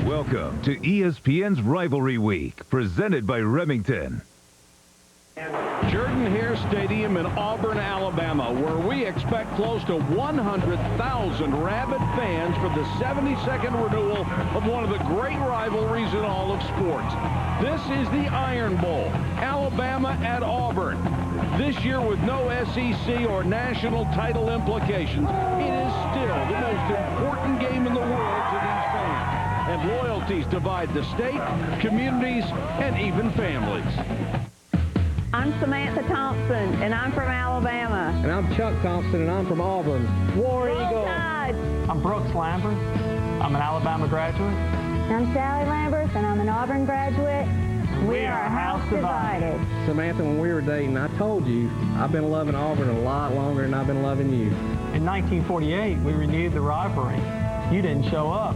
Welcome to ESPN's Rivalry Week, presented by Remington. Jordan-Hare Stadium in Auburn, Alabama, where we expect close to 100,000 rabid fans for the 72nd renewal of one of the great rivalries in all of sports. This is the Iron Bowl, Alabama at Auburn. This year with no SEC or national title implications, it is still the most important game in the world to these fans. And loyalties divide the state, communities, and even families. I'm Samantha Thompson, and I'm from Alabama. And I'm Chuck Thompson, and I'm from Auburn. War Eagle. I'm Brooks Lambert. I'm an Alabama graduate. I'm Sally Lambert, and I'm an Auburn graduate. We are a house divided. Samantha, when we were dating, I told you I've been loving Auburn a lot longer than I've been loving you. In 1948, we renewed the rivalry. You didn't show up.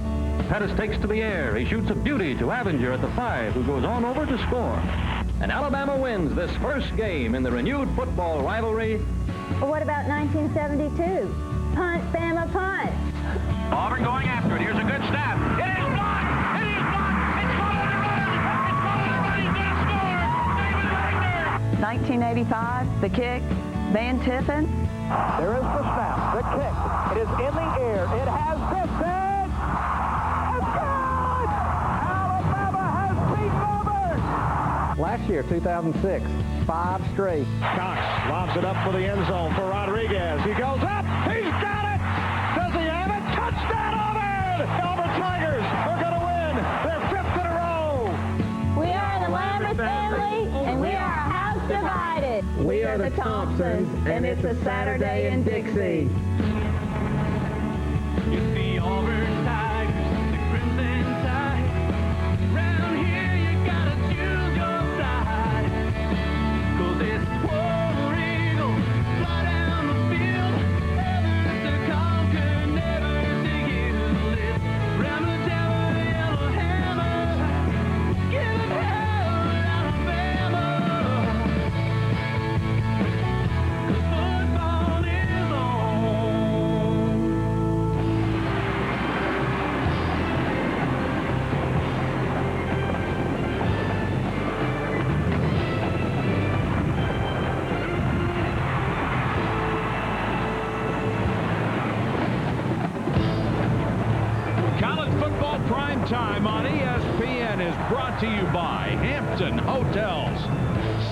Pettis takes to the air. He shoots a beauty to Avenger at the 5, who goes on over to score. And Alabama wins this first game in the renewed football rivalry. Well, what about 1972? Punt, Bama, punt. Auburn going after it. Here's a good snap. It is blocked! It is blocked! It's followed and running! It's followed and running! He's going to score! David Wagner! 1985, the kick, Van Tiffen. There is the snap, the kick. It is in the air. It has drifted. It's good! Alabama has beaten Auburn! Last year, 2006, 5 straight. Cox lobs it up for the end zone for Rodriguez. He goes up. He's got it. Does he have it? Touchdown, Auburn! Auburn Tigers are going to win their 5th in a row. We are the Lambert family, and we are a house divided. We are the Thompsons, and it's a Saturday in Dixie. It's the Auburn Tigers, the Crimson Tide. Round here you gotta choose your side. 'Cause it's War Eagle, fly down the field. Ever to conquer, never to yield. It's ram the tower, the yellow hammer. Give it hell, Alabama. 'Cause football is on. College football prime time on ESPN is brought to you by Hampton Hotels.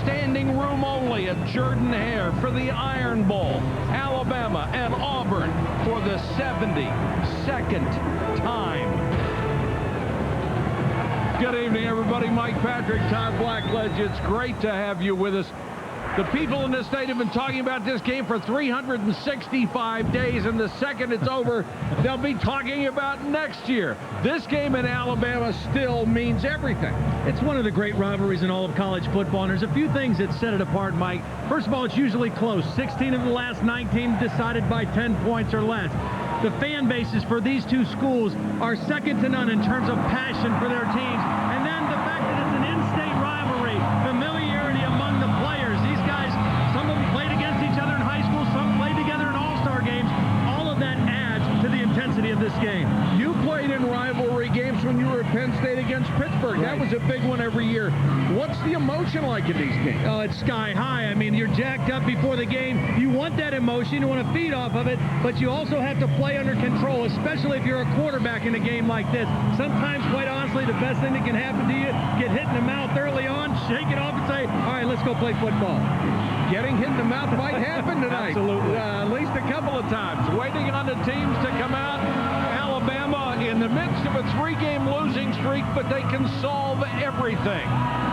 Standing room only at Jordan-Hare for the Iron Bowl, Alabama and Auburn for the 72nd time. Good evening, everybody. Mike Patrick, Todd Blackledge. It's great to have you with us. The people in this state have been talking about this game for 365 days, and the second it's over, they'll be talking about next year. This game in Alabama still means everything. It's one of the great rivalries in all of college football, and there's a few things that set it apart, Mike. First of all, it's usually close. 16 of the last 19 decided by 10 points or less. The fan bases for these two schools are second to none in terms of passion for their teams. And then the fact that it's an in-state rivalry, familiarity among the players. These guys, some of them played against each other in high school, some played together in all-star games. All of that adds to the intensity of this game. You played in rivalry games when you were at Penn State against Pittsburgh. Right. That was a big one every year. What's the emotion like in these games? Oh, it's sky high. I mean, you're jacked up before the game. You want that emotion. You want to feed off of it, but you also have to play under control, especially if you're a quarterback in a game like this. Sometimes, quite honestly, the best thing that can happen to you, get hit in the mouth early on, shake it off and say, all right, let's go play football. Getting hit in the mouth might happen tonight. Absolutely. At least a couple of times. Waiting on the teams to come out. Alabama in the midst of a 3-game losing streak, but they can solve everything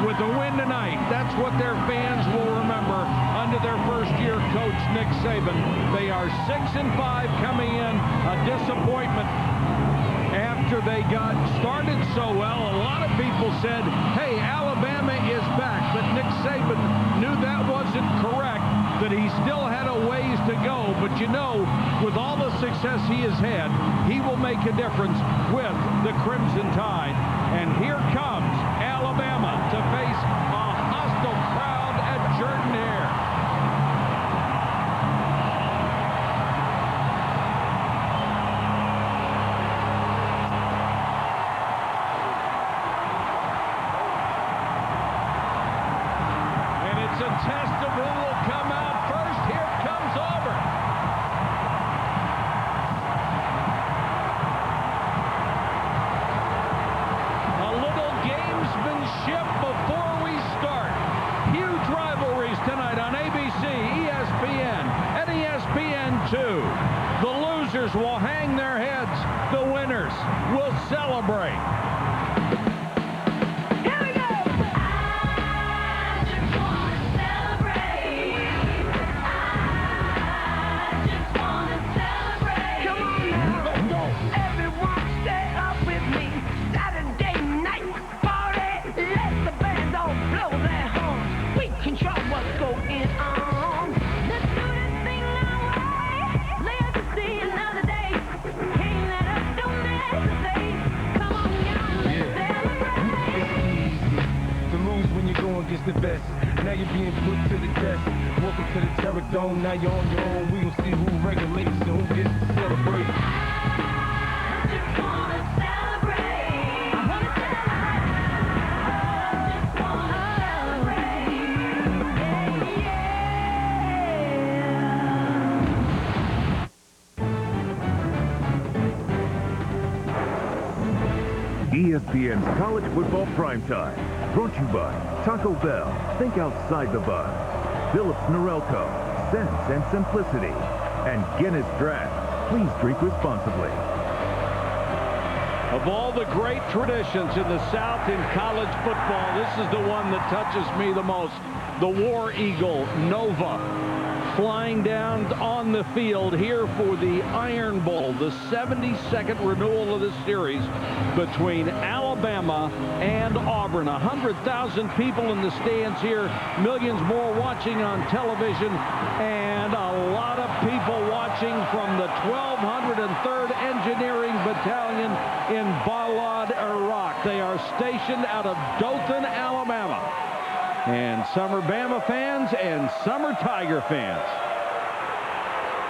with a win tonight. That's what their fans will remember under their first-year coach, Nick Saban. They are 6-5 coming in, a disappointment after they got started so well. A lot of people said, hey, Alabama is back, but Nick Saban knew that wasn't correct, that he still had a ways to go. But you know, with all the success he has had, he will make a difference with the Crimson Tide. And here comes Alabama to face a hostile crowd at Jordan-Hare. celebrate. Here we go. I just wanna celebrate. I just wanna celebrate. Come on now. Let's go. Everyone stay up with me. Saturday night party. Let the band all blow their horns. We control what's going on. Let's do this thing our way. Live to see another day. Can't let us don't hesitate. Come on, y'all, let's celebrate. The moves when you're going against the best. Now you're being put to the test. Welcome to the Terror Dome. Now you're on your own. We gon' see who regulates and who gets to celebrate. I just wanna celebrate. I wanna celebrate. I just wanna celebrate. ESPN's College Football Primetime. Brought to you by Taco Bell. Think outside the box. Phillips Norelco. Sense and Simplicity. And Guinness Draft. Please drink responsibly. Of all the great traditions in the South in college football, this is the one that touches me the most. The War Eagle, Nova, flying down on the field here for the Iron Bowl, the 72nd renewal of the series between Alabama and Auburn. 100,000 people in the stands here, millions more watching on television, and a lot of people watching from the 1203rd Engineering Battalion in Balad, Iraq. They are stationed out of Dothan, Alabama. And some are Bama fans and some are Tiger fans.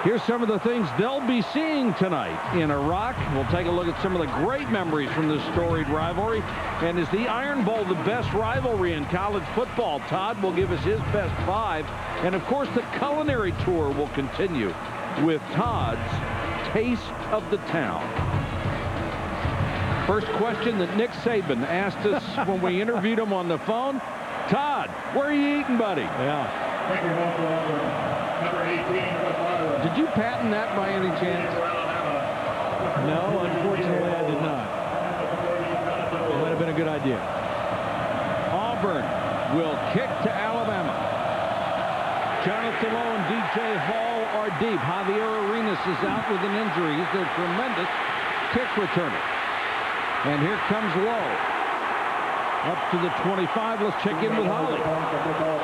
Here's some of the things they'll be seeing tonight in Iraq. We'll take a look at some of the great memories from this storied rivalry. And is the Iron Bowl the best rivalry in college football? Todd will give us his best 5. And of course, the culinary tour will continue with Todd's Taste of the Town. First question that Nick Saban asked us when we interviewed him on the phone. Todd, where are you eating, buddy? Yeah. Did you patent that by any chance? No, unfortunately, I did not. It might have been a good idea. Auburn will kick to Alabama. Jonathan Lowe and DJ Hall are deep. Javier Arenas is out with an injury. He's their tremendous kick returner. And here comes Lowe. Up to the 25. Let's check in with Holly.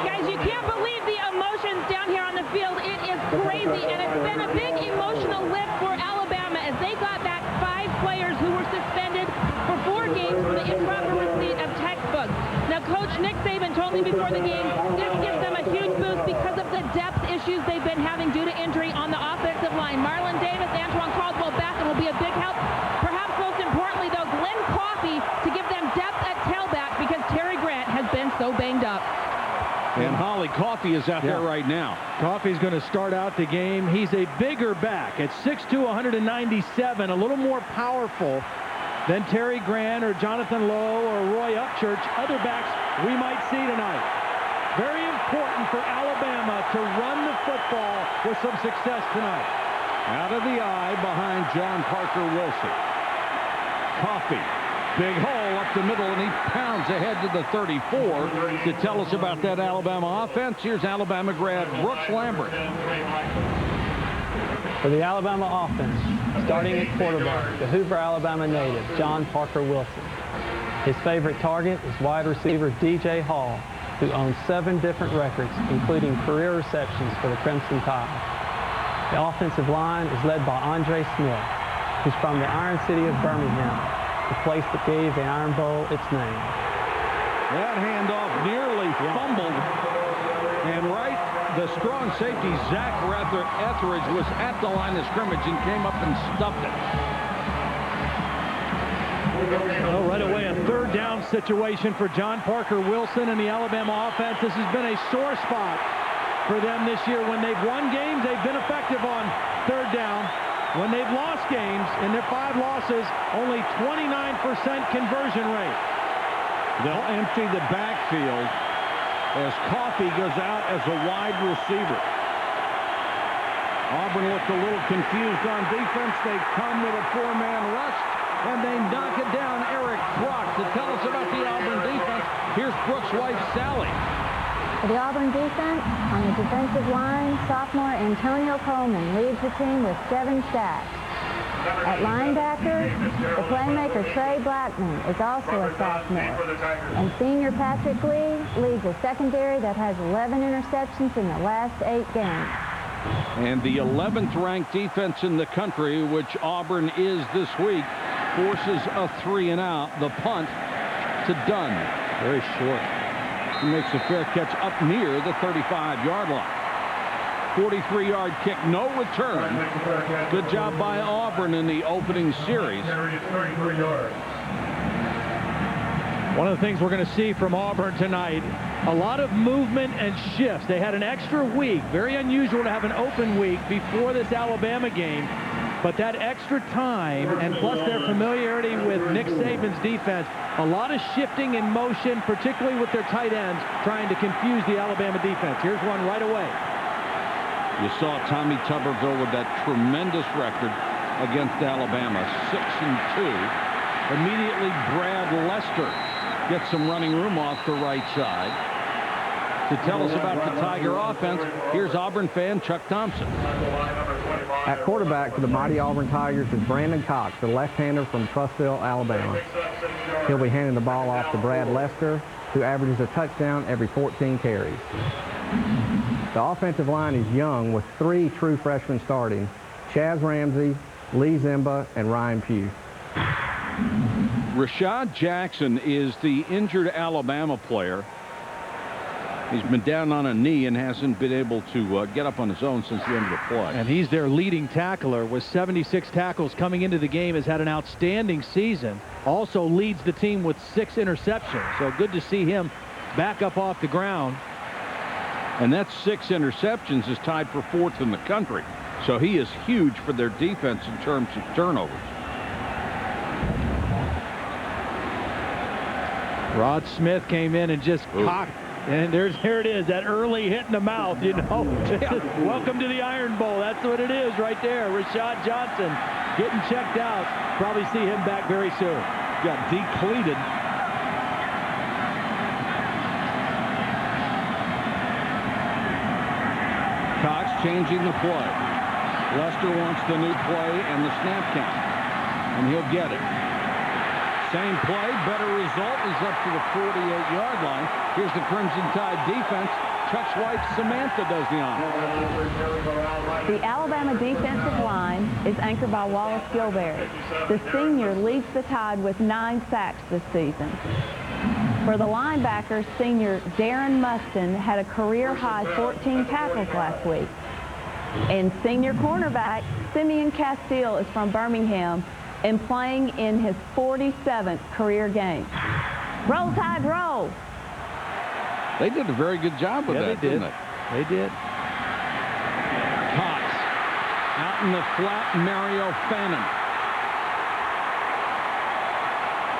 Guys, you can't believe the emotions down here on the field. It is crazy, and it's been a big emotional lift for Alabama as they got back 5 players who were suspended for 4 games for the improper receipt of textbooks. Now, Coach Nick Saban told me before the game this gives them a huge boost because of the depth issues they've been having due to injury on the offensive line. Marlon Davis, Antoine Caldwell back and will be a big help. Perhaps most importantly, though, Glenn Coffey to give them depth at tailback because Terry Grant has been so banged up. And Holly Coffey is out there right now. Coffey's going to start out the game. He's a bigger back at 6'2", 197, a little more powerful than Terry Grant or Jonathan Lowe or Roy Upchurch, other backs we might see tonight. Very important for Alabama to run the football with some success tonight. Out of the eye behind John Parker Wilson. Coffey. Big hole up the middle, and he pounds ahead to the 34 to tell us about that Alabama offense. Here's Alabama grad Brooks Lambert. For the Alabama offense, starting at quarterback, the Hoover, Alabama native, John Parker Wilson. His favorite target is wide receiver DJ Hall, who owns 7 different records, including career receptions for the Crimson Tide. The offensive line is led by Andre Smith, who's from the Iron City of Birmingham, the place that gave the Iron Bowl its name. That handoff nearly fumbled. And the strong safety, Zach Etheridge, was at the line of scrimmage and came up and stuffed it. Well, right away, a 3rd down situation for John Parker Wilson and the Alabama offense. This has been a sore spot for them this year. When they've won games, they've been effective on 3rd down. When they've lost games, in their 5 losses, only 29% conversion rate. They'll empty the backfield as Coffey goes out as a wide receiver. Auburn looked a little confused on defense. They come with a 4-man rush, and they knock it down. Eric Brock to tell us about the Auburn defense. Here's Brooks' wife, Sally. For the Auburn defense, on the defensive line, sophomore Antonio Coleman leads the team with 7 sacks. At linebacker, the playmaker Trey Blackman is also a sophomore. And senior Patrick Lee leads a secondary that has 11 interceptions in the last 8 games. And the 11th ranked defense in the country, which Auburn is this week, forces a 3-and-out. The punt to Dunn. Very short. He makes a fair catch up near the 35-yard line. 43-yard kick, no return. Good job by Auburn in the opening series. One of the things we're going to see from Auburn tonight, a lot of movement and shifts. They had an extra week. Very unusual to have an open week before this Alabama game. But that extra time, and plus their familiarity with Nick Saban's defense, a lot of shifting in motion, particularly with their tight ends, trying to confuse the Alabama defense. Here's one right away. You saw Tommy Tuberville with that tremendous record against Alabama, 6-2. Immediately, Brad Lester gets some running room off the right side. To tell us about the Tiger offense, here's Auburn fan Chuck Thompson. At quarterback for the mighty Auburn Tigers is Brandon Cox, the left-hander from Trussville, Alabama. He'll be handing the ball off to Brad Lester, who averages a touchdown every 14 carries. The offensive line is young with 3 true freshmen starting: Chaz Ramsey, Lee Zimba, and Ryan Pugh. Rashad Jackson is the injured Alabama player. He's been down on a knee and hasn't been able to get up on his own since the end of the play. And he's their leading tackler with 76 tackles coming into the game. Has had an outstanding season. Also leads the team with 6 interceptions. So good to see him back up off the ground. And that's 6 interceptions, is tied for 4th in the country. So he is huge for their defense in terms of turnovers. Rod Smith came in and just cocked. And there it is, that early hit in the mouth, you know. Welcome to the Iron Bowl. That's what it is right there. Rashad Johnson getting checked out. Probably see him back very soon. Got decleated. Cox changing the play. Lester wants the new play and the snap count. And he'll get it. Same play, better result. He's up to the 48-yard line. Here's the Crimson Tide defense. Chuck's wife, Samantha, does the honor. The Alabama defensive line is anchored by Wallace Gilberry. The senior leads the Tide with 9 sacks this season. For the linebackers, senior Darren Mustin had a career-high 14 tackles last week. And senior cornerback Simeon Castile is from Birmingham and playing in his 47th career game. Roll Tide, roll! They did a very good job with that, didn't they? They did. Cox out in the flat, Mario Fannin.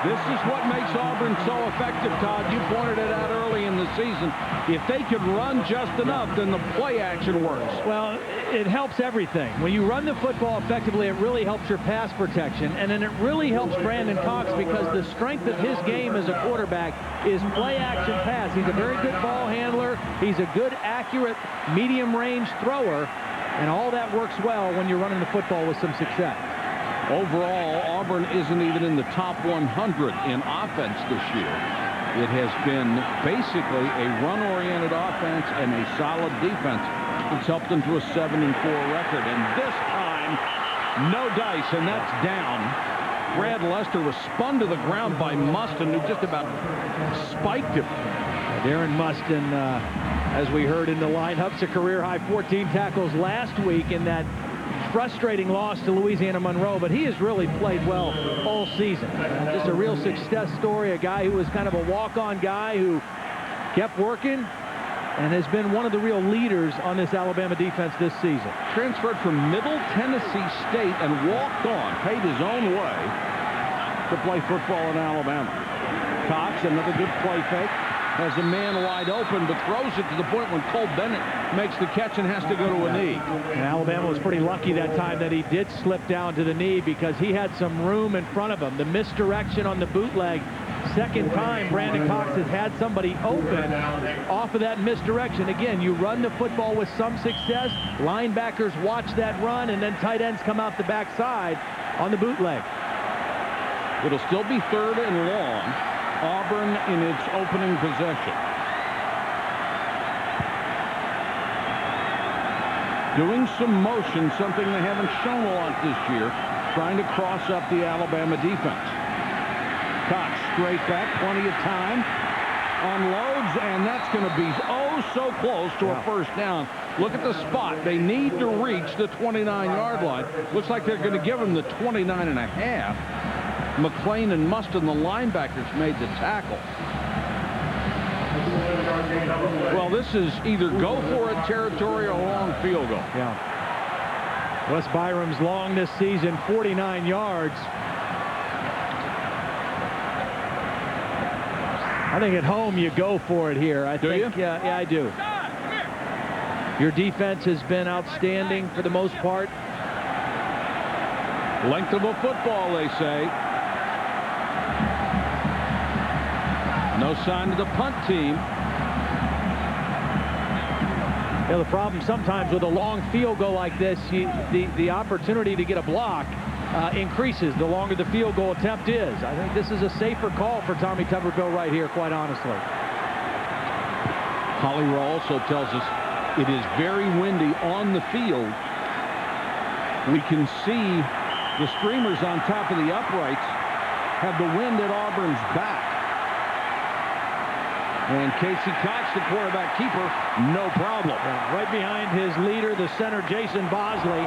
This is what makes Auburn so effective, Todd. You pointed it out early in the season. If they can run just enough, then the play action works. Well, it helps everything. When you run the football effectively, it really helps your pass protection. And then it really helps Brandon Cox because the strength of his game as a quarterback is play action pass. He's a very good ball handler. He's a good, accurate, medium range thrower. And all that works well when you're running the football with some success. Overall, Auburn isn't even in the top 100 in offense this year. It has been basically a run-oriented offense and a solid defense. It's helped them to a 7-4 record. And this time, no dice, and that's down. Brad Lester was spun to the ground by Mustin, who just about spiked him. Darren Mustin, as we heard in the lineups, a career-high 14 tackles last week in that frustrating loss to Louisiana Monroe, but he has really played well all season. Just a real success story, a guy who was kind of a walk-on guy who kept working and has been one of the real leaders on this Alabama defense this season. Transferred from Middle Tennessee State and walked on, paid his own way to play football in Alabama. Cox, another good play fake. has a man wide open, but throws it to the point when Cole Bennett makes the catch and has to go to a knee. And Alabama was pretty lucky that time that he did slip down to the knee because he had some room in front of him. The misdirection on the bootleg, second time Brandon Cox has had somebody open off of that misdirection. Again, you run the football with some success, linebackers watch that run, and then tight ends come out the backside on the bootleg. It'll still be 3rd and long. Auburn in its opening possession. Doing some motion, something they haven't shown a lot this year, trying to cross up the Alabama defense. Cox straight back, plenty of time, unloads, and that's going to be oh so close to a first down. Look at the spot. They need to reach the 29-yard line. Looks like they're going to give them the 29.5. McClain and Mustin, the linebackers, made the tackle. Well, this is either go for it territory or long field goal. Yeah. Wes Byram's long this season, 49 yards. I think at home you go for it here. I think, yeah, I do. Your defense has been outstanding for the most part. Length of a football, they say. No sign of the punt team. Yeah, the problem sometimes with a long field goal like this, the opportunity to get a block increases the longer the field goal attempt is. I think this is a safer call for Tommy Tuberville right here, quite honestly. Hollywood also tells us it is very windy on the field. We can see the streamers on top of the uprights have the wind at Auburn's back. And Casey Cox, the quarterback keeper, no problem. Right behind his leader, the center, Jason Bosley,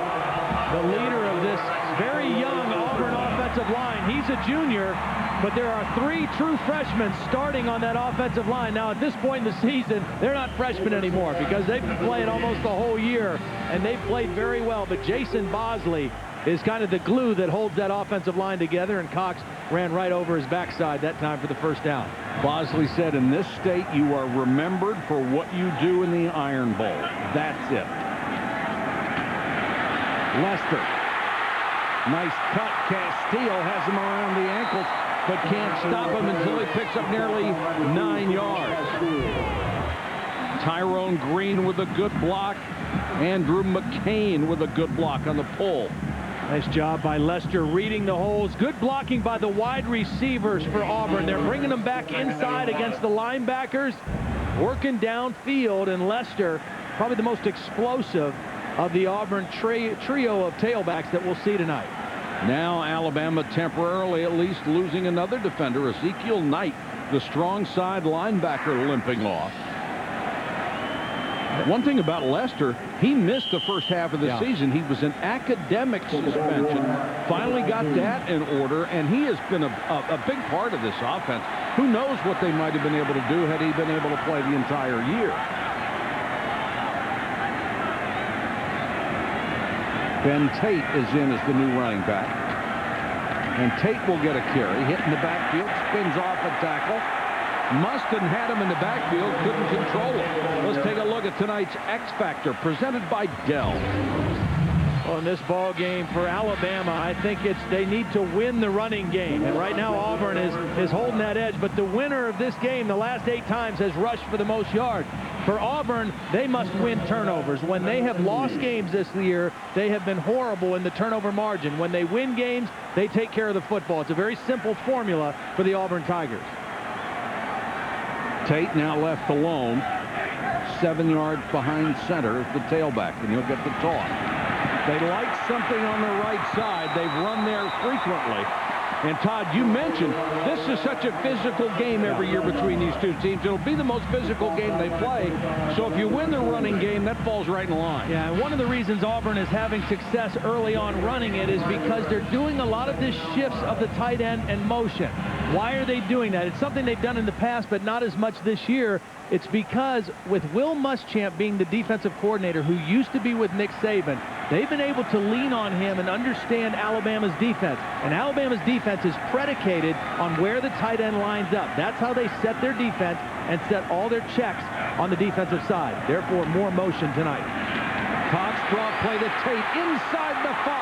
the leader of this very young Auburn offensive line. He's a junior, but there are 3 true freshmen starting on that offensive line. Now, at this point in the season, they're not freshmen anymore because they've been playing almost the whole year, and they've played very well. But Jason Bosley is kind of the glue that holds that offensive line together, and Cox ran right over his backside that time for the first down. Bosley said, in this state, you are remembered for what you do in the Iron Bowl. That's it. Lester. Nice cut. Castillo has him around the ankles, but can't stop him until he picks up nearly 9 yards. Tyrone Green with a good block. Andrew McCain with a good block on the pull. Nice job by Lester reading the holes. Good blocking by the wide receivers for Auburn. They're bringing them back inside against the linebackers, working downfield, and Lester, probably the most explosive of the Auburn trio of tailbacks that we'll see tonight. Now Alabama temporarily at least losing another defender, Ezekiel Knight, the strong side linebacker, limping off. One thing about Lester, he missed the first half of the season. He was an academic suspension. Finally got that in order, and he has been a big part of this offense. Who knows what they might have been able to do had he been able to play the entire year. Ben Tate is in as the new running back. And Tate will get a carry, hit in the backfield, spins off a tackle. Mustin had him in the backfield, couldn't control it. Let's take a look at tonight's X Factor, presented by Dell. Well, in this ball game for Alabama, I think they need to win the running game. And right now Auburn is holding that edge. But the winner of this game, the last 8 times, has rushed for the most yards. For Auburn, they must win turnovers. When they have lost games this year, they have been horrible in the turnover margin. When they win games, they take care of the football. It's a very simple formula for the Auburn Tigers. Tate now left alone, 7 yards behind center as the tailback, and he'll get the toss. They like something on the right side. They've run there frequently. And Todd, you mentioned this is such a physical game every year between these two teams. It'll be the most physical game they play. So if you win the running game, that falls right in line. Yeah, and one of the reasons Auburn is having success early on running it is because they're doing a lot of the shifts of the tight end and motion. Why are they doing that? It's something they've done in the past, but not as much this year. It's because with Will Muschamp being the defensive coordinator who used to be with Nick Saban, they've been able to lean on him and understand Alabama's defense. And Alabama's defense is predicated on where the tight end lines up. That's how they set their defense. and set all their checks on the defensive side. Therefore, more motion tonight. Cox draw play to Tate inside the 5.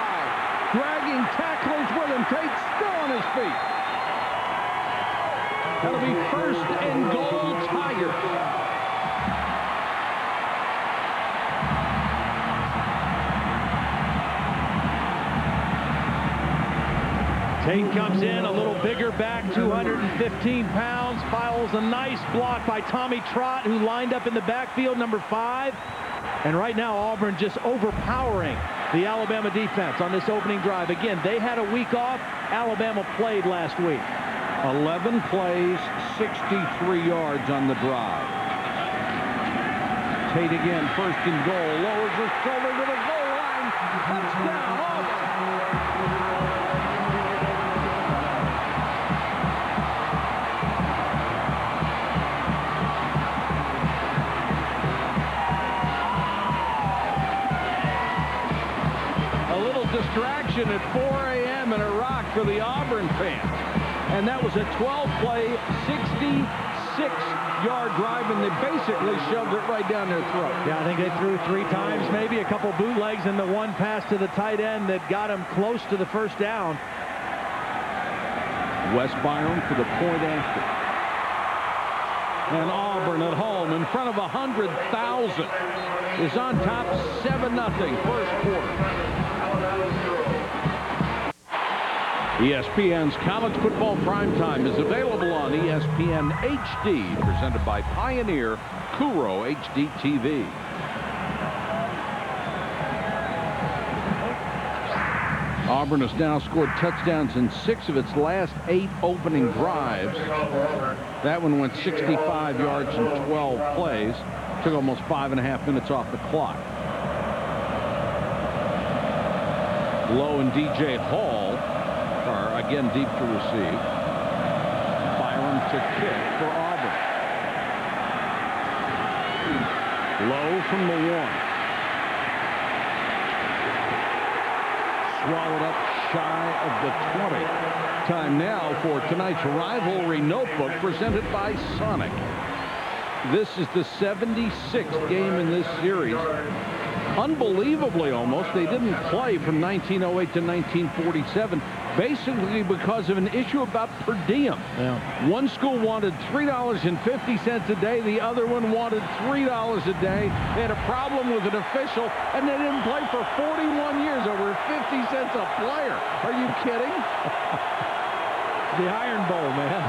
Dragging tacklers with him. Tate still on his feet. That'll be first and goal, Tigers. Tate comes in a little bigger back, 215 pounds, files a nice block by Tommy Trott, who lined up in the backfield, number 5. And right now, Auburn just overpowering the Alabama defense on this opening drive. Again, they had a week off. Alabama played last week. 11 plays, 63 yards on the drive. Tate again, first and goal, lowers his shoulder to the goal line. Touchdown, Auburn. Distraction at 4 a.m. in Iraq for the Auburn fans. And that was a 12-play, 66-yard drive, and they basically shoved it right down their throat. Yeah, I think they threw 3 times, maybe a couple bootlegs, and the one pass to the tight end that got him close to the first down. Wes Byram for the point after. And Auburn at home in front of 100,000 is on top 7-0 first quarter. ESPN's College Football Primetime is available on ESPN HD, presented by Pioneer Kuro HD TV. Auburn has now scored touchdowns in 6 of its last 8 opening drives. That one went 65 yards in 12 plays. Took almost 5.5 minutes off the clock. Lowe and DJ Hall are again deep to receive. Byram to kick for Auburn. Lowe from the 1. Swallowed up shy of the 20. Time now for tonight's rivalry notebook presented by Sonic. This is the 76th game in this series. Unbelievably almost, they didn't play from 1908 to 1947, basically because of an issue about per diem. Yeah. One school wanted $3.50 a day, the other one wanted $3 a day. They had a problem with an official, and they didn't play for 41 years, over 50 cents a player. Are you kidding? The Iron Bowl, man.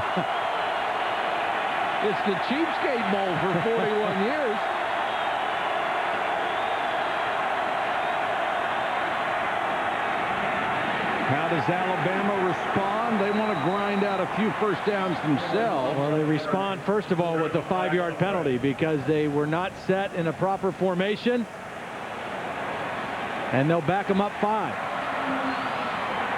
It's the Cheapskate Bowl for 41 years. How does Alabama respond? They want to grind out a few first downs themselves. Well, they respond, first of all, with a 5-yard penalty because they were not set in a proper formation. And they'll back them up 5.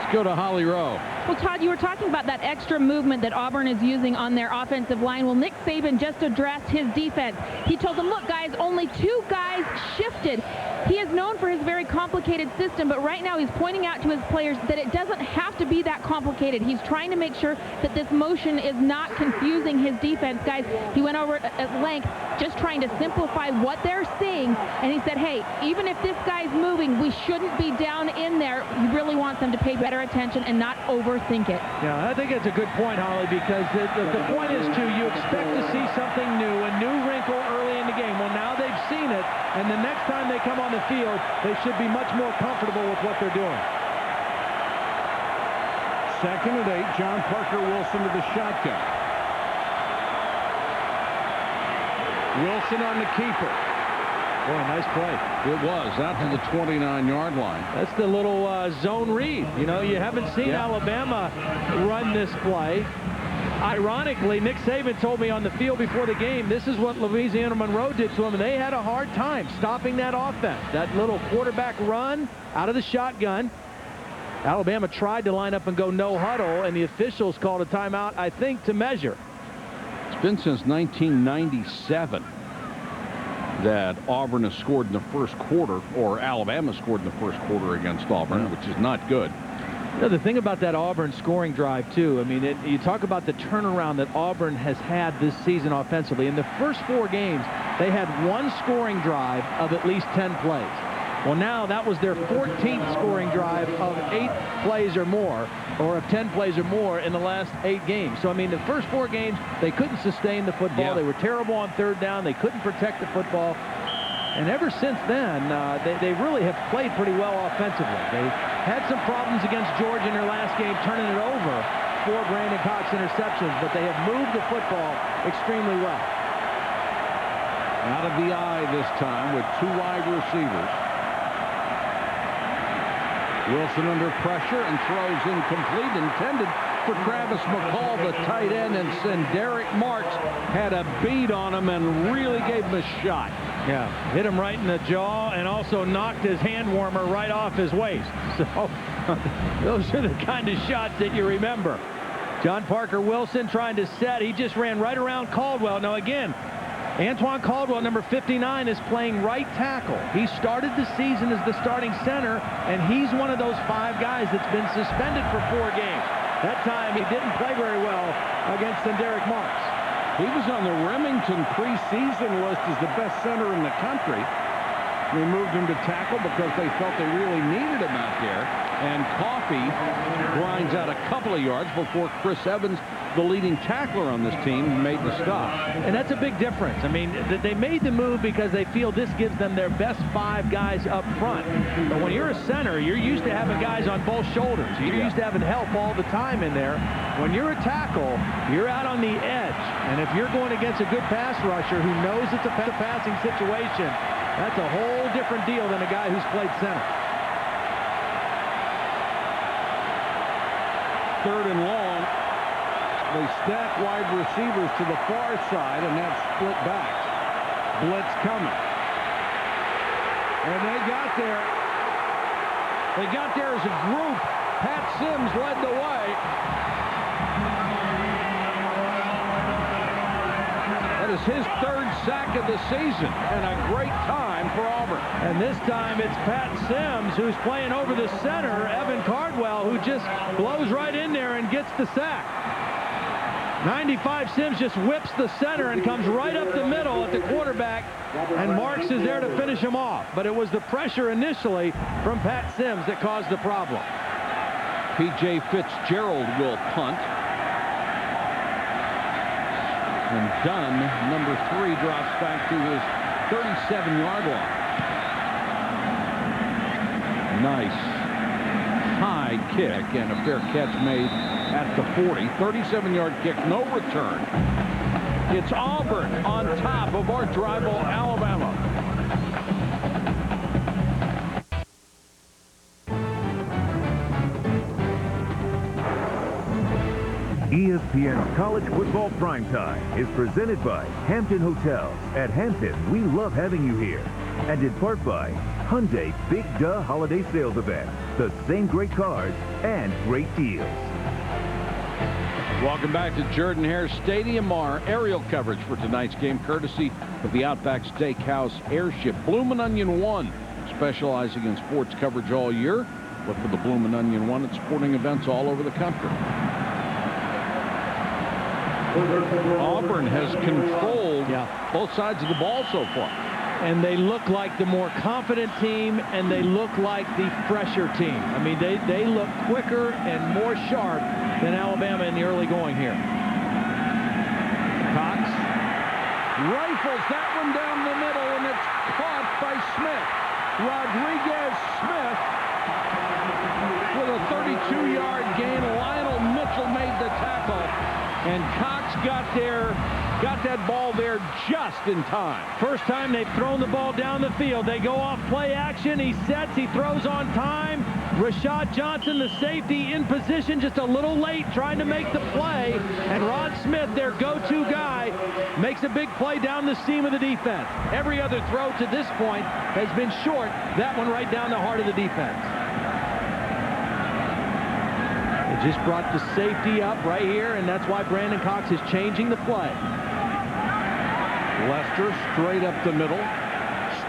Let's go to Holly Rowe. Well, Todd, you were talking about that extra movement that Auburn is using on their offensive line. Well, Nick Saban just addressed his defense. He told them, look, guys, only 2 guys shifted. He is known for his very complicated system, but right now he's pointing out to his players that it doesn't have to be that complicated. He's trying to make sure that this motion is not confusing his defense. Guys, he went over at length just trying to simplify what they're seeing, and he said, hey, even if this guy's moving, we shouldn't be down in there. He really wants them to pay better attention and not overthink it. Yeah, I think it's a good point, Holly, because the point is, too, you expect to see something new, a new wrinkle early in the game. Well, now they've seen it, and the next time they come on the field, they should be much more comfortable with what they're doing. 2nd and 8, John Parker Wilson to the shotgun. Wilson on the keeper. Boy, nice play. It was, out to the 29-yard line. That's the little zone read. You know, you haven't seen Alabama run this play. Ironically, Nick Saban told me on the field before the game, this is what Louisiana Monroe did to them, and they had a hard time stopping that offense. That little quarterback run out of the shotgun. Alabama tried to line up and go no huddle, and the officials called a timeout, I think, to measure. It's been since 1997 that Auburn has scored in the first quarter, or Alabama scored in the first quarter against Auburn, which is not good. You know, the thing about that Auburn scoring drive, too, I mean, you talk about the turnaround that Auburn has had this season offensively. In the first 4 games, they had 1 scoring drive of at least 10 plays. Well, now that was their 14th scoring drive of 8 plays or more, or of 10 plays or more in the last 8 games. So, I mean, the first 4 games, they couldn't sustain the football. Yeah. They were terrible on 3rd down. They couldn't protect the football. And ever since then, they really have played pretty well offensively. They had some problems against Georgia in their last game, turning it over 4 Brandon Cox interceptions, but they have moved the football extremely well. Out of the eye this time with 2 wide receivers. Wilson under pressure and throws incomplete, intended for Travis McCall, the tight end, and Derek Marks had a beat on him and really gave him a shot. Yeah, hit him right in the jaw and also knocked his hand warmer right off his waist. So those are the kind of shots that you remember. John Parker Wilson trying to set. He just ran right around Caldwell. Now again, Antoine Caldwell, number 59, is playing right tackle. He started the season as the starting center, and he's one of those 5 guys that's been suspended for 4 games. That time he didn't play very well against Derek Marks. He was on the Remington preseason list as the best center in the country. They moved him to tackle because they felt they really needed him out there. And Coffey grinds out a couple of yards before Chris Evans, the leading tackler on this team, made the stop. And that's a big difference. I mean, they made the move because they feel this gives them their best 5 guys up front. But when you're a center, you're used to having guys on both shoulders. You're used to having help all the time in there. When you're a tackle, you're out on the edge. And if you're going against a good pass rusher who knows it's a passing situation, that's a whole different deal than a guy who's played center. 3rd and long. They stack wide receivers to the far side, and that's split backs. Blitz coming. And they got there. They got there as a group. Pat Sims led the way. That is his 3rd sack of the season, and a great time for Auburn. And this time it's Pat Sims who's playing over the center, Evan Cardwell, who just blows right in there and gets the sack. 95 Sims just whips the center and comes right up the middle at the quarterback, and Marks is there to finish him off. But it was the pressure initially from Pat Sims that caused the problem. P.J. Fitzgerald will punt. And Dunn, number 3, drops back to his 37-yard line. Nice high kick and a fair catch made at the 40. 37-yard kick, no return. It's Auburn on top of arch rival Alabama. ESPN's College Football Primetime is presented by Hampton Hotels. At Hampton, we love having you here. And in part by Hyundai Big Duh Holiday Sales Event. The same great cars and great deals. Welcome back to Jordan-Hare Stadium. Our aerial coverage for tonight's game, courtesy of the Outback Steakhouse Airship. Bloomin' Onion One, specializing in sports coverage all year. Look for the Bloomin' Onion One at sporting events all over the country. Auburn has controlled both sides of the ball so far. And they look like the more confident team, and they look like the fresher team. I mean, they look quicker and more sharp than Alabama in the early going here. Cox rifles that one down the middle, and it's caught by Smith. Rodriguez Smith with a 32-yard gain. Lionel Mitchell made the tackle, and Cox got that ball there just in time. First time they've thrown the ball down the field. They go off play action. He sets. He throws on time. Rashad Johnson, the safety, in position just a little late trying to make the play. And Rod Smith, their go-to guy, makes a big play down the seam of the defense. Every other throw to this point has been short. That one right down the heart of the defense. They just brought the safety up right here, and that's why Brandon Cox is changing the play. Lester straight up the middle.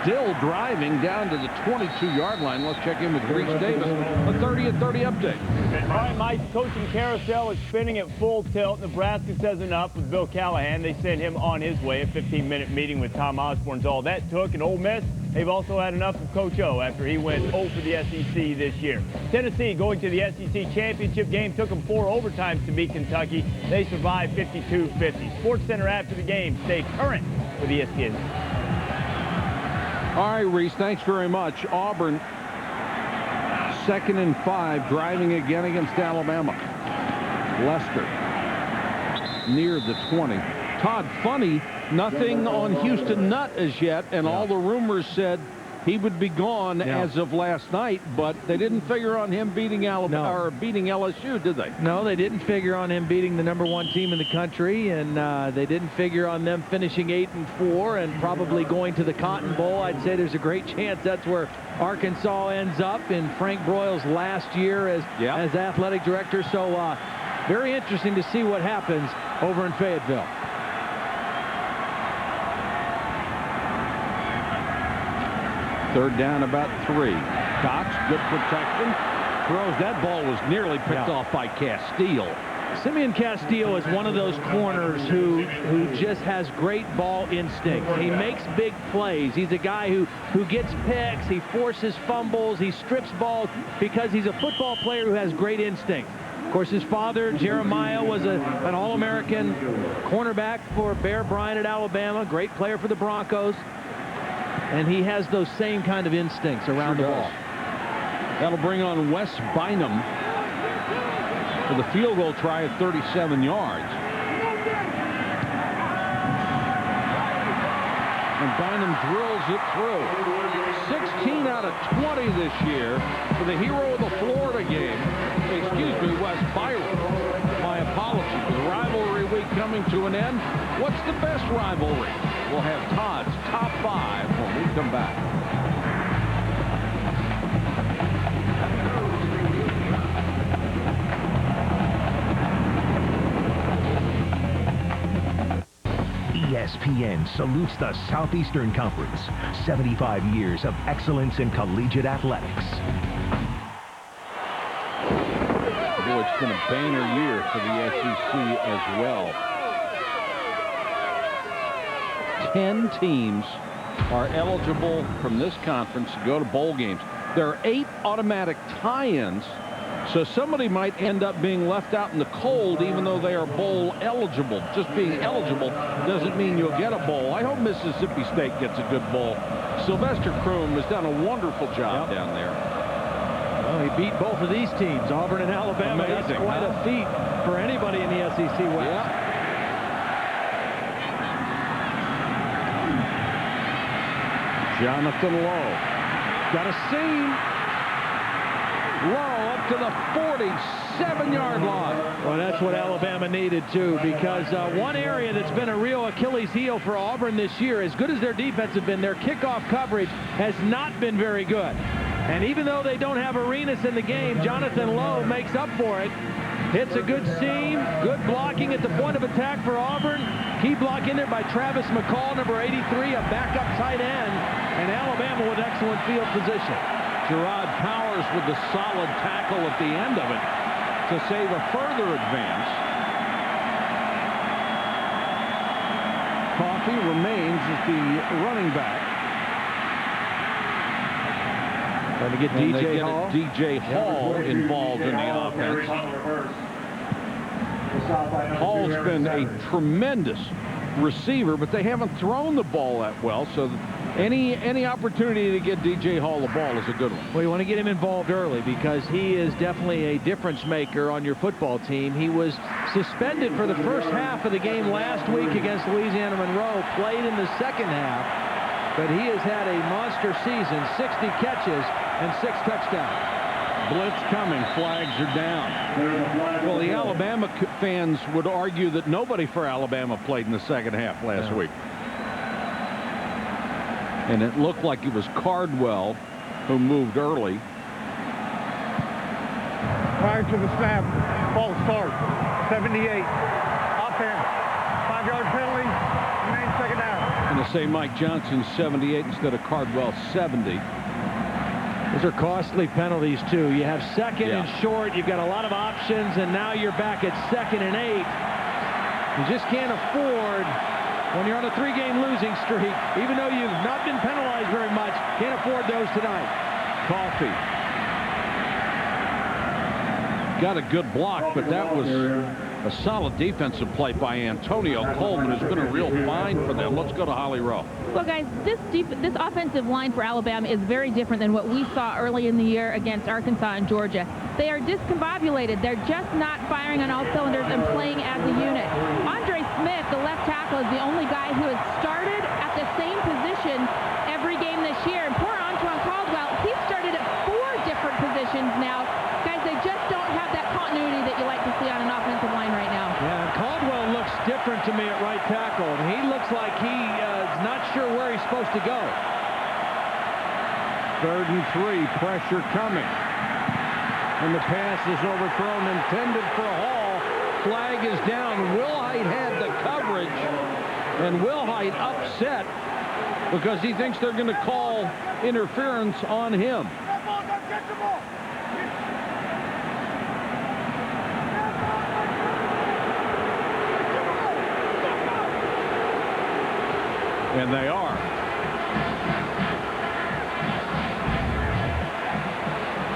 still driving down to the 22-yard line. Let's check in with Reese Davis. A 30-30 update. All right, Mike's coaching carousel is spinning at full tilt. Nebraska says enough with Bill Callahan. They sent him on his way. A 15-minute meeting with Tom Osborne's all that took. And Ole Miss, they've also had enough of Coach O after he went 0 for the SEC this year. Tennessee going to the SEC championship game. Took them 4 overtimes to beat Kentucky. They survived 52-50. Sports Center after the game. Stay current with ESPN. All right, Reese, thanks very much. Auburn, 2nd and 5, driving again against Alabama. Lester near the 20. Todd, funny, nothing on Houston Nutt as yet, and all the rumors said he would be gone as of last night, but they didn't figure on him beating Alabama or beating LSU, did they? No, they didn't figure on him beating the #1 team in the country, and they didn't figure on them finishing 8-4 and probably going to the Cotton Bowl. I'd say there's a great chance that's where Arkansas ends up in Frank Broyles' last year as athletic director. So very interesting to see what happens over in Fayetteville. Third down, about 3. Cox, good protection. Throws. That ball was nearly picked off by Castile. Simeon Castillo is one of those corners who just has great ball instinct. He makes big plays. He's a guy who gets picks. He forces fumbles. He strips balls because he's a football player who has great instinct. Of course, his father, Jeremiah, was an All-American cornerback for Bear Bryant at Alabama. Great player for the Broncos. And he has those same kind of instincts around the ball. That'll bring on Wes Bynum for the field goal try at 37 yards. And Bynum drills it through. 16 out of 20 this year for the hero of the Florida game. Excuse me, Wes Byron. My apologies. With rivalry week coming to an end, what's the best rivalry? We'll have Todd's top 5 when we come back. ESPN salutes the Southeastern Conference. 75 years of excellence in collegiate athletics. Boy, it's been a banner year for the SEC as well. 10 teams are eligible from this conference to go to bowl games. There are 8 automatic tie-ins, so somebody might end up being left out in the cold even though they are bowl eligible. Just being eligible doesn't mean you'll get a bowl. I hope Mississippi State gets a good bowl. Sylvester Croom has done a wonderful job down there. Well, he beat both of these teams, Auburn and Alabama. Amazing, That's quite a feat for anybody in the SEC West. Jonathan Lowe got a seam. Lowe up to the 47-yard line. Well, that's what Alabama needed, too, because one area that's been a real Achilles heel for Auburn this year, as good as their defense has been, their kickoff coverage has not been very good. And even though they don't have Arenas in the game, Jonathan Lowe makes up for it. Hits a good seam, good blocking at the point of attack for Auburn. Key block in there by Travis McCall, number 83, a backup tight end. And Alabama with excellent field position. Gerard Powers with the solid tackle at the end of it to save a further advance. Coffey remains as the running back. Trying to get DJ Hall. DJ Hall involved in the offense. Hall's been a tremendous receiver, but they haven't thrown the ball that well, so any opportunity to get DJ Hall the ball is a good one. Well, you want to get him involved early because he is definitely a difference maker on your football team. He was suspended for the first half of the game last week against Louisiana Monroe, played in the second half, but he has had a monster season, 60 catches and 6 touchdowns. Blitz coming, flags are down. Well, the Alabama fans would argue that nobody for Alabama played in the second half last week. And it looked like it was Cardwell who moved early. Prior to the snap, false start, 78. Offense, 5-yard penalty, remain second down. And a say Mike Johnson 78 instead of Cardwell 70. Those are costly penalties, too. You have second and short. You've got a lot of options, and now you're back at 2nd and 8. You just can't afford, when you're on a 3-game losing streak, even though you've not been penalized very much, can't afford those tonight. Coffee. Got a good block, but that was a solid defensive play by Antonio Coleman, who's been a real find for them. Let's go to Holly Rowe. Well, guys, this offensive line for Alabama is very different than what we saw early in the year against Arkansas and Georgia. They are discombobulated. They're just not firing on all cylinders and playing as a unit. Andre Smith, the left tackle, is the only guy who has started at the same position every game this year. And poor Antoine Caldwell, he's started at 4 different positions now. Guys, they just don't have that continuity that you like to see on an offensive line right now. Yeah, Caldwell looks different to me at right tackle. He looks like he is not sure where he's supposed to go. 3rd and 3, pressure coming. And the pass is overthrown, intended for Hall. Flag is down. Wilhite had the coverage, and Wilhite upset because he thinks they're going to call interference on him. And they are.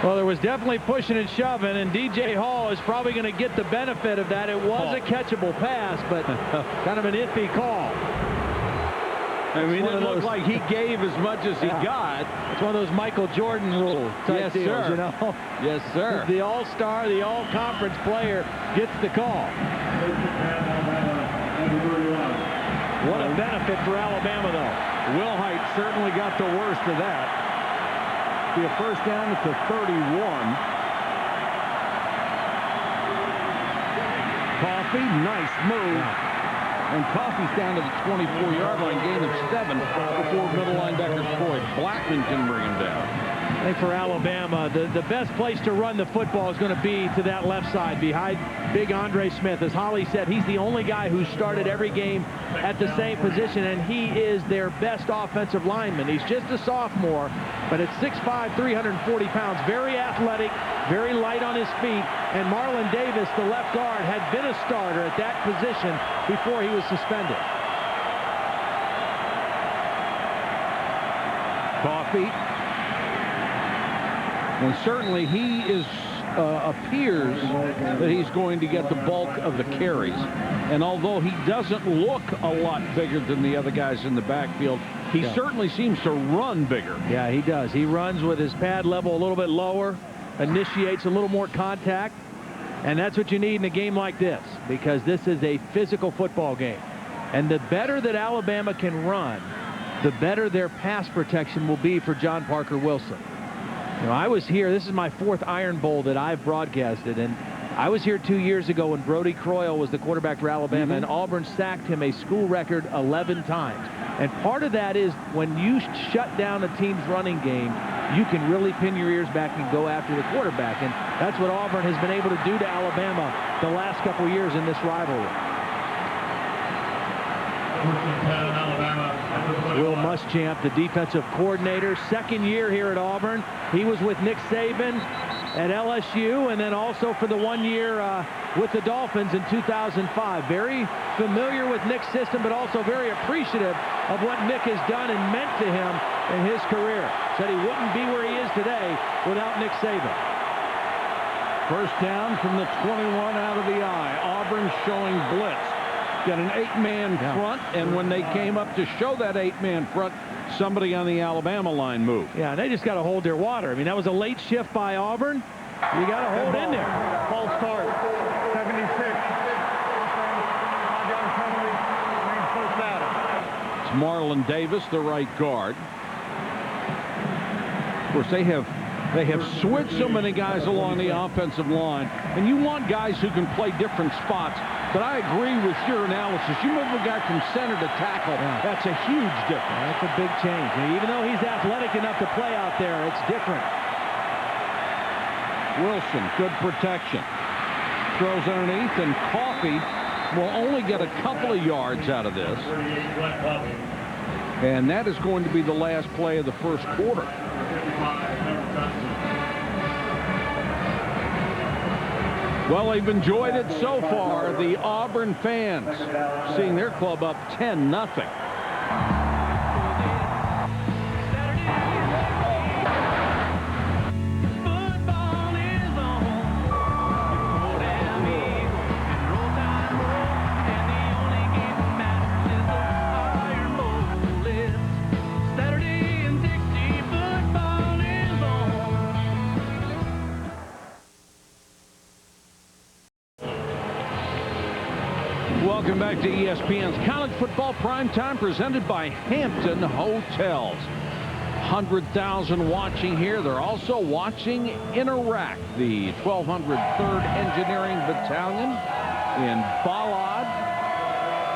Well, there was definitely pushing and shoving, and DJ Hall is probably going to get the benefit of that. It was a catchable pass, but kind of an iffy call. I mean, it looked like he gave as much as he got. It's one of those Michael Jordan rule type deals, sir. you know? Yes, sir. The all-star, the all-conference player gets the call. What a benefit for Alabama, though. Wilhite certainly got the worst of that. Be a first down at the 31. Coffee, nice move. And Coffey's down to the 24-yard line, gain of 7 before middle linebacker Floyd Blackman can bring him down. I think for Alabama, the best place to run the football is going to be to that left side behind big Andre Smith. As Holly said, he's the only guy who started every game at the same position, and he is their best offensive lineman. He's just a sophomore, but at 6'5", 340 pounds, very athletic, very light on his feet. And Marlon Davis, the left guard, had been a starter at that position before he was suspended. Coffee. And certainly he is appears that he's going to get the bulk of the carries. And although he doesn't look a lot bigger than the other guys in the backfield, he certainly seems to run bigger. Yeah, he does. He runs with his pad level a little bit lower, initiates a little more contact, and that's what you need in a game like this, because this is a physical football game. And the better that Alabama can run, the better their pass protection will be for John Parker Wilson. You know, I was here, this is my 4th Iron Bowl that I've broadcasted, and I was here 2 years ago when Brody Croyle was the quarterback for Alabama, and Auburn sacked him a school record 11 times. And part of that is when you shut down a team's running game, you can really pin your ears back and go after the quarterback. And that's what Auburn has been able to do to Alabama the last couple years in this rivalry. Will Muschamp, the defensive coordinator, 2nd year here at Auburn. He was with Nick Saban at LSU, and then also for the 1 year with the Dolphins in 2005. Very familiar with Nick's system, but also very appreciative of what Nick has done and meant to him in his career. Said he wouldn't be where he is today without Nick Saban. First down from the 21 out of the eye. Auburn showing blitz. Got an 8-man front, and when they came up to show that 8-man front, somebody on the Alabama line moved. Yeah, and they just got to hold their water. I mean, that was a late shift by Auburn. You got to hold in there. False start. 76. It's Marlon Davis, the right guard. Of course, they have switched so many guys along the offensive line, and you want guys who can play different spots. But I agree with your analysis. You move a guy from center to tackle, that's a huge difference. That's a big change. And even though he's athletic enough to play out there, it's different. Wilson, good protection. Throws underneath, and Coffee will only get a couple of yards out of this. And that is going to be the last play of the first quarter. Well, they've enjoyed it so far. The Auburn fans seeing their club up 10-0. Welcome back to ESPN's College Football Primetime, presented by Hampton Hotels. 100,000 watching here. They're also watching in Iraq. The 1203rd Engineering Battalion in Balad.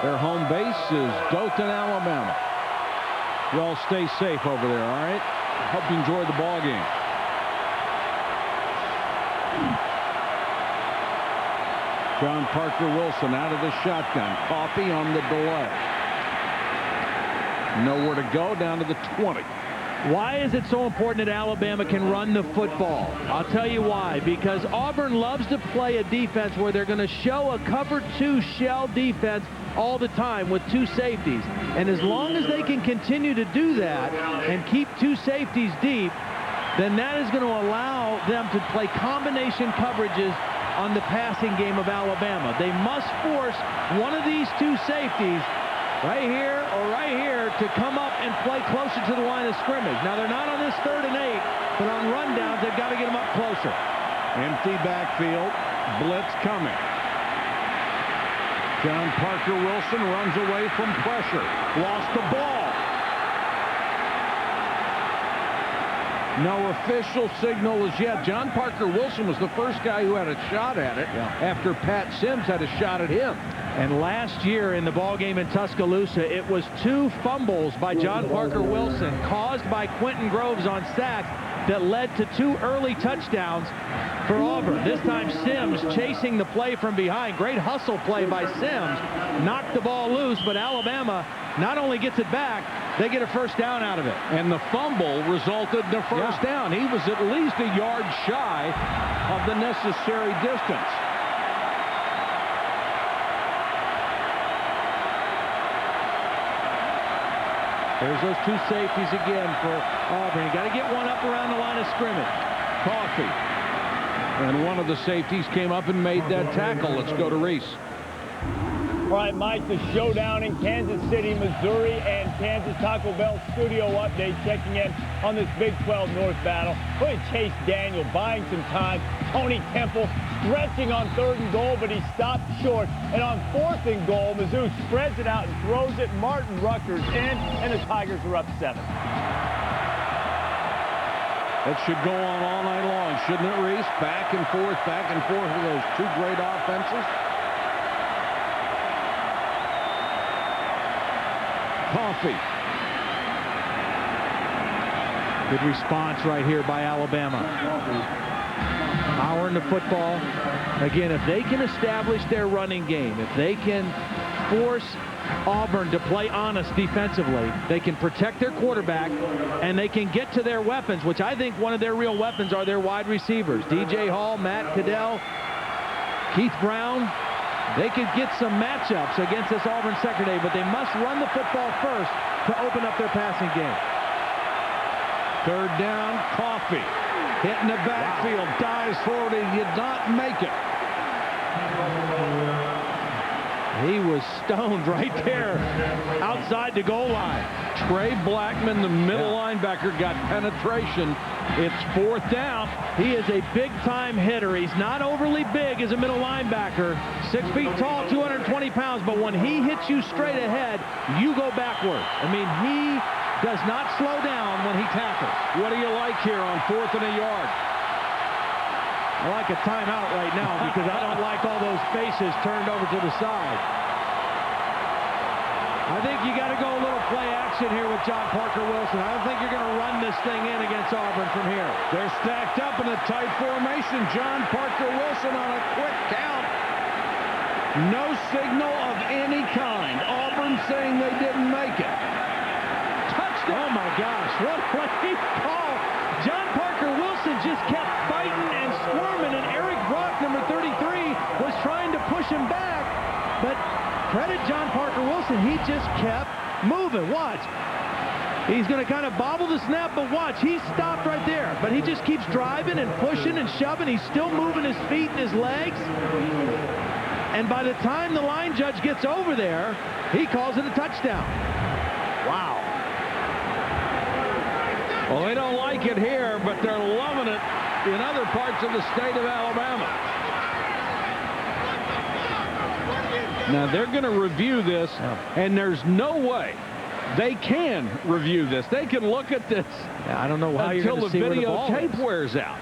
Their home base is Dothan, Alabama. You all stay safe over there, all right? Hope you enjoy the ball game. John Parker Wilson out of the shotgun. Coffee on the delay. Nowhere to go, down to the 20. Why is it so important that Alabama can run the football? I'll tell you why. Because Auburn loves to play a defense where they're going to show a cover 2 shell defense all the time with 2 safeties. And as long as they can continue to do that and keep 2 safeties deep, then that is going to allow them to play combination coverages on the passing game of Alabama. They must force one of these 2 safeties right here or right here to come up and play closer to the line of scrimmage. Now, they're not on this 3rd and 8, but on rundowns, they've got to get them up closer. Empty backfield. Blitz coming. John Parker Wilson runs away from pressure. Lost the ball. No official signal as yet. John Parker Wilson was the first guy who had a shot at it after Pat Sims had a shot at him. And last year in the ball game in Tuscaloosa, it was 2 fumbles by John Parker Wilson caused by Quentin Groves on sacks that led to 2 early touchdowns for Auburn. This time Sims chasing the play from behind. Great hustle play by Sims. Knocked the ball loose, but Alabama not only gets it back, they get a first down out of it. And the fumble resulted in a first down. He was at least a yard shy of the necessary distance. There's those 2 safeties again for Auburn. You got to get one up around the line of scrimmage. Coffee. And one of the safeties came up and made that tackle. Let's go to Reese. All right, Mike, the showdown in Kansas City, Missouri, and Kansas Taco Bell studio update checking in on this Big 12 North battle. Look at Chase Daniel buying some time. Tony Temple stretching on 3rd and goal, but he stopped short. And on 4th and goal, Mizzou spreads it out and throws it. Martin Rutgers in, and the Tigers are up 7. That should go on all night long, shouldn't it, Reese? Back and forth with those 2 great offenses. Coffee. Good response right here by Alabama. Power in the football. Again, if they can establish their running game, if they can force Auburn to play honest defensively, they can protect their quarterback, and they can get to their weapons, which I think one of their real weapons are their wide receivers. DJ Hall, Matt Caddell, Keith Brown. They could get some matchups against this Auburn secondary, but they must run the football first to open up their passing game. 3rd down, Coffee. Hitting the backfield, dives forward, and did not make it. He was stoned right there outside the goal line. Trey Blackman, the middle linebacker, got penetration. It's 4th down. He is a big-time hitter. He's not overly big as a middle linebacker. 6 feet tall, 220 pounds, but when he hits you straight ahead, you go backward. I mean, he does not slow down when he tackles. What do you like here on 4th and a yard? I like a timeout right now because I don't like all those faces turned over to the side. I think you got to go a little play action here with John Parker Wilson. I don't think you're going to run this thing in against Auburn from here. They're stacked up in a tight formation. John Parker Wilson on a quick count. No signal of any kind. Auburn saying they didn't make it. John Parker Wilson, he just kept moving. Watch. He's going to kind of bobble the snap, but watch, he stopped right there. But he just keeps driving and pushing and shoving. He's still moving his feet and his legs. And by the time the line judge gets over there, he calls it a touchdown. Wow. Well, they don't like it here, but they're loving it in other parts of the state of Alabama. Now, they're going to review this, and there's no way they can review this. They can look at this I don't know how you're going to see where the ball is. Until the videotape wears out.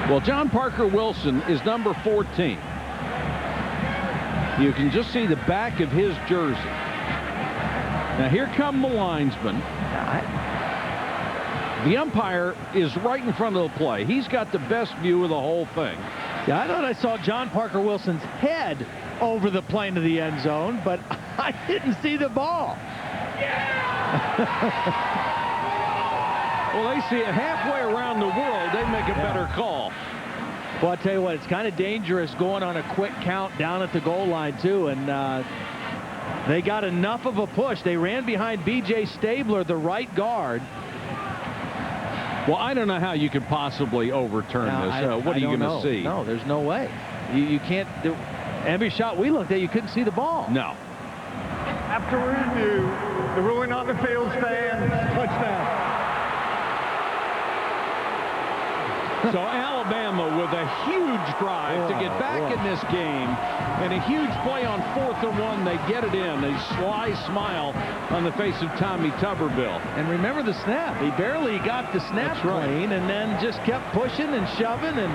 Well, John Parker Wilson is number 14. You can just see the back of his jersey. Now, here come the linesmen. The umpire is right in front of the play. He's got the best view of the whole thing. Yeah, I thought I saw John Parker Wilson's head over the plane of the end zone, but I didn't see the ball. Well, they see it halfway around the world. They make a better call. Well, I'll tell you what, it's kind of dangerous going on a quick count down at the goal line, too, and they got enough of a push. They ran behind B.J. Stabler, the right guard. Well, I don't know how you could possibly overturn this. What are you going to see? No, there's no way. You can't do. Every shot we looked at, you couldn't see the ball. No. After review, the ruling on the field stands. Touchdown. So Alabama with a huge drive to get back in this game, and a huge play on 4th and 1. They get it in. A sly smile on the face of Tommy Tuberville. And remember the snap. He barely got the snap clean, and then just kept pushing and shoving. And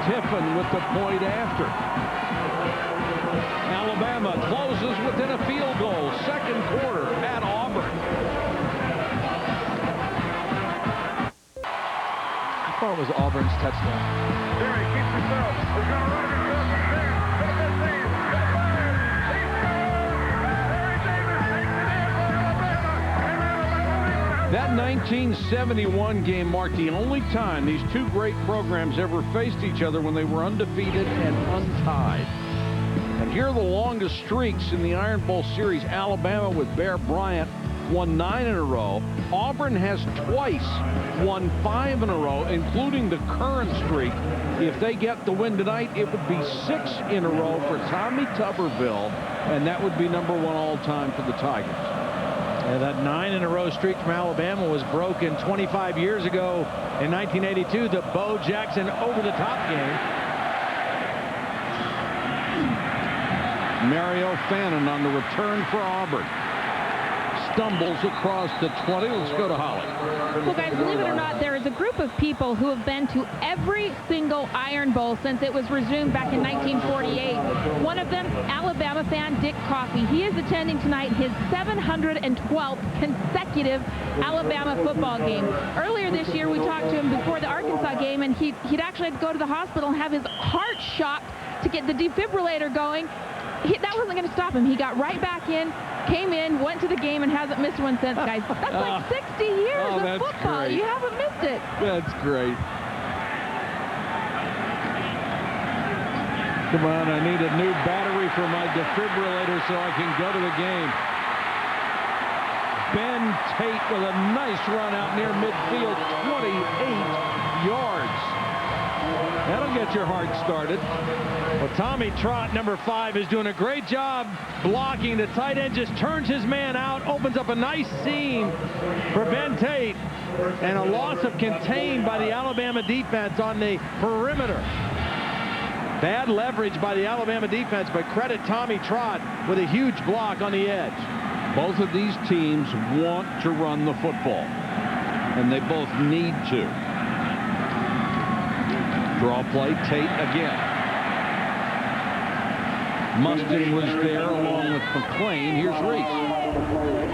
Tiffin with the point after. Alabama closes within a field goal. Second quarter at Auburn. I thought it was Auburn's touchdown. There he keeps himself. He's going to run himself from there. Got that thing. Got fired. He scores. Harry Davis takes it in for Alabama. That 1971 game marked the only time these two great programs ever faced each other when they were undefeated and untied. And here are the longest streaks in the Iron Bowl series. Alabama with Bear Bryant won 9 in a row. Auburn has twice won 5 in a row, including the current streak. If they get the win tonight, it would be 6 in a row for Tommy Tuberville, and that would be #1 all-time for the Tigers. Yeah, that 9 in a row streak from Alabama was broken 25 years ago in 1982, the Bo Jackson over-the-top game. Mario Fannin on the return for Auburn. Stumbles across the 20. Let's go to Holly. Well, guys, believe it or not, there is a group of people who have been to every single Iron Bowl since it was resumed back in 1948. One of them, Alabama fan Dick Coffey. He is attending tonight his 712th consecutive Alabama football game. Earlier this year, we talked to him before the Arkansas game, and he'd actually had to go to the hospital and have his heart shocked to get the defibrillator going. That wasn't going to stop him. He got right back in, came in, went to the game, and hasn't missed one since, guys. That's like 60 years of football. Great. You haven't missed it. That's great. Come on, I need a new battery for my defibrillator so I can go to the game. Ben Tate with a nice run out near midfield, 28 yards. That'll get your heart started. Well, Tommy Trott, number 5, is doing a great job blocking. The tight end just turns his man out, opens up a nice seam for Ben Tate, and a loss of contain by the Alabama defense on the perimeter. Bad leverage by the Alabama defense, but credit Tommy Trott with a huge block on the edge. Both of these teams want to run the football, and they both need to. Draw play, Tate again. Mustin was there along with McClain. Here's Reese.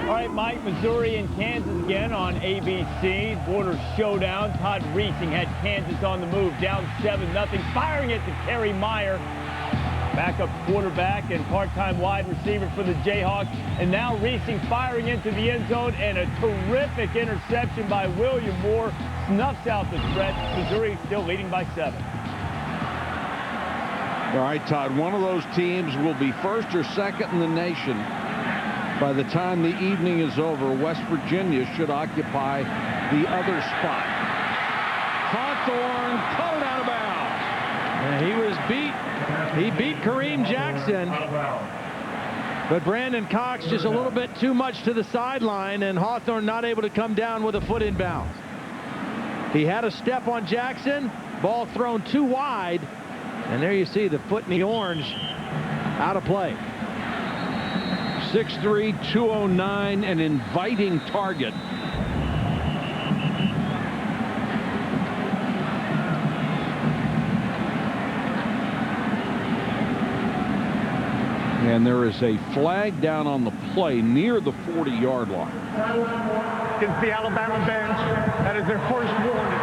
All right, Mike, Missouri and Kansas again on ABC. Border showdown. Todd Reesing had Kansas on the move, down 7-0, firing it to Kerry Meyer. backup quarterback and part-time wide receiver for the Jayhawks. And now Reesing firing into the end zone, and a terrific interception by William Moore snuffs out the threat. Missouri still leading by 7. All right, Todd, one of those teams will be first or second in the nation by the time the evening is over. West Virginia should occupy the other spot. Hawthorne cut it out of bounds. And he was beat. He beat Kareem Jackson. But Brandon Cox just a little bit too much to the sideline, and Hawthorne not able to come down with a foot in bounds. He had a step on Jackson. Ball thrown too wide. And there you see the foot in the orange out of play. 6'3", 209, an inviting target. And there is a flag down on the play near the 40-yard line. Against the Alabama bench, that is their first warning.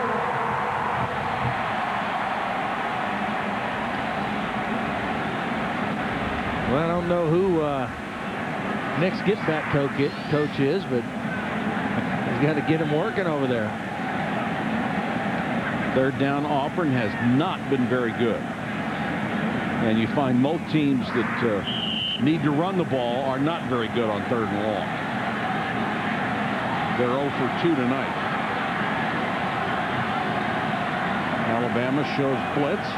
Well, I don't know who Nick's get-back coach is, but he's got to get him working over there. Third down, Auburn has not been very good. And you find most teams that need to run the ball are not very good on 3rd and long. They're 0 for 2 tonight. Alabama shows blitz.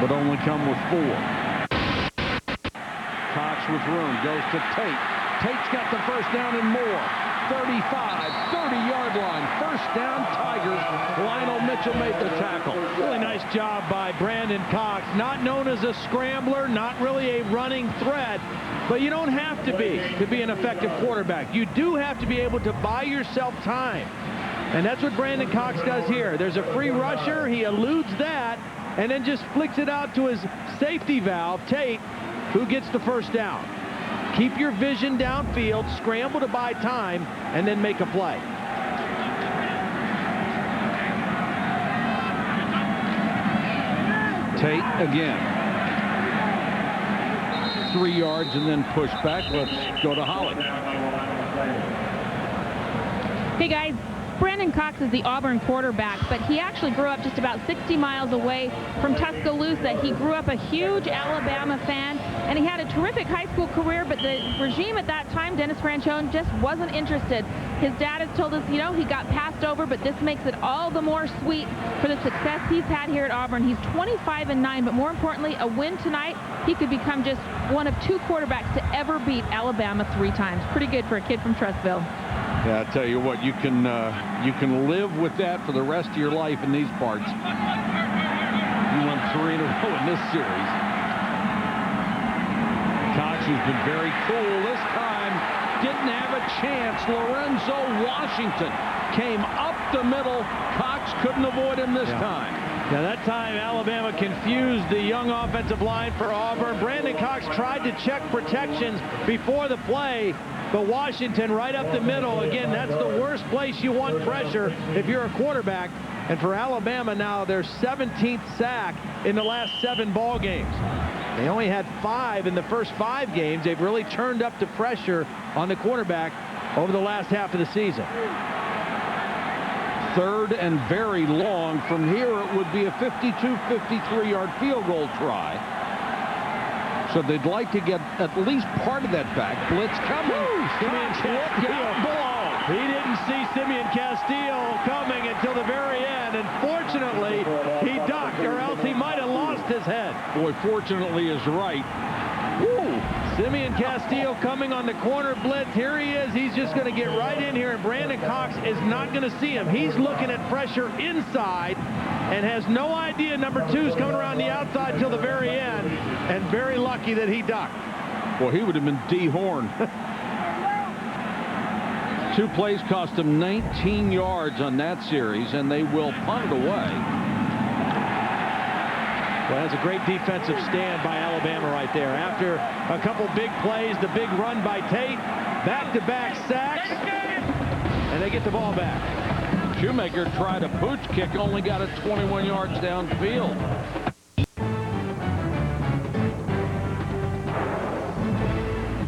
But only come with 4. Cox with room, goes to Tate. Tate's got the first down and more. 35, 30-yard line. First down, Tigers. Lionel Mitchell made the tackle. Really nice job by Brandon Cox. Not known as a scrambler, not really a running threat, but you don't have to be an effective quarterback. You do have to be able to buy yourself time. And that's what Brandon Cox does here. There's a free rusher. He eludes that, and then just flicks it out to his safety valve, Tate, who gets the first down. Keep your vision downfield, scramble to buy time, and then make a play. Tate again. 3 yards and then push back. Let's go to Holly. Hey guys, Brandon Cox is the Auburn quarterback, but he actually grew up just about 60 miles away from Tuscaloosa. He grew up a huge Alabama fan, and he had a terrific high school career, but the regime at that time, Dennis Franchione, just wasn't interested. His dad has told us, you know, he got passed over, but this makes it all the more sweet for the success he's had here at Auburn. He's 25-9, but more importantly, a win tonight, he could become just one of 2 quarterbacks to ever beat Alabama 3 times. Pretty good for a kid from Trussville. Yeah, I tell you what, you can live with that for the rest of your life in these parts. You won 3 in a row in this series. Cox, who's been very cool this time, didn't have a chance. Lorenzo Washington came up the middle. Cox couldn't avoid him this time. Now that time Alabama confused the young offensive line for Auburn. Brandon Cox tried to check protections before the play, but Washington right up the middle. Again, that's the worst place you want pressure if you're a quarterback. And for Alabama now, their 17th sack in the last 7 ball games. They only had 5 in the first 5 games. They've really turned up the pressure on the quarterback over the last half of the season. 3rd and very long. From here, it would be a 52, 53-yard field goal try. So they'd like to get at least part of that back. Blitz coming. Simeon Castillo. He didn't see Simeon Castillo coming until the very end, and fortunately, he ducked, or else he might have lost his head. Boy, fortunately is right. Woo! Simeon Castillo coming on the corner blitz. Here he is. He's just going to get right in here, and Brandon Cox is not going to see him. He's looking at pressure inside and has no idea number 2's coming around the outside till the very end, and very lucky that he ducked. Well, he would have been dehorned. 2 plays cost him 19 yards on that series, and they will punt it away. Well, that's a great defensive stand by Alabama right there. After a couple big plays, the big run by Tate, back-to-back sacks, and they get the ball back. Shoemaker tried a pooch kick, only got it 21 yards downfield.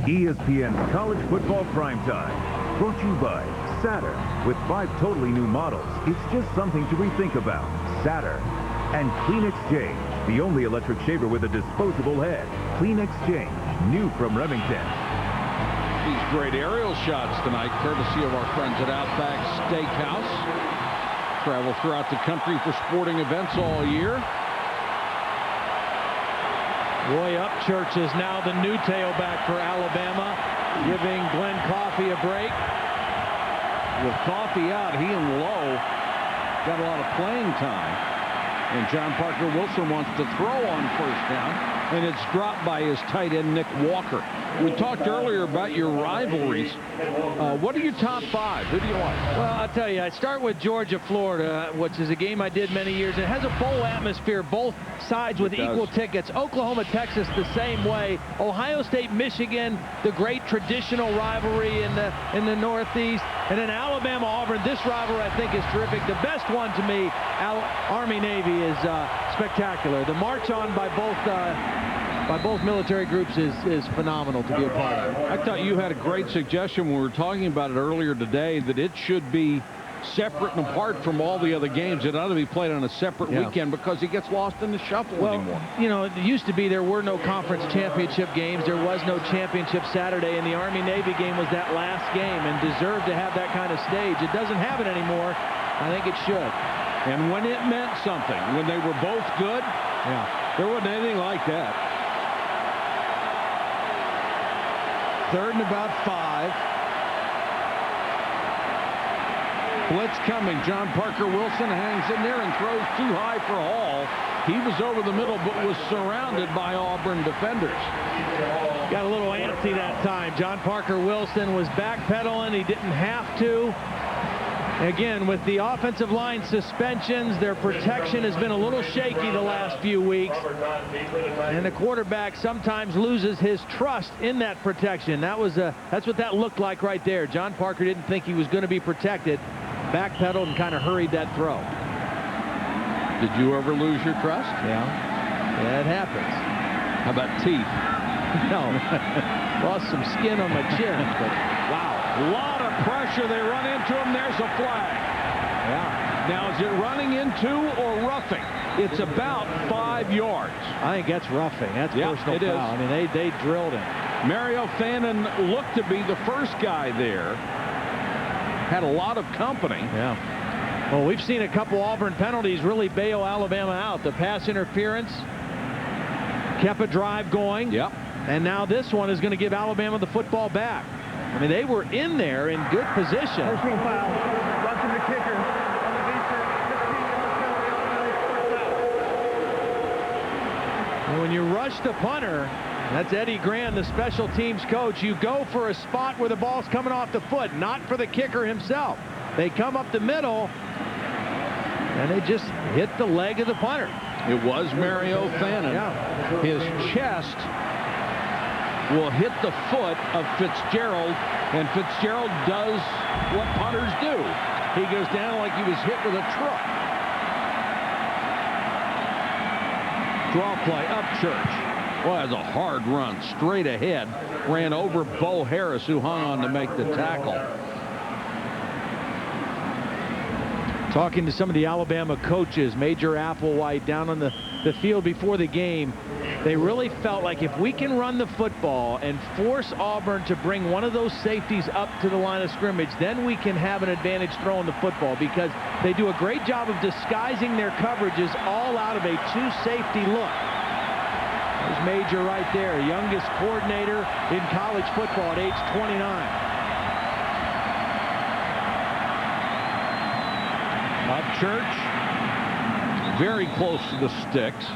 ESPN's College Football Primetime, brought to you by Saturn. With 5 totally new models, it's just something to rethink about. Saturn. And Clean Exchange, the only electric shaver with a disposable head. Clean Exchange, new from Remington. These great aerial shots tonight, courtesy of our friends at Outback Steakhouse. Travel throughout the country for sporting events all year. Roy Upchurch is now the new tailback for Alabama, giving Glenn Coffey a break. With Coffey out, he and Lowe got a lot of playing time. And John Parker Wilson wants to throw on first down, and it's dropped by his tight end, Nick Walker. We talked earlier about your rivalries. What are your top 5? Who do you like? Well, I'll tell you, I start with Georgia, Florida, which is a game I did many years. It has a bowl atmosphere, both sides with equal tickets. Oklahoma, Texas, the same way. Ohio State, Michigan, the great traditional rivalry in the Northeast. And then Alabama, Auburn. This rivalry, I think, is terrific. The best one to me, Army-Navy, is spectacular. The march on by both military groups is phenomenal to be a part of. I thought you had a great suggestion when we were talking about it earlier today, that it should be separate and apart from all the other games. It ought to be played on a separate weekend because it gets lost in the shuffle anymore. You know, it used to be there were no conference championship games. There was no championship Saturday, and the Army-Navy game was that last game and deserved to have that kind of stage. It doesn't have it anymore. I think it should. And when it meant something, when they were both good, there wasn't anything like that. 3rd and about 5. Blitz coming. John Parker Wilson hangs in there and throws too high for Hall. He was over the middle but was surrounded by Auburn defenders. Got a little antsy that time. John Parker Wilson was backpedaling. He didn't have to. Again, with the offensive line suspensions, their protection has been a little shaky the last few weeks. And the quarterback sometimes loses his trust in that protection. That's what that looked like right there. John Parker didn't think he was going to be protected. Backpedaled and kind of hurried that throw. Did you ever lose your trust? Yeah, it happens. How about teeth? No. Lost some skin on my chin. But wow. A lot of pressure. They run into him. There's a flag. Yeah. Now, is it running into or roughing? It's about 5 yards. I think that's roughing. That's personal foul. I mean, they drilled him. Mario Fannin looked to be the first guy there. Had a lot of company. Yeah. Well, we've seen a couple Auburn penalties really bail Alabama out. The pass interference kept a drive going. Yep. And now this one is going to give Alabama the football back. I mean, they were in there in good position. Personal foul. Rushing the kicker. And when you rush the punter, that's Eddie Grand, the special teams coach. You go for a spot where the ball's coming off the foot, not for the kicker himself. They come up the middle, and they just hit the leg of the punter. It was Mario Fannin. Yeah. His chest will hit the foot of Fitzgerald, and Fitzgerald does what punters do. He goes down like he was hit with a truck. Draw play, Upchurch. Well, that's a hard run, straight ahead. Ran over Bo Harris, who hung on to make the tackle. Talking to some of the Alabama coaches, Major Applewhite, down on the field before the game, they really felt like if we can run the football and force Auburn to bring one of those safeties up to the line of scrimmage, then we can have an advantage throwing the football, because they do a great job of disguising their coverages all out of a two-safety look. There's Major right there, youngest coordinator in college football at age 29. Upchurch, very close to the sticks.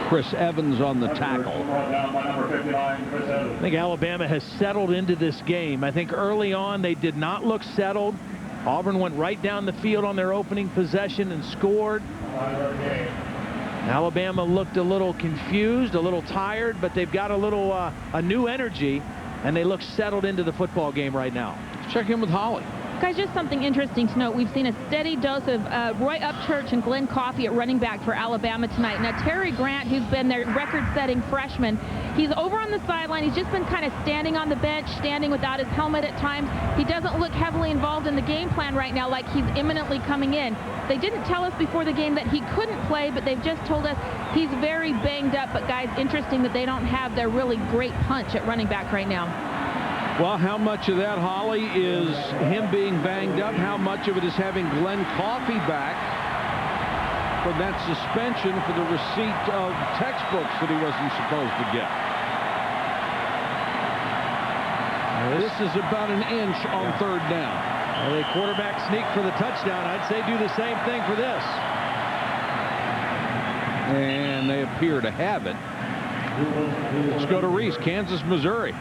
Chris Evans on the tackle. I think Alabama has settled into this game. I think early on they did not look settled. Auburn went right down the field on their opening possession and scored. Alabama looked a little confused, a little tired, but they've got a new energy, and they look settled into the football game right now. Check in with Holly. Guys, just something interesting to note. We've seen a steady dose of Roy Upchurch and Glenn Coffey at running back for Alabama tonight. Now, Terry Grant, who's been their record-setting freshman, he's over on the sideline. He's just been kind of standing on the bench, standing without his helmet at times. He doesn't look heavily involved in the game plan right now like he's imminently coming in. They didn't tell us before the game that he couldn't play, but they've just told us he's very banged up. But, guys, interesting that they don't have their really great punch at running back right now. Well, how much of that, Holly, is him being banged up? How much of it is having Glenn Coffey back from that suspension for the receipt of textbooks that he wasn't supposed to get? This is about an inch on third down. Well, the quarterback sneak for the touchdown. I'd say do the same thing for this. And they appear to have it. Let's go to Reese, Kansas, Missouri.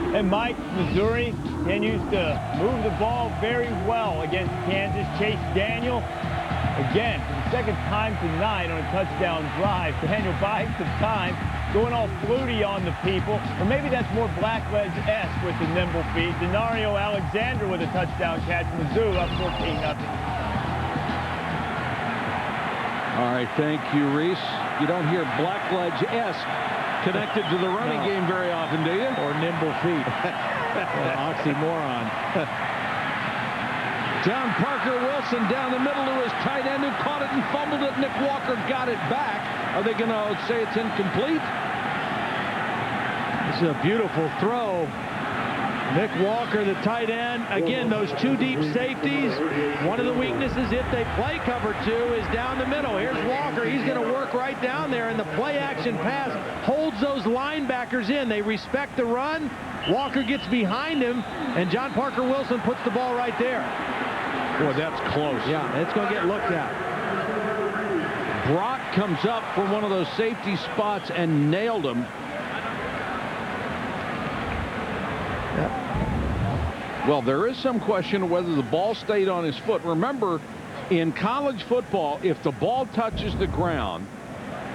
And Mike, Missouri continues to move the ball very well against Kansas. Chase Daniel, again, for the second time tonight on a touchdown drive. Daniel buys some time, going all fluty on the people. Or maybe that's more Blackledge-esque with the nimble feet. Denario Alexander with a touchdown catch. Mizzou up 14-0. All right, thank you, Reese. You don't hear Blackledge-esque connected to the running game very often, do you? Or nimble feet. Oxymoron. John Parker Wilson down the middle to his tight end who caught it and fumbled it. Nick Walker got it back. Are they going to say it's incomplete? This is a beautiful throw. Nick Walker, the tight end. Again, those two deep safeties. One of the weaknesses, if they play cover two, is down the middle. Here's Walker. He's going to work right down there, and the play-action pass holds those linebackers in. They respect the run. Walker gets behind him, and John Parker Wilson puts the ball right there. Boy, that's close. Yeah, it's going to get looked at. Brock comes up for one of those safety spots and nailed him. Well, there is some question of whether the ball stayed on his foot. Remember, in college football, if the ball touches the ground,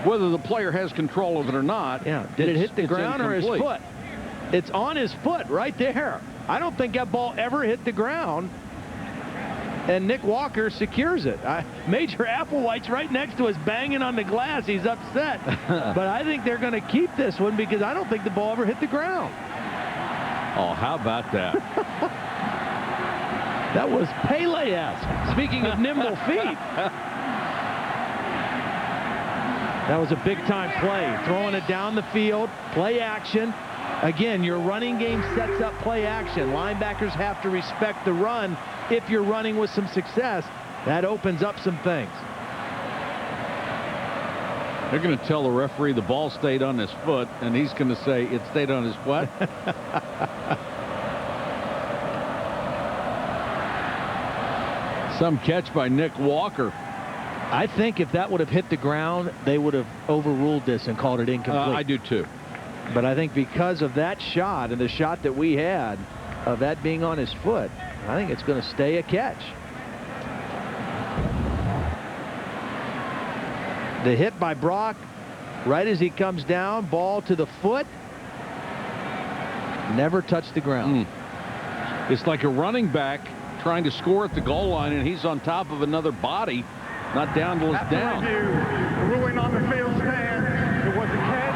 whether the player has control of it or not, did it hit the ground or his foot? It's on his foot right there. I don't think that ball ever hit the ground. And Nick Walker secures it. Major Applewhite's right next to us banging on the glass. He's upset. But I think they're going to keep this one because I don't think the ball ever hit the ground. Oh, how about that? That was Pele-esque. Speaking of nimble feet. That was a big-time play. Throwing it down the field, play action. Again, your running game sets up play action. Linebackers have to respect the run. If you're running with some success, that opens up some things. They're going to tell the referee the ball stayed on his foot, and he's going to say it stayed on his what? Some catch by Nick Walker. I think if that would have hit the ground, they would have overruled this and called it incomplete. I do too. But I think because of that shot and the shot that we had of that being on his foot, I think it's going to stay a catch. The hit by Brock right as he comes down, ball to the foot, never touched the ground. It's like a running back trying to score at the goal line, and he's on top of another body, not down till it's down. The ruling on the field stands. It was a catch.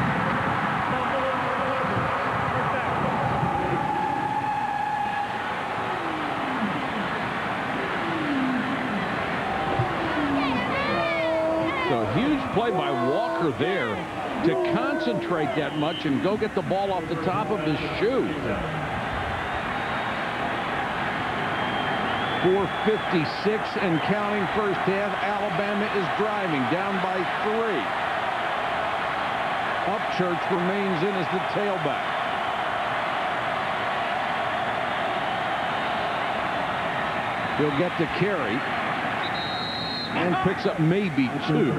So a huge play by Walker there to concentrate that much and go get the ball off the top of his shoe. 4:56 and counting first half. Alabama is driving down by 3. Upchurch remains in as the tailback. He'll get to carry and picks up maybe 2.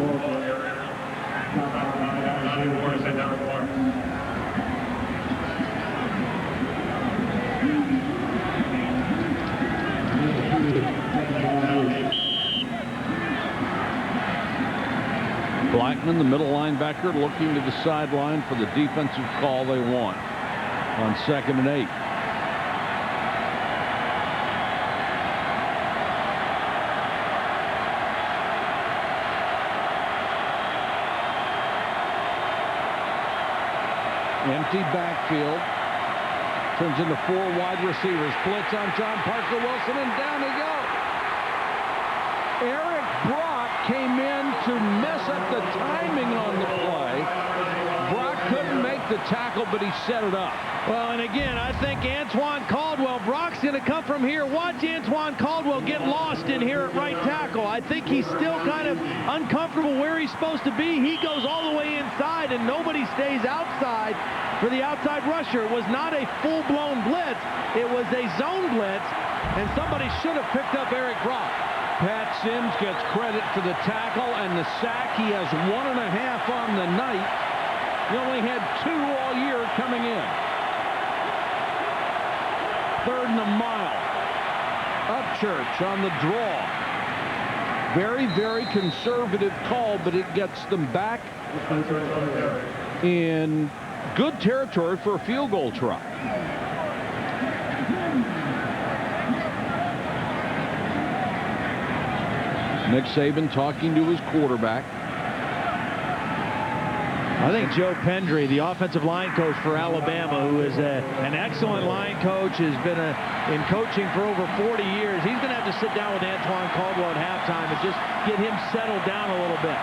Blackman, the middle linebacker, looking to the sideline for the defensive call they want on 2nd and 8. Empty backfield. Turns into 4 wide receivers. Blitz on John Parker Wilson, and down he goes. Eric Brock came in to mess up the timing on the play. Brock couldn't make the tackle, but he set it up. Well, and again, I think Antoine Caldwell, Brock's going to come from here. Watch Antoine Caldwell get lost in here at right tackle. I think he's still kind of uncomfortable where he's supposed to be. He goes all the way inside, and nobody stays outside for the outside rusher. It was not a full-blown blitz. It was a zone blitz, and somebody should have picked up Eric Brock. Pat Sims gets credit for the tackle and the sack. He has 1.5 on the night. He only had 2 all year coming in. 3rd and a mile. Upchurch on the draw. Very, very conservative call, but it gets them back in good territory for a field goal try. Nick Saban talking to his quarterback. I think Joe Pendry, the offensive line coach for Alabama, who is an excellent line coach, has been in coaching for over 40 years. He's going to have to sit down with Antoine Caldwell at halftime and just get him settled down a little bit.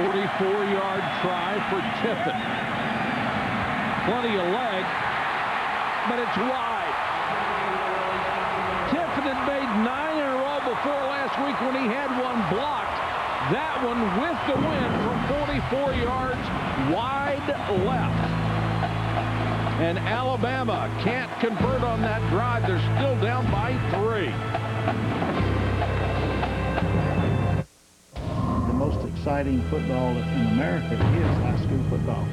44-yard try for Tiffin. Plenty of leg, but it's wide. Tiffin had made 9 in a row before last week when he had one blocked. That one with the win from 44 yards wide left. And Alabama can't convert on that drive. They're still down by 3. The most exciting football in America is high school football.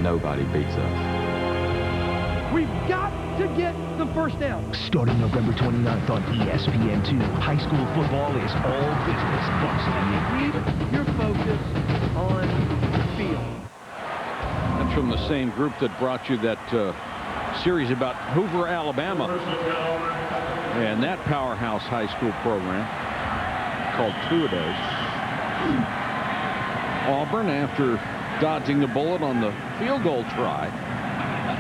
Nobody beats us. We've got to get the first down. Starting November 29th on ESPN2, high school football is all business varsity. Keep your focus on the field. That's from the same group that brought you that series about Hoover, Alabama, and that powerhouse high school program called Two-A-Days. Auburn, after dodging the bullet on the field goal try,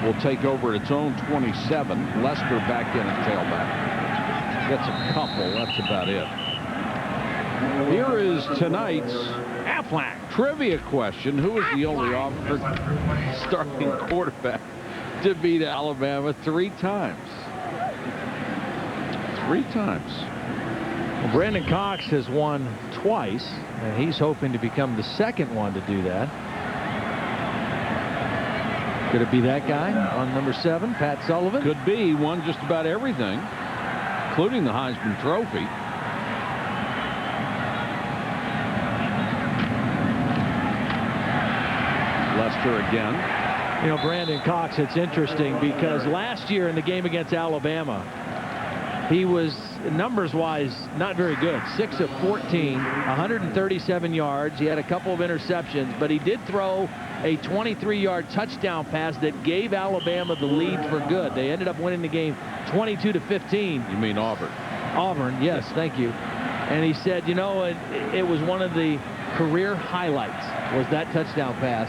will take over at its own 27. Lester back in at tailback. Gets a couple. That's about it. Here is tonight's Aflac trivia question. Who is the only Auburn starting quarterback to beat Alabama 3 times? 3 times. Well, Brandon Cox has won twice, and he's hoping to become the second one to do that. Could it be that guy on number 7, Pat Sullivan? Could be. Won just about everything, including the Heisman Trophy. Lester again. You know, Brandon Cox, it's interesting because last year in the game against Alabama, he was, numbers-wise, not very good. 6 of 14, 137 yards. He had a couple of interceptions, but he did throw a 23-yard touchdown pass that gave Alabama the lead for good. They ended up winning the game 22-15. You mean Auburn? Auburn, yes, thank you. And he said, you know, it was one of the career highlights was that touchdown pass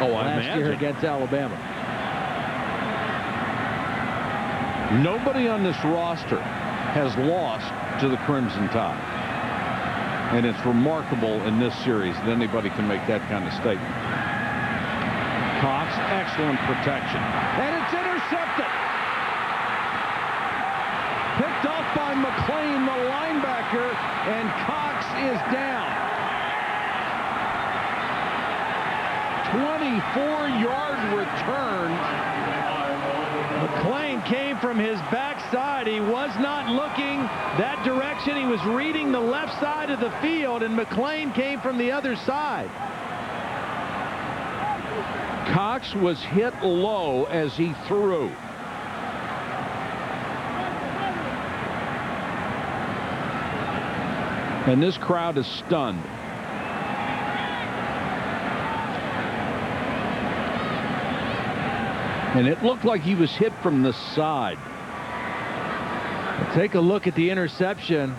last year against Alabama. Nobody on this roster has lost to the Crimson Tide. And it's remarkable in this series that anybody can make that kind of statement. Cox, excellent protection. And it's intercepted. Picked off by McClain, the linebacker, and Cox is down. 24-yard return. McClain came from his backside. He was not looking that direction. He was reading the left side of the field, and McClain came from the other side. Cox was hit low as he threw. And this crowd is stunned. And it looked like he was hit from the side. Take a look at the interception.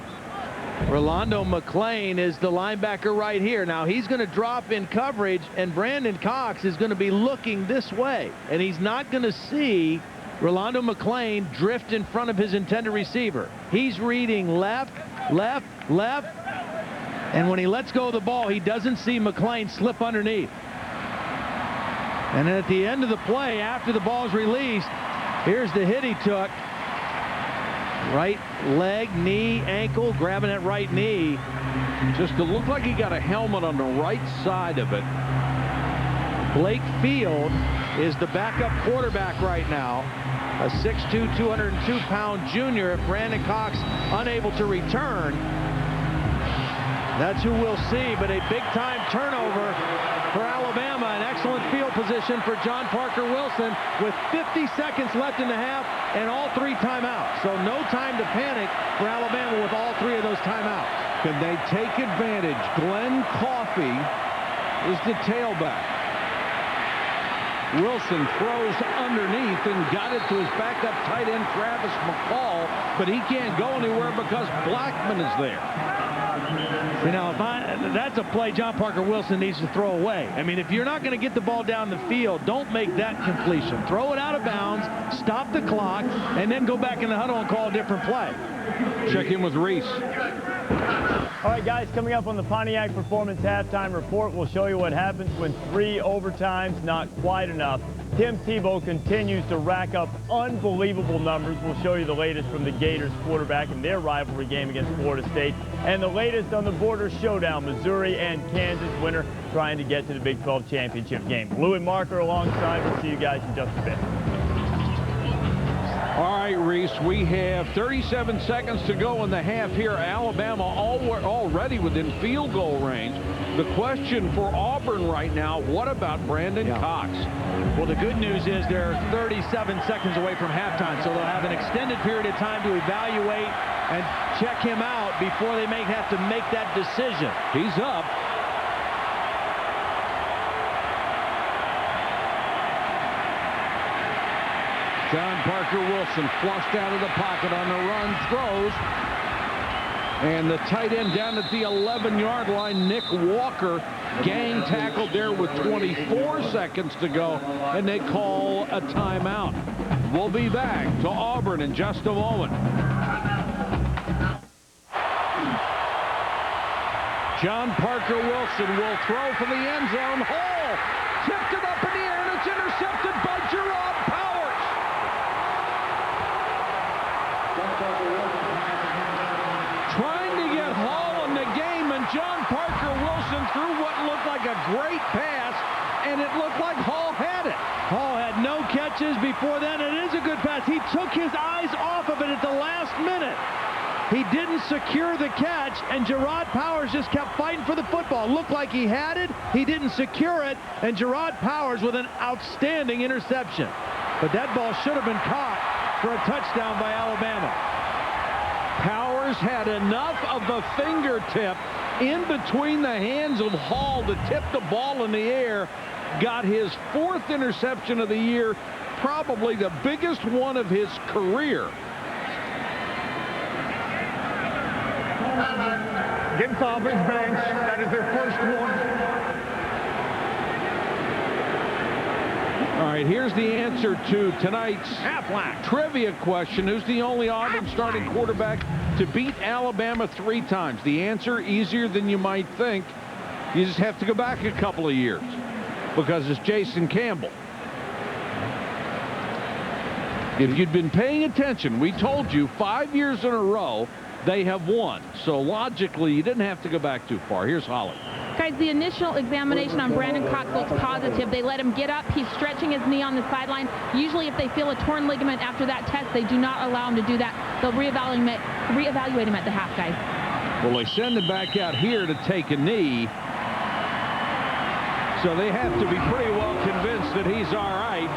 Rolando McClain is the linebacker right here. Now he's going to drop in coverage, and Brandon Cox is going to be looking this way, and he's not going to see Rolando McClain drift in front of his intended receiver. He's reading left, left, left, and when he lets go of the ball, he doesn't see McClain slip underneath. And then at the end of the play, after the ball's released, here's the hit he took. Right leg, knee, ankle, grabbing that right knee. Just to look like he got a helmet on the right side of it. Blake Field is the backup quarterback right now. A 6'2", 202-pound junior. If Brandon Cox unable to return, that's who we'll see. But a big-time turnover for Alabama. An excellent field position for John Parker Wilson with 50 seconds left in the half and all 3 timeouts. So no time to panic for Alabama with all 3 of those timeouts. Can they take advantage? Glenn Coffey is the tailback. Wilson throws underneath and got it to his backup tight end Travis McCall, but he can't go anywhere because Blackman is there. You know, that's a play John Parker Wilson needs to throw away. I mean, if you're not going to get the ball down the field, don't make that completion. Throw it out of bounds, stop the clock, and then go back in the huddle and call a different play. Check in with Reese. All right, guys, coming up on the Pontiac Performance Halftime Report, we'll show you what happens when 3 overtimes not quite enough. Tim Tebow continues to rack up unbelievable numbers. We'll show you the latest from the Gators quarterback in their rivalry game against Florida State. And the latest on the border showdown, Missouri and Kansas winner trying to get to the Big 12 championship game. Lou and Mark are alongside. We'll see you guys in just a bit. All right, Reese, we have 37 seconds to go in the half here. Alabama already within field goal range. The question for Auburn right now, what about Brandon Cox? Well, the good news is they're 37 seconds away from halftime, so they'll have an extended period of time to evaluate and check him out before they may have to make that decision. He's up. John Parker Wilson flushed out of the pocket on the run, throws. And the tight end down at the 11-yard line, Nick Walker, gang tackled there with 24 seconds to go, and they call a timeout. We'll be back to Auburn in just a moment. John Parker Wilson will throw for the end zone. Hall tipped it up in the air, and it's intercepted by Gerard Powers. Trying to get Hall in the game, and John Parker Wilson threw what looked like a great pass, and it looked like Hall had it. Hall had no catches before then. It is a good pass. He took his eyes off of it at the last minute. He didn't secure the catch, and Gerard Powers just kept fighting for the football. Looked like he had it. He didn't secure it, and Gerard Powers with an outstanding interception. But that ball should have been caught for a touchdown by Alabama. Powers had enough of the fingertip in between the hands of Hall to tip the ball in the air. Got his 4th interception of the year, probably the biggest one of his career. Against Auburn's bench, that is their first one. All right, here's the answer to tonight's trivia question. Who's the only Auburn starting quarterback to beat Alabama 3 times? The answer, easier than you might think. You just have to go back a couple of years because it's Jason Campbell. If you'd been paying attention, we told you 5 years in a row they have won. So logically, you didn't have to go back too far. Here's Holly. Guys, the initial examination on Brandon Cox looks positive. They let him get up. He's stretching his knee on the sideline. Usually if they feel a torn ligament after that test, they do not allow him to do that. They'll reevaluate him at the half, guys. Well, they send him back out here to take a knee. So they have to be pretty well convinced that he's all right.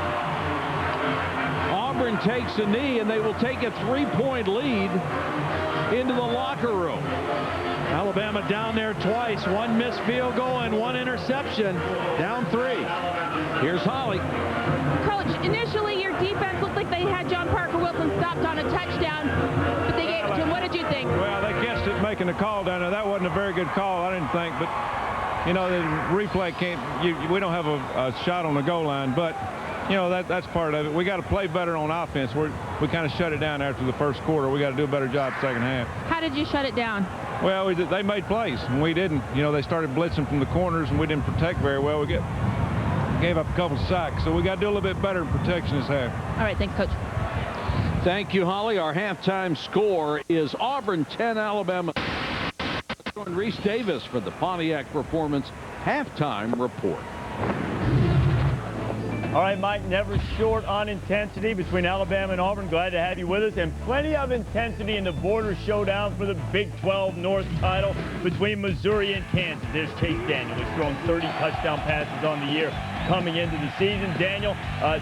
Auburn takes a knee, and they will take a 3-point lead into the locker room. Alabama down there twice. 1 missed field goal and 1 interception. Down 3. Here's Holly. Coach, initially your defense looked like they had John Parker Wilson stopped on a touchdown, but they gave Jim, what did you think? Well, they guessed it making the call down there. That wasn't a very good call, I didn't think. But, you know, the replay can't, we don't have a shot on the goal line. But, you know, that's part of it. We got to play better on offense. We kind of shut it down after the first quarter. We got to do a better job second half. How did you shut it down? Well, they made plays, and we didn't. You know, they started blitzing from the corners, and we didn't protect very well. We gave up a couple sacks, so we got to do a little bit better in protection this half. All right, thanks, Coach. Thank you, Holly. Our halftime score is Auburn 10, Alabama. Let's join Reese Davis for the Pontiac Performance halftime report. All right, Mike, never short on intensity between Alabama and Auburn. Glad to have you with us. And plenty of intensity in the border showdown for the Big 12 North title between Missouri and Kansas. There's Chase Daniel, who's thrown 30 touchdown passes on the year coming into the season. Daniel,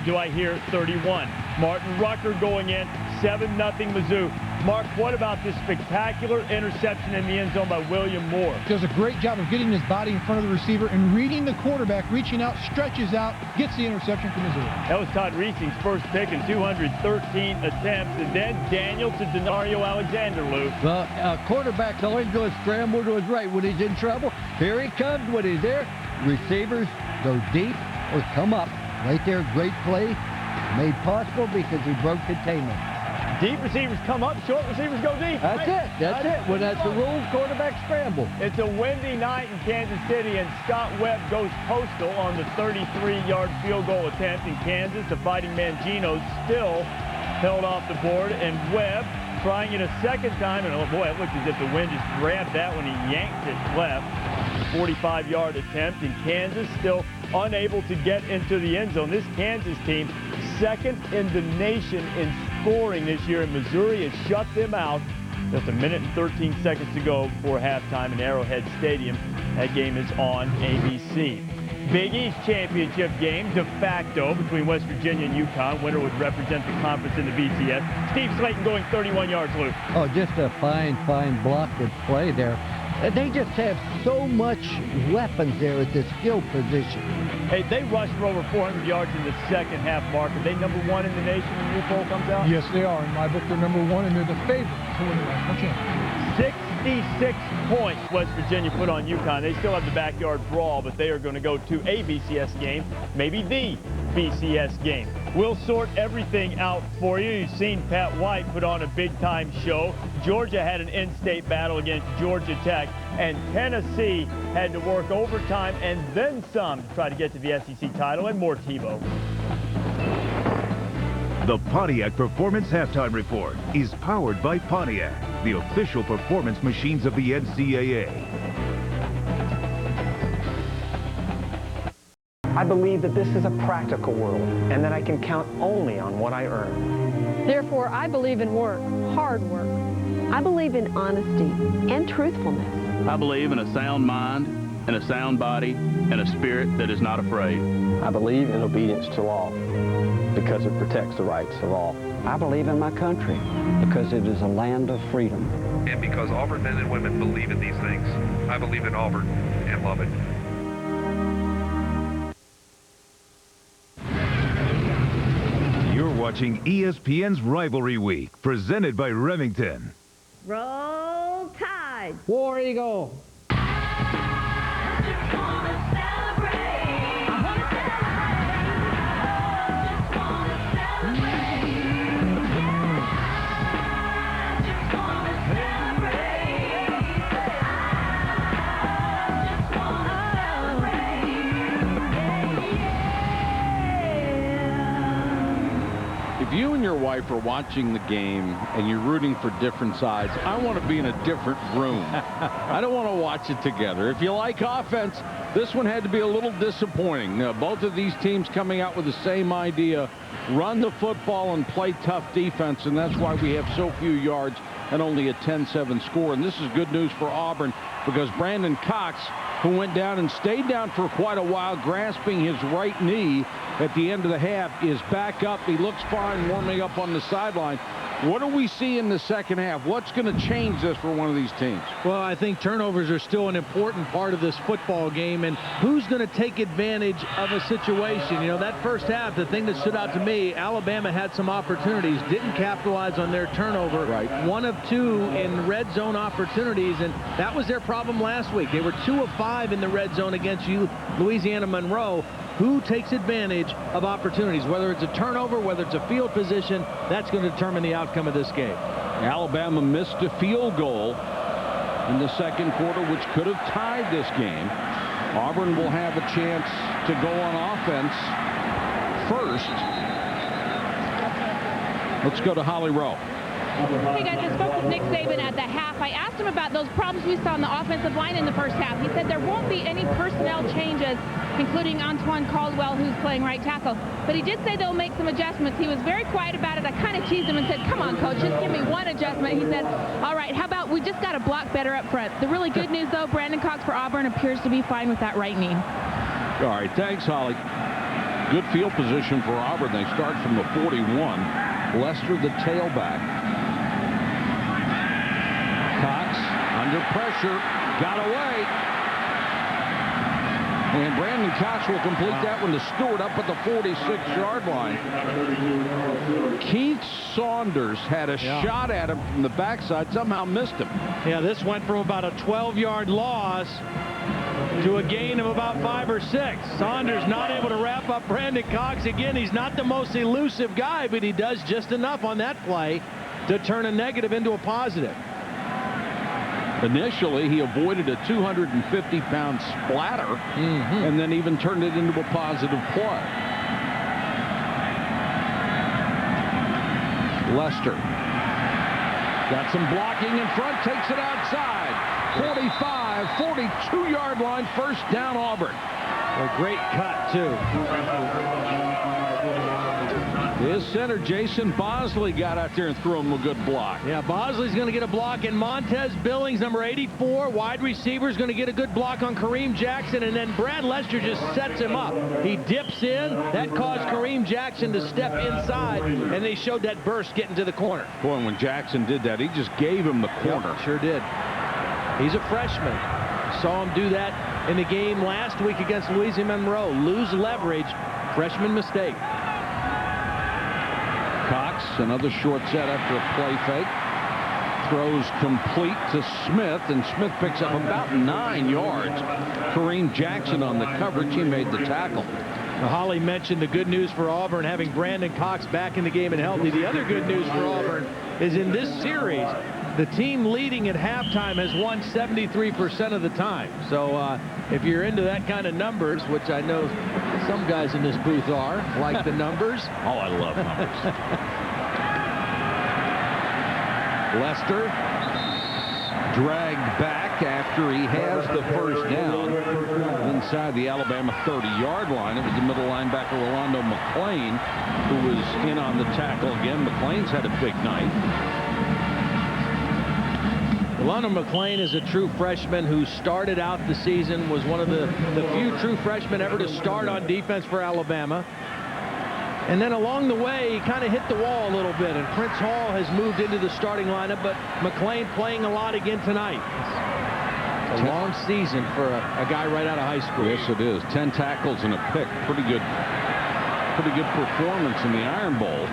do I hear 31? Martin Rucker going in, 7-0 Mizzou. Mark, what about this spectacular interception in the end zone by William Moore? Does a great job of getting his body in front of the receiver and reading the quarterback, reaching out, stretches out, gets the interception for Missouri. That was Todd Reesing's first pick in 213 attempts. And then Daniel to Denario Alexander, Lou. Well, quarterback's always going to scramble to his right when he's in trouble. Here he comes when he's there. Receivers go deep or come up. Right there, great play. Made possible because he broke containment. Deep receivers come up, short receivers go deep. That's it. That's it. When that's the rules, quarterback scramble. It's a windy night in Kansas City, and Scott Webb goes postal on the 33-yard field goal attempt in Kansas. The Fighting Mangino still held off the board, and Webb trying it a second time, and oh boy, it looked as if the wind just grabbed that when he yanked it left. 45-yard attempt in Kansas, still unable to get into the end zone. This Kansas team, second in the nation in scoring this year, and Missouri has shut them out. Just a minute and 13 seconds to go before halftime in Arrowhead Stadium. That game is on ABC. Big East championship game de facto between West Virginia and UConn. Winner would represent the conference in the BCS. Steve Slayton going 31 yards, Luke. Oh, just a fine blocked play there. They just have so much weapons there at the skill position. Hey, they rushed for over 400 yards in the second half, Mark. Are they number one in the nation when the new poll comes out? Yes, they are. In my book, they're number one, and they're the favorite to win the national championship. 66 points West Virginia put on UConn. They still have the backyard brawl, but they are going to go to a BCS game, maybe the BCS game. We'll sort everything out for you. You've seen Pat White put on a big-time show. Georgia had an in-state battle against Georgia Tech, and Tennessee had to work overtime and then some to try to get to the SEC title, and more TiVo. The Pontiac Performance Halftime Report is powered by Pontiac, the official performance machines of the NCAA. I believe that this is a practical world and that I can count only on what I earn. Therefore, I believe in work, hard work. I believe in honesty and truthfulness. I believe in a sound mind and a sound body and a spirit that is not afraid. I believe in obedience to law because it protects the rights of all. I believe in my country because it is a land of freedom. And because Auburn men and women believe in these things, I believe in Auburn and love it. You're watching ESPN's Rivalry Week, presented by Remington. Roll Tide! War Eagle! If you and your wife are watching the game and you're rooting for different sides, I want to be in a different room. I don't want to watch it together. If you like offense, this one had to be a little disappointing. Both of these teams coming out with the same idea, run the football and play tough defense, and that's why we have so few yards and only a 10-7 score. And this is good news for Auburn because Brandon Cox, who went down and stayed down for quite a while, grasping his right knee at the end of the half, is back up. He looks fine warming up on the sideline. What do we see in the second half? What's going to change this for one of these teams? Well, I think turnovers are still an important part of this football game, and who's going to take advantage of a situation? You know, that first half, the thing that stood out to me, Alabama had some opportunities, didn't capitalize on their turnover. Right. 1 of 2 in red zone opportunities, and that was their problem last week. They were 2 of 5 in the red zone against Louisiana Monroe. Who takes advantage of opportunities? Whether it's a turnover, whether it's a field position, that's going to determine the outcome of this game. Alabama missed a field goal in the second quarter, which could have tied this game. Auburn will have a chance to go on offense first. Let's go to Holly Rowe. Hey guys, I spoke with Nick Saban at the half. I asked him about those problems we saw on the offensive line in the first half. He said there won't be any personnel changes, including Antoine Caldwell, who's playing right tackle. But he did say they'll make some adjustments. He was very quiet about it. I kind of teased him and said, come on, coach, just give me one adjustment. He said, all right, how about we just got to block better up front. The really good news, though, Brandon Cox for Auburn appears to be fine with that right knee. All right, thanks, Holly. Good field position for Auburn. They start from the 41. Lester, the tailback. Cox under pressure, got away. And Brandon Cox will complete that one to Stewart up at the 46-yard line. Keith Saunders had a shot at him from the backside, somehow missed him. Yeah, this went from about a 12-yard loss to a gain of about 5 or 6. Saunders not able to wrap up Brandon Cox. Again, he's not the most elusive guy, but he does just enough on that play to turn a negative into a positive. Initially, he avoided a 250-pound splatter and then even turned it into a positive play. Lester got some blocking in front, takes it outside. 45, 42-yard line, first down Auburn. A great cut, too. His center, Jason Bosley, got out there and threw him a good block. Yeah, Bosley's going to get a block, and Montez Billings, number 84, wide receiver, is going to get a good block on Kareem Jackson, and then Brad Lester just sets him up. He dips in. That caused Kareem Jackson to step inside, and they showed that burst getting to the corner. Boy, when Jackson did that, he just gave him the corner. Yep, sure did. He's a freshman. Saw him do that in the game last week against Louisiana Monroe. Lose leverage, freshman mistake. Cox, another short set after a play fake. Throws complete to Smith, and Smith picks up about 9 yards. Kareem Jackson on the coverage. He made the tackle. Now, Holly mentioned the good news for Auburn, having Brandon Cox back in the game and healthy. The other good news for Auburn is in this series, the team leading at halftime has won 73% of the time. So if you're into that kind of numbers, which I know some guys in this booth are, like the numbers. Oh, I love numbers. Lester dragged back after he has the first down inside the Alabama 30-yard line. It was the middle linebacker Rolando McClain who was in on the tackle again. McClain's had a big night. Rolando McClain is a true freshman who started out the season, was one of the few true freshmen ever to start on defense for Alabama. And then along the way, he kind of hit the wall a little bit, and Prince Hall has moved into the starting lineup, but McClain playing a lot again tonight. It's a long season for a guy right out of high school. Yes, it is. 10 tackles and a pick. Pretty good performance in the Iron Bowl.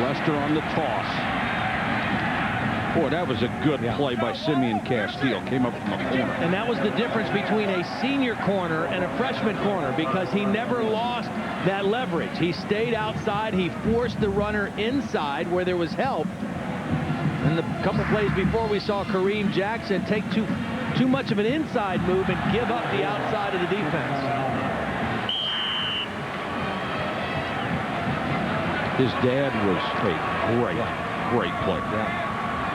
Lester on the toss. Boy, that was a good play by Simeon Castile. Came up from the corner. And that was the difference between a senior corner and a freshman corner, because he never lost that leverage. He stayed outside. He forced the runner inside where there was help. And the couple plays before, we saw Kareem Jackson take too much of an inside move and give up the outside of the defense. His dad was a great player. Yeah.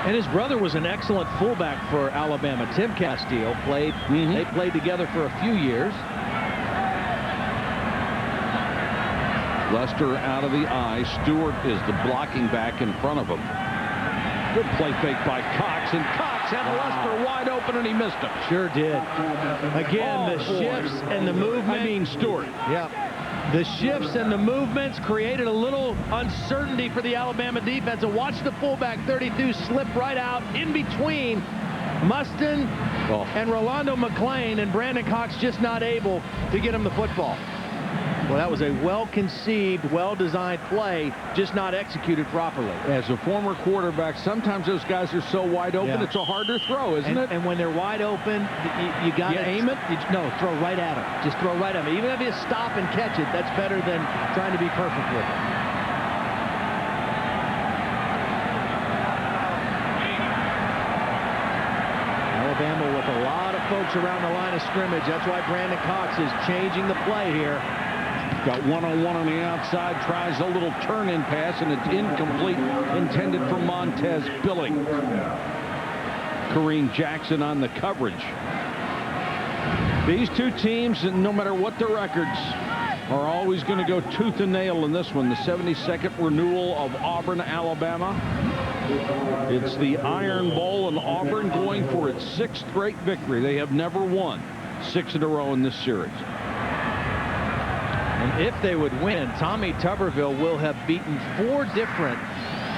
And his brother was an excellent fullback for Alabama. Tim Castile played. They played together for a few years. Lester out of the eye. Stewart is the blocking back in front of him. Good play fake by Cox, and Cox had Lester wide open, and he missed him. Sure did. Again, the shifts and the movement. I mean Stewart. Yeah. The shifts and the movements created a little uncertainty for the Alabama defense. And watch the fullback 32 slip right out in between Mustin and Rolando McClain, and Brandon Cox just not able to get him the football. Well, that was a well-conceived, well-designed play, just not executed properly. As a former quarterback, sometimes those guys are so wide open, it's a harder throw, isn't it? And when they're wide open, you got to aim it? No, throw right at them. Just throw right at them. Even if you stop and catch it, that's better than trying to be perfect with it. Alabama with a lot of folks around the line of scrimmage. That's why Brandon Cox is changing the play here. Got one-on-one on the outside, tries a little turn-in pass, and it's incomplete, intended for Montez Billing. Kareem Jackson on the coverage. These two teams, no matter what the records, are always going to go tooth and nail in this one. The 72nd renewal of Auburn, Alabama. It's the Iron Bowl, and Auburn going for its 6th straight victory. They have never won 6 in a row in this series. And if they would win, Tommy Tuberville will have beaten 4 different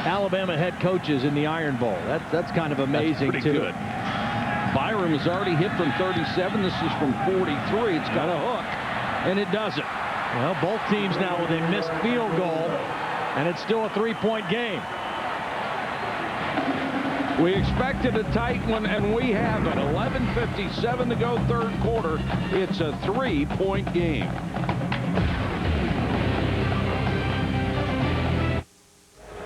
Alabama head coaches in the Iron Bowl. That's kind of amazing, That's pretty too. Good. Byram has already hit from 37. This is from 43. It's got a hook, and it doesn't. Well, both teams now with a missed field goal, and it's still a 3-point game. We expected a tight one, and we have it. 11:57 to go, third quarter. It's a 3-point game.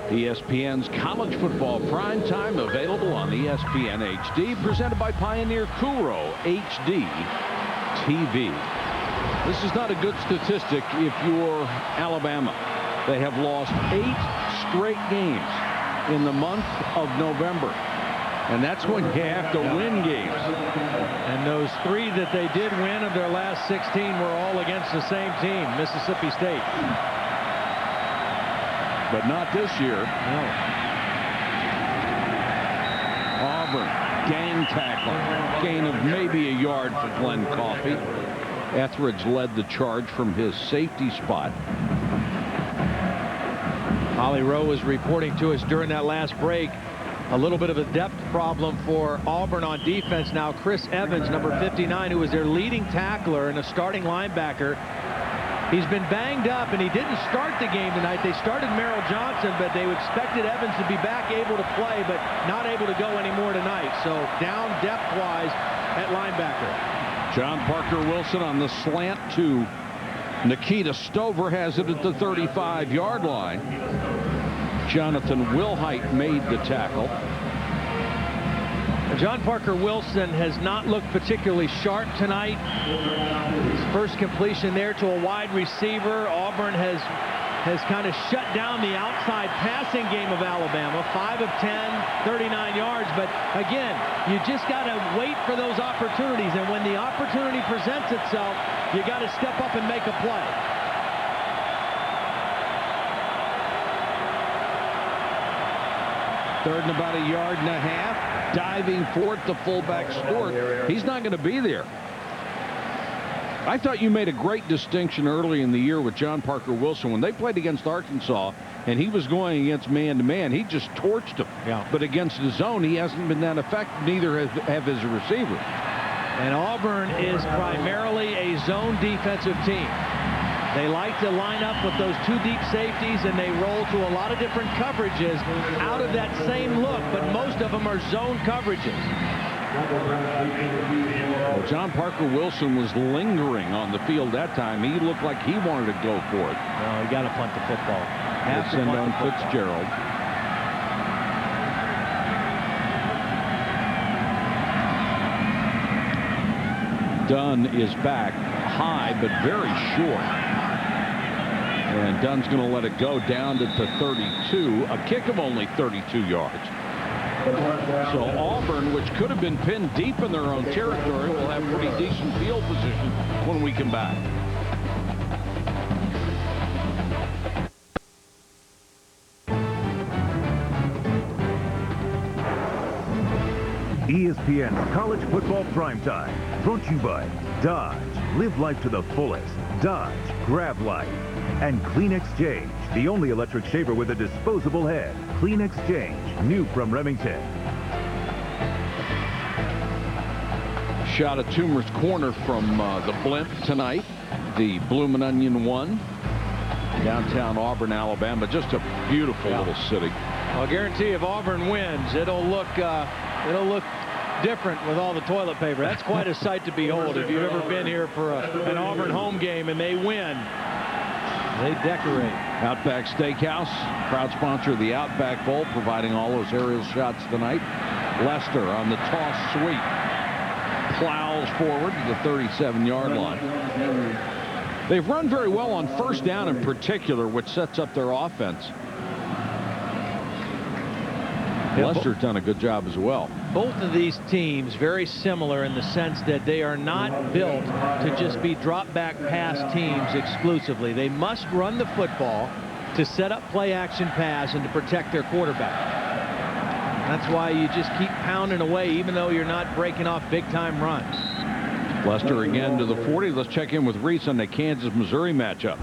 ESPN's college football primetime available on ESPN HD, presented by Pioneer Kuro HD TV. This is not a good statistic if you're Alabama. They have lost 8 straight games in the month of November. And that's when you have to win games. And those 3 that they did win of their last 16 were all against the same team, Mississippi State. But not this year. No. Auburn, gang tackle. Gain of maybe a yard for Glenn Coffey. Etheridge led the charge from his safety spot. Ollie Rowe was reporting to us during that last break. A little bit of a depth problem for Auburn on defense now. Chris Evans, number 59, who was their leading tackler and a starting linebacker. He's been banged up, and he didn't start the game tonight. They started Merrill Johnson, but they expected Evans to be back able to play, but not able to go anymore tonight. So down depth-wise at linebacker. John Parker Wilson on the slant to Nikita Stover, has it at the 35-yard line. Jonathan Wilhite made the tackle. John Parker Wilson has not looked particularly sharp tonight. His first completion there to a wide receiver. Auburn has kind of shut down the outside passing game of Alabama. 5 of 10, 39 yards. But again, you just got to wait for those opportunities. And when the opportunity presents itself, you got to step up and make a play. Third and about 1.5 yards. Diving for it, the fullback Stewart. He's not going to be there. I thought you made a great distinction early in the year with John Parker Wilson. When they played against Arkansas and he was going against man-to-man, he just torched him. Yeah. But against the zone, he hasn't been that effective. Neither have his receivers. And Auburn is primarily a zone defensive team. They like to line up with those 2 deep safeties, and they roll to a lot of different coverages out of that same look, but most of them are zone coverages. Well, John Parker Wilson was lingering on the field that time. He looked like he wanted to go for it. No, he got to punt the football. Have to send on Fitzgerald. Dunn is back high, but very short. And Dunn's going to let it go down to 32. A kick of only 32 yards. So Auburn, which could have been pinned deep in their own territory, will have pretty decent field position when we come back. ESPN's College Football Primetime, brought to you by Dodge. Live life to the fullest. Dodge. Grab Life, and Clean Exchange, the only electric shaver with a disposable head. Clean Exchange, new from Remington. Shot at Toomer's Corner from the Blimp tonight. The Bloomin' Onion one. Downtown Auburn, Alabama. Just a beautiful little city. I'll guarantee if Auburn wins, it'll look different with all the toilet paper. That's quite a sight to behold. If you've ever been here for an Auburn home game and they win, they decorate. Outback Steakhouse, proud sponsor of the Outback Bowl, providing all those aerial shots tonight. Lester on the toss sweep. Plows forward to the 37-yard line. They've run very well on first down in particular, which sets up their offense. Lester's done a good job as well. Both of these teams very similar in the sense that they are not built to just be drop back pass teams exclusively. They must run the football to set up play action pass and to protect their quarterback. That's why you just keep pounding away even though you're not breaking off big time runs. Lester again to the 40. Let's check in with Reese on the Kansas-Missouri matchup.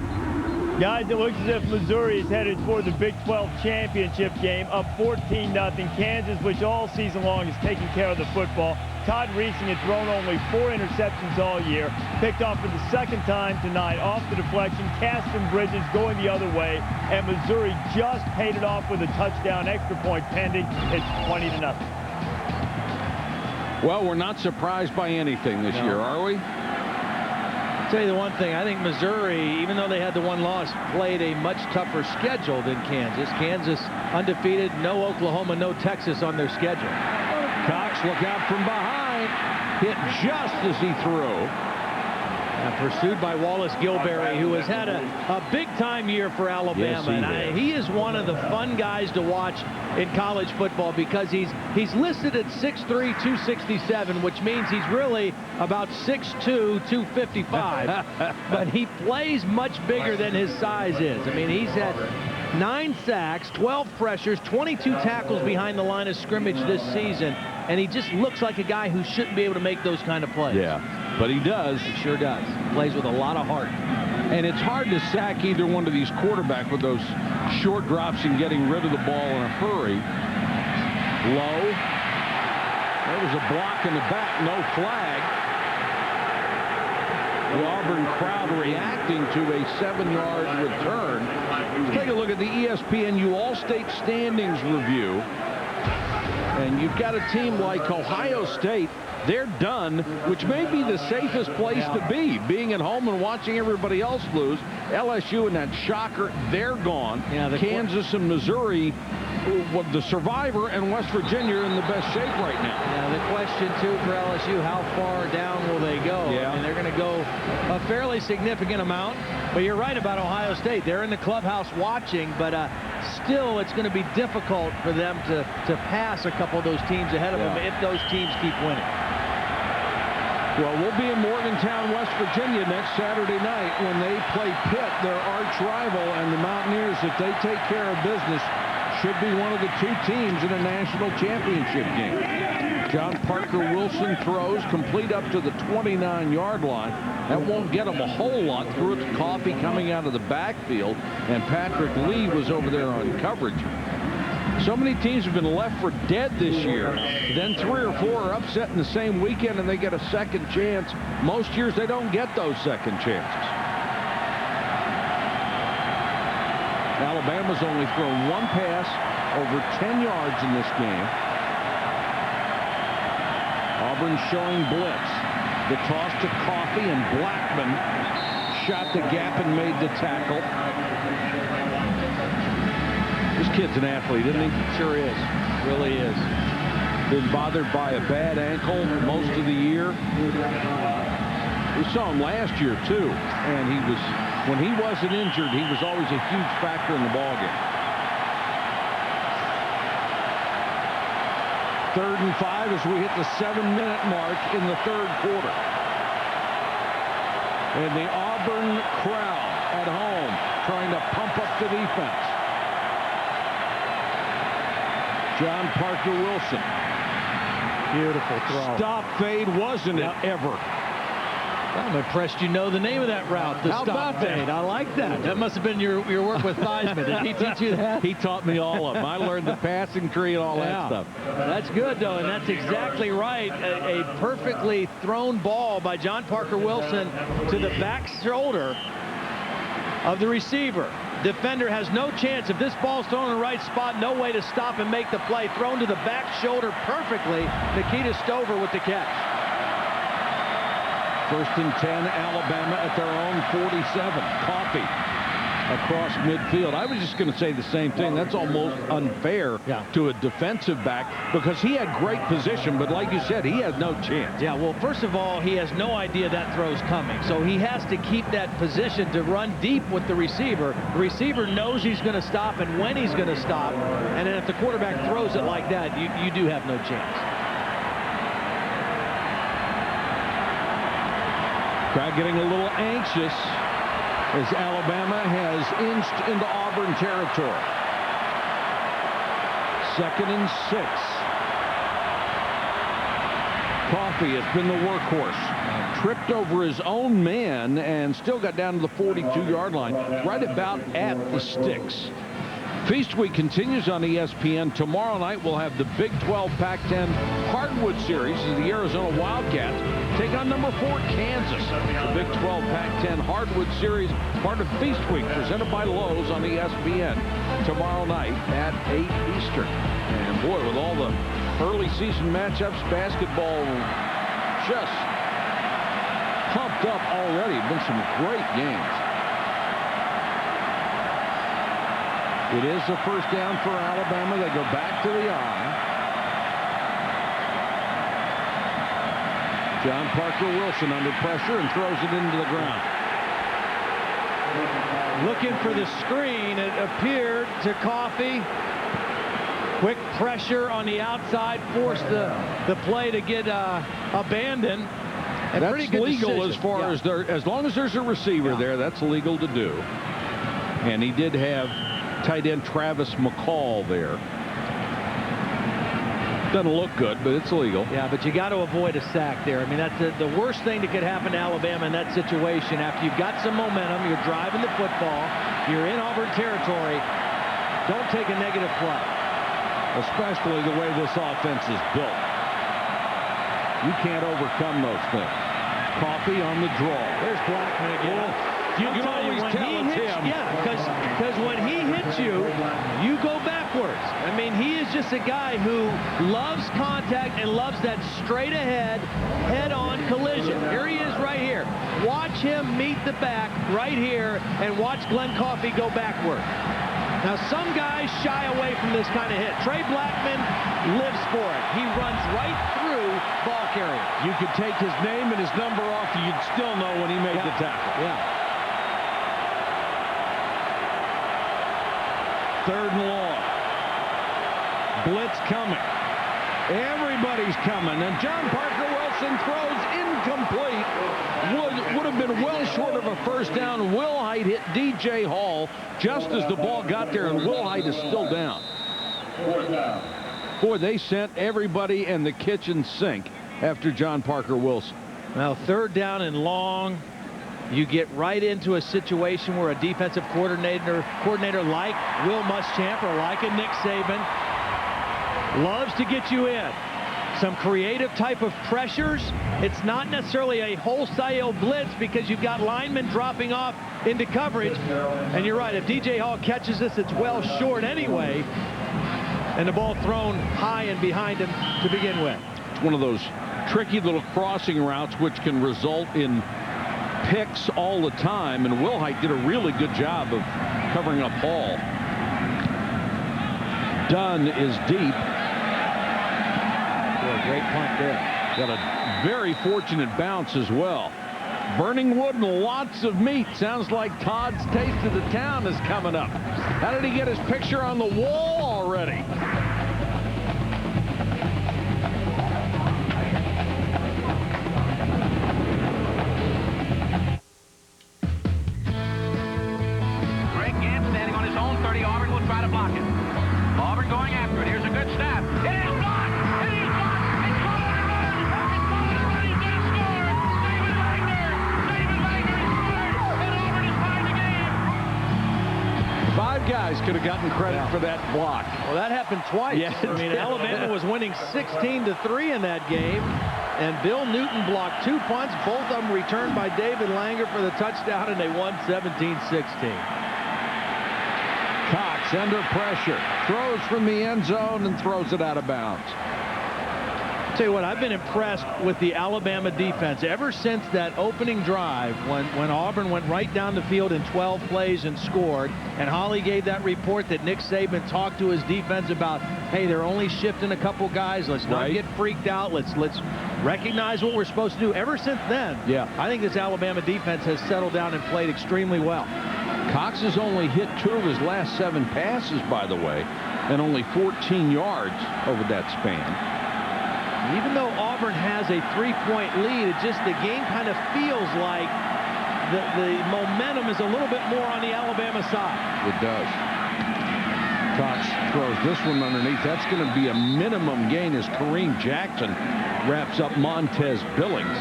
Guys, it looks as if Missouri is headed for the Big 12 championship game, up 14-0. Kansas, which all season long is taking care of the football. Todd Reesing had thrown only 4 interceptions all year. Picked off for the second time tonight off the deflection. Caston Bridges going the other way. And Missouri just paid it off with a touchdown, extra point pending. It's 20-0. Well, we're not surprised by anything this year, are we? I'll tell you the one thing. I think Missouri, even though they had the one loss, played a much tougher schedule than Kansas. Kansas undefeated, no Oklahoma, no Texas on their schedule. Cox, look out from behind. Hit just as he threw. Pursued by Wallace Gilberry, who has had a big-time year for Alabama. Yes, and he is one of the fun guys to watch in college football because he's listed at 6'3", 267, which means he's really about 6'2", 255. But he plays much bigger than his size is. I mean, he's had 9 sacks, 12 pressures, 22 tackles behind the line of scrimmage this season, and he just looks like a guy who shouldn't be able to make those kind of plays. Yeah, but he does. He sure does. Plays with a lot of heart. And it's hard to sack either one of these quarterbacks with those short drops and getting rid of the ball in a hurry. Low. There was a block in the back, no flag. The Auburn crowd reacting to a 7-yard return. Let's take a look at the ESPNU All-State Standings review. And you've got a team like Ohio State. They're done, which may be the safest place to be, being at home and watching everybody else lose. LSU and that shocker, they're gone. Yeah, Kansas and Missouri, the survivor, and West Virginia are in the best shape right now. Yeah, the question, too, for LSU, how far down will they go? Yeah. I mean, they're going to go a fairly significant amount. But you're right about Ohio State. They're in the clubhouse watching, but still it's going to be difficult for them to pass a couple of those teams ahead of them if those teams keep winning. Well, we'll be in Morgantown, West Virginia next Saturday night when they play Pitt, their arch rival, and the Mountaineers, if they take care of business, should be one of the 2 teams in a national championship game. John Parker Wilson throws complete up to the 29-yard line. That won't get him a whole lot. Threw it to Coffee coming out of the backfield, and Patrick Lee was over there on coverage. So many teams have been left for dead this year. Then 3 or 4 are upset in the same weekend and they get a second chance. Most years they don't get those second chances. Alabama's only thrown 1 pass over 10 yards in this game. Auburn showing blitz. The toss to Coffee, and Blackman shot the gap and made the tackle. This kid's an athlete, isn't he? Sure is. Really is. Been bothered by a bad ankle most of the year. We saw him last year, too. And when he wasn't injured, he was always a huge factor in the ballgame. 3rd and 5 as we hit the 7-minute mark in the 3rd quarter. And the Auburn crowd at home trying to pump up the defense. John Parker Wilson. Beautiful throw. Stop fade, wasn't it ever? I'm impressed you know the name of that route. The How stop about that? fade. I like that. That must have been your work with Theismann. Did he teach you that? He taught me all of them. I learned the passing tree and all that stuff. That's good, though, and that's exactly right. A perfectly thrown ball by John Parker Wilson to the back shoulder of the receiver. Defender has no chance. If this ball's thrown in the right spot, no way to stop and make the play. Thrown to the back shoulder perfectly. Nikita Stover with the catch. 1st and 10, Alabama at their own 47. Coffee across midfield. I was just going to say the same thing. That's almost unfair to a defensive back because he had great position, but like you said, he has no chance. Yeah, well, first of all, he has no idea that throw's coming, so he has to keep that position to run deep with the receiver. The receiver knows he's going to stop and when he's going to stop, and then if the quarterback throws it like that, you do have no chance. Crowd getting a little anxious as Alabama has inched into Auburn territory. 2nd and 6. Coffee has been the workhorse. Tripped over his own man and still got down to the 42-yard line, right about at the sticks. Feast Week continues on ESPN. Tomorrow night we'll have the Big 12 Pac-10 Hardwood Series as the Arizona Wildcats take on number 4 Kansas. The Big 12 Pac-10 Hardwood Series, part of Feast Week, presented by Lowe's on ESPN tomorrow night at 8 Eastern. And boy, with all the early season matchups, basketball just pumped up already. Been some great games. It is a 1st down for Alabama. They go back to the I. John Parker Wilson under pressure and throws it into the ground. Looking for the screen. It appeared to Coffee. Quick pressure on the outside forced the play to get abandoned. And That's pretty good legal decision. as far as long as there's a receiver there, that's legal to do. And he did have tight end Travis McCall there. Doesn't look good, but it's legal. Yeah, but you got to avoid a sack there. I mean, that's the worst thing that could happen to Alabama in that situation. After you've got some momentum, you're driving the football, you're in Auburn territory, don't take a negative play. Especially the way this offense is built. You can't overcome those things. Coffee on the draw. There's Blackman again. You can always tell it's him. Yeah, because when he hits you, you go backwards. I mean, he is just a guy who loves contact and loves that straight ahead, head-on collision. Here he is right here. Watch him meet the back right here and watch Glenn Coffee go backward. Now, some guys shy away from this kind of hit. Trey Blackman lives for it. He runs right through ball carrier. You could take his name and his number off, and you'd still know when he made the tackle. Yeah. 3rd and long. Blitz coming. Everybody's coming, and John Parker Wilson throws incomplete. Would have been well short of a 1st down. Wilhite hit DJ Hall just as the ball got there, and Wilhite is still down. Boy, they sent everybody in the kitchen sink after John Parker Wilson. Now, 3rd down and long. You get right into a situation where a defensive coordinator like Will Muschamp or like a Nick Saban loves to get you in. Some creative type of pressures. It's not necessarily a wholesale blitz because you've got linemen dropping off into coverage. And you're right, if DJ Hall catches this, it's well short anyway. And the ball thrown high and behind him to begin with. It's one of those tricky little crossing routes which can result in picks all the time, and Wilhite did a really good job of covering up Hall. Dunn is deep. Boy, great punt there. Got a very fortunate bounce as well. Burning wood and lots of meat. Sounds like Todd's Taste of the Town is coming up. How did he get his picture on the wall already? Auburn will try to block it. Auburn going after it. Here's a good snap. It is blocked. It is blocked. It's Colorado. It's Colorado. He's going to score. David Wagner. 5 guys could have gotten credit for that block. Well, that happened twice. Yeah, I mean, Alabama was winning 16-3 in that game, and Bill Newton blocked 2 punts, both of them returned by David Langer for the touchdown, and they won 17-16. Cox under pressure, throws from the end zone and throws it out of bounds. Tell you what, I've been impressed with the Alabama defense ever since that opening drive when Auburn went right down the field in 12 plays and scored, and Holly gave that report that Nick Saban talked to his defense about, hey, they're only shifting a couple guys, let's not get freaked out, let's recognize what we're supposed to do. Ever since then, I think this Alabama defense has settled down and played extremely well. Cox has only hit 2 of his last 7 passes, by the way, and only 14 yards over that span. Even though Auburn has a 3-point lead, the game kind of feels like the momentum is a little bit more on the Alabama side. It does. Cox throws this one underneath. That's going to be a minimum gain as Kareem Jackson wraps up Montez Billings.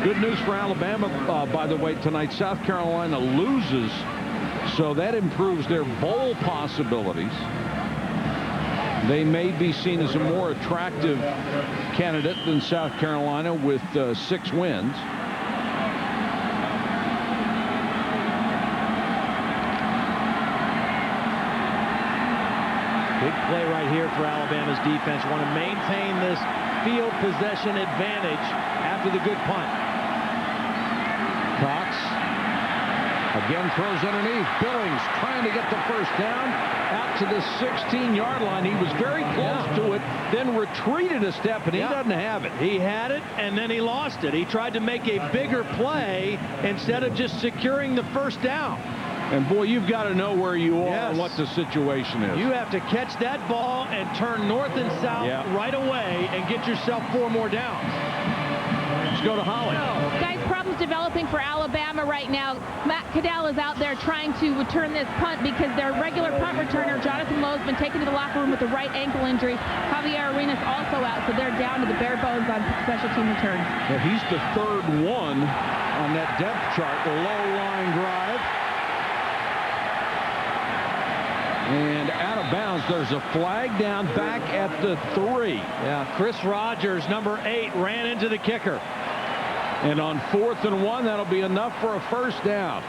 Good news for Alabama, by the way, tonight. South Carolina loses, so that improves their bowl possibilities. They may be seen as a more attractive candidate than South Carolina with 6 wins. Big play right here for Alabama's defense. Want to maintain this field possession advantage after the good punt. Cox again throws underneath. Billings trying to get the first down out to the 16-yard line. He was very close to it, then retreated a step, and he doesn't have it. He had it, and then he lost it. He tried to make a bigger play instead of just securing the first down. And, boy, you've got to know where you are and what the situation is. You have to catch that ball and turn north and south right away and get yourself 4 more downs. Let's go to Holly. Guys, problems developing for Alabama right now. Matt Caddell is out there trying to return this punt because their regular punt returner, Jonathan Lowe, has been taken to the locker room with a right ankle injury. Javier Arenas also out, so they're down to the bare bones on special team returns. Yeah, he's the 3rd one on that depth chart, the low line drive. And out of bounds, there's a flag down back at the 3. Yeah, Chris Rogers, number 8, ran into the kicker. And on 4th and 1, that'll be enough for a first down.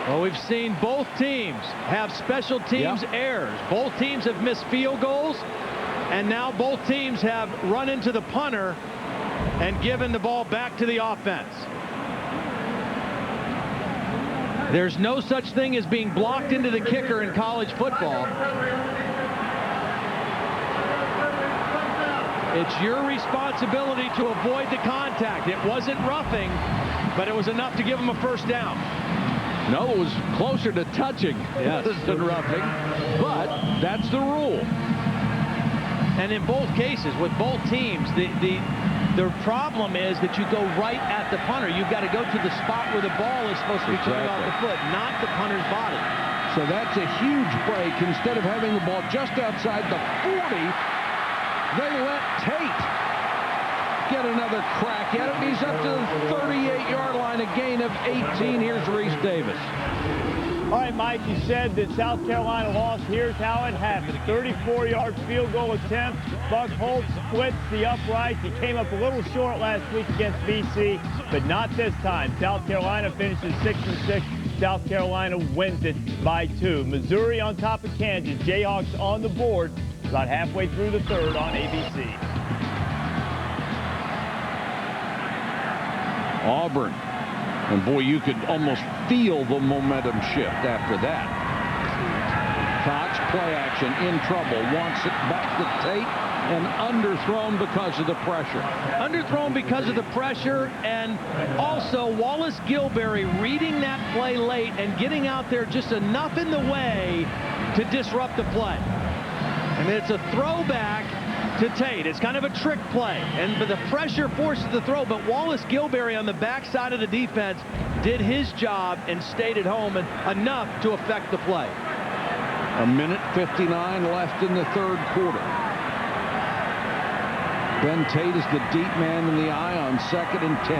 Well, we've seen both teams have special teams errors. Both teams have missed field goals, and now both teams have run into the punter and given the ball back to the offense. There's no such thing as being blocked into the kicker in college football. It's your responsibility to avoid the contact. It wasn't roughing, but it was enough to give them a first down. No, it was closer to touching than roughing, but that's the rule. And in both cases, with both teams, the problem is that you go right at the punter. You've got to go to the spot where the ball is supposed to be coming off the foot, not the punter's body. So that's a huge break. Instead of having the ball just outside the 40, they let Tate get another crack at it. He's up to the 38-yard line, a gain of 18. Here's Reese Davis. All right, Mike, you said that South Carolina lost. Here's how it happened. 34-yard field goal attempt. Buck Holtz splits the uprights. He came up a little short last week against BC, but not this time. South Carolina finishes 6-6. South Carolina wins it by 2. Missouri on top of Kansas. Jayhawks on the board about halfway through the 3rd on ABC. Auburn. And, boy, you could almost feel the momentum shift after that. Cox, play action, in trouble, wants it back to Tate, and underthrown because of the pressure. Underthrown because of the pressure, and also Wallace Gilberry reading that play late and getting out there just enough in the way to disrupt the play. I mean, it's a throwback to Tate. It's kind of a trick play, but the pressure forces the throw, but Wallace Gilberry on the backside of the defense did his job and stayed at home enough to affect the play. A minute 59 left in the 3rd quarter. Ben Tate is the deep man in the eye on 2nd and 10.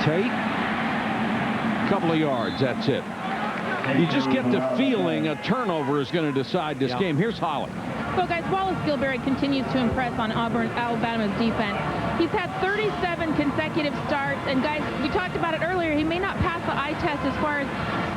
Tate, couple of yards, that's it. You just get the feeling a turnover is going to decide this game. Here's Holly. So, guys, Wallace Gilberry continues to impress on Alabama's defense. He's had 37 consecutive starts, and guys, we talked about it earlier, he may not pass the eye test as far as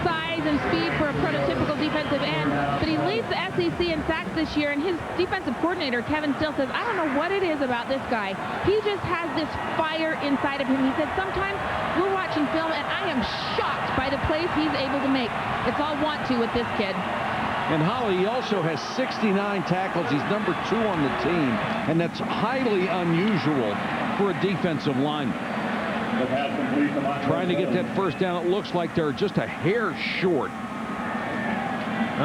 size and speed for a prototypical defensive end, but he leads the SEC in sacks this year, and his defensive coordinator, Kevin Steele, says, I don't know what it is about this guy. He just has this fire inside of him. He said, sometimes we're watching film, and I am shocked by the plays he's able to make. It's all want to with this kid. And Holly also has 69 tackles. He's number 2 on the team, and that's highly unusual for a defensive lineman. Trying to get that first down, it looks like they're just a hair short.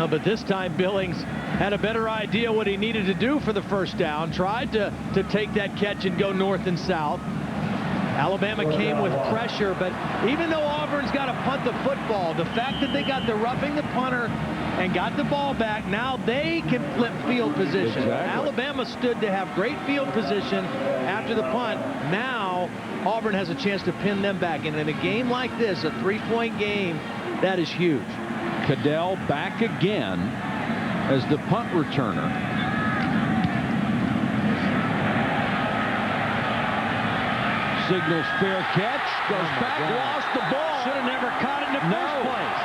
But this time Billings had a better idea what he needed to do for the first down. Tried to take that catch and go north and south. Alabama came with pressure, but even though Auburn's got to punt the football, the fact that they got the roughing the punter and got the ball back, now they can flip field position. Exactly. Alabama stood to have great field position after the punt. Now Auburn has a chance to pin them back. And in a game like this, a 3-point game, that is huge. Cadell back again as the punt returner. Signals fair catch, goes back, lost the ball. Should have never caught it in the first place.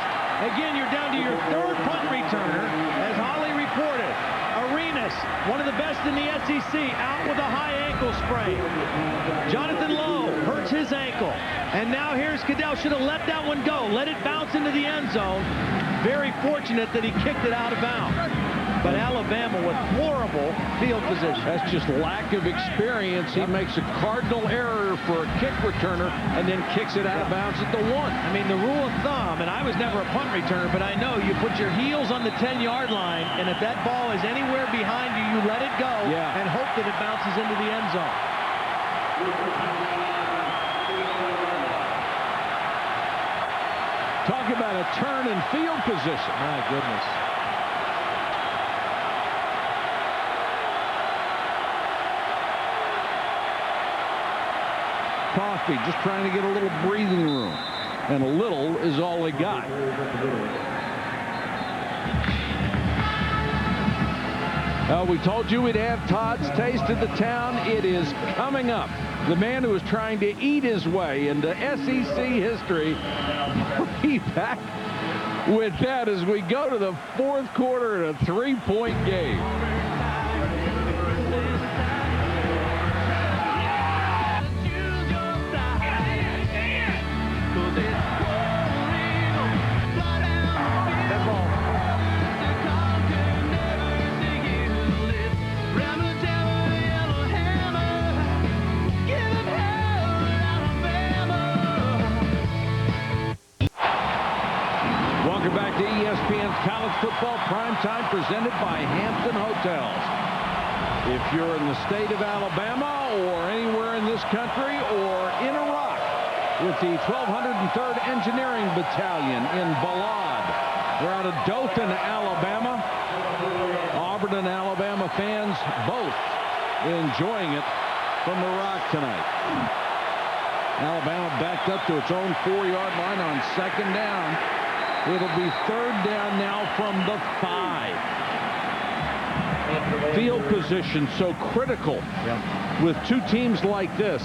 Again, you're down to your 3rd punt returner, as Holly reported. Arenas, one of the best in the SEC, out with a high ankle sprain. Jonathan Lowe hurts his ankle. And now here's Cadell. Should have let that one go. Let it bounce into the end zone. Very fortunate that he kicked it out of bounds. But Alabama with horrible field position. That's just lack of experience. He makes a cardinal error for a kick returner and then kicks it out of bounds at the 1. I mean, the rule of thumb, and I was never a punt returner, but I know you put your heels on the 10-yard line, and if that ball is anywhere behind you, you let it go and hope that it bounces into the end zone. Talk about a turn in field position. My goodness. Coffee just trying to get a little breathing room, and a little is all he got. We told you we'd have Todd's Taste of the Town. It is coming up. The man who is trying to eat his way into SEC history. We'll be back with that as we go to the 4th quarter in a 3-point game. College football primetime presented by Hampton Hotels. If you're in the state of Alabama or anywhere in this country or in Iraq with the 1203rd Engineering Battalion in Balad, we're out of Dothan, Alabama. Auburn and Alabama fans both enjoying it from the Rock tonight. Alabama backed up to its own 4-yard line on 2nd down. It'll be 3rd down now from the 5. Field position so critical with 2 teams like this.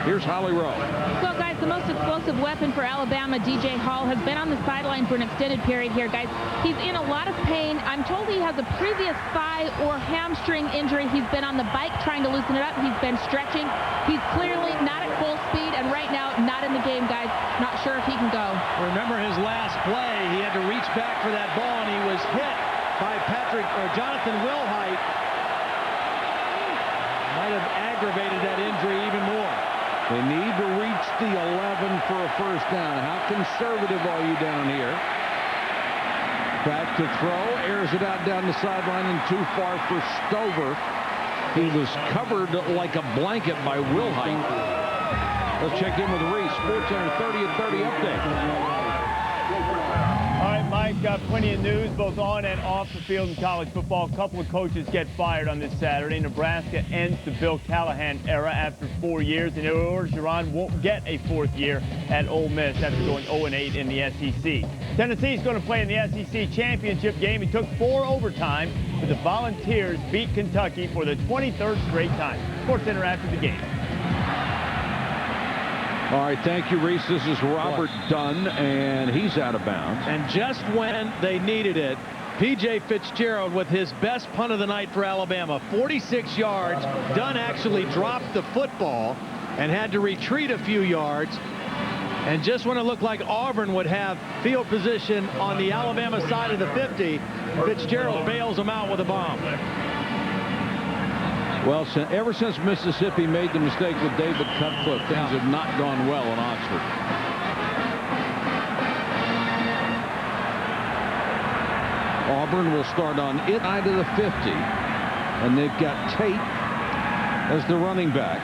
Here's Holly Rowe. So, guys, the most explosive weapon for Alabama, DJ Hall, has been on the sideline for an extended period here, guys. He's in a lot of pain. I'm told he has a previous thigh or hamstring injury. He's been on the bike trying to loosen it up. He's been stretching. He's clearly not at full speed, and right now, not in the game, guys. Not sure if he can go. Remember his last play, he had to reach back for that ball, and he was hit by Jonathan Wilhite. Might have aggravated that injury even more. They need to reach the 11 for a first down. How conservative are you down here? Back to throw, airs it out down the sideline and too far for Stover. He was covered like a blanket by Wilhite. Let's check in with Reese. SportsCenter 30 at 30 update. All right, Mike. tonight. Got plenty of news both on and off the field in college football. A couple of coaches get fired on this Saturday. Nebraska ends the Bill Callahan era after 4 years, and Orgeron won't get a 4th year at Ole Miss after going 0-8 in the SEC. Tennessee's going to play in the SEC championship game. It took 4 overtime, but the Volunteers beat Kentucky for the 23rd straight time. Sports Center after the game. All right, thank you, Reese. This is Robert Dunn, and he's out of bounds. And just when they needed it, P.J. Fitzgerald with his best punt of the night for Alabama, 46 yards. Dunn actually dropped the football and had to retreat a few yards. And just when it looked like Auburn would have field position on the Alabama side of the 50, Fitzgerald bails them out with a bomb. Well, ever since Mississippi made the mistake with David Cutcliffe, things have not gone well in Oxford. Auburn will start on its side of the 50, and they've got Tate as the running back.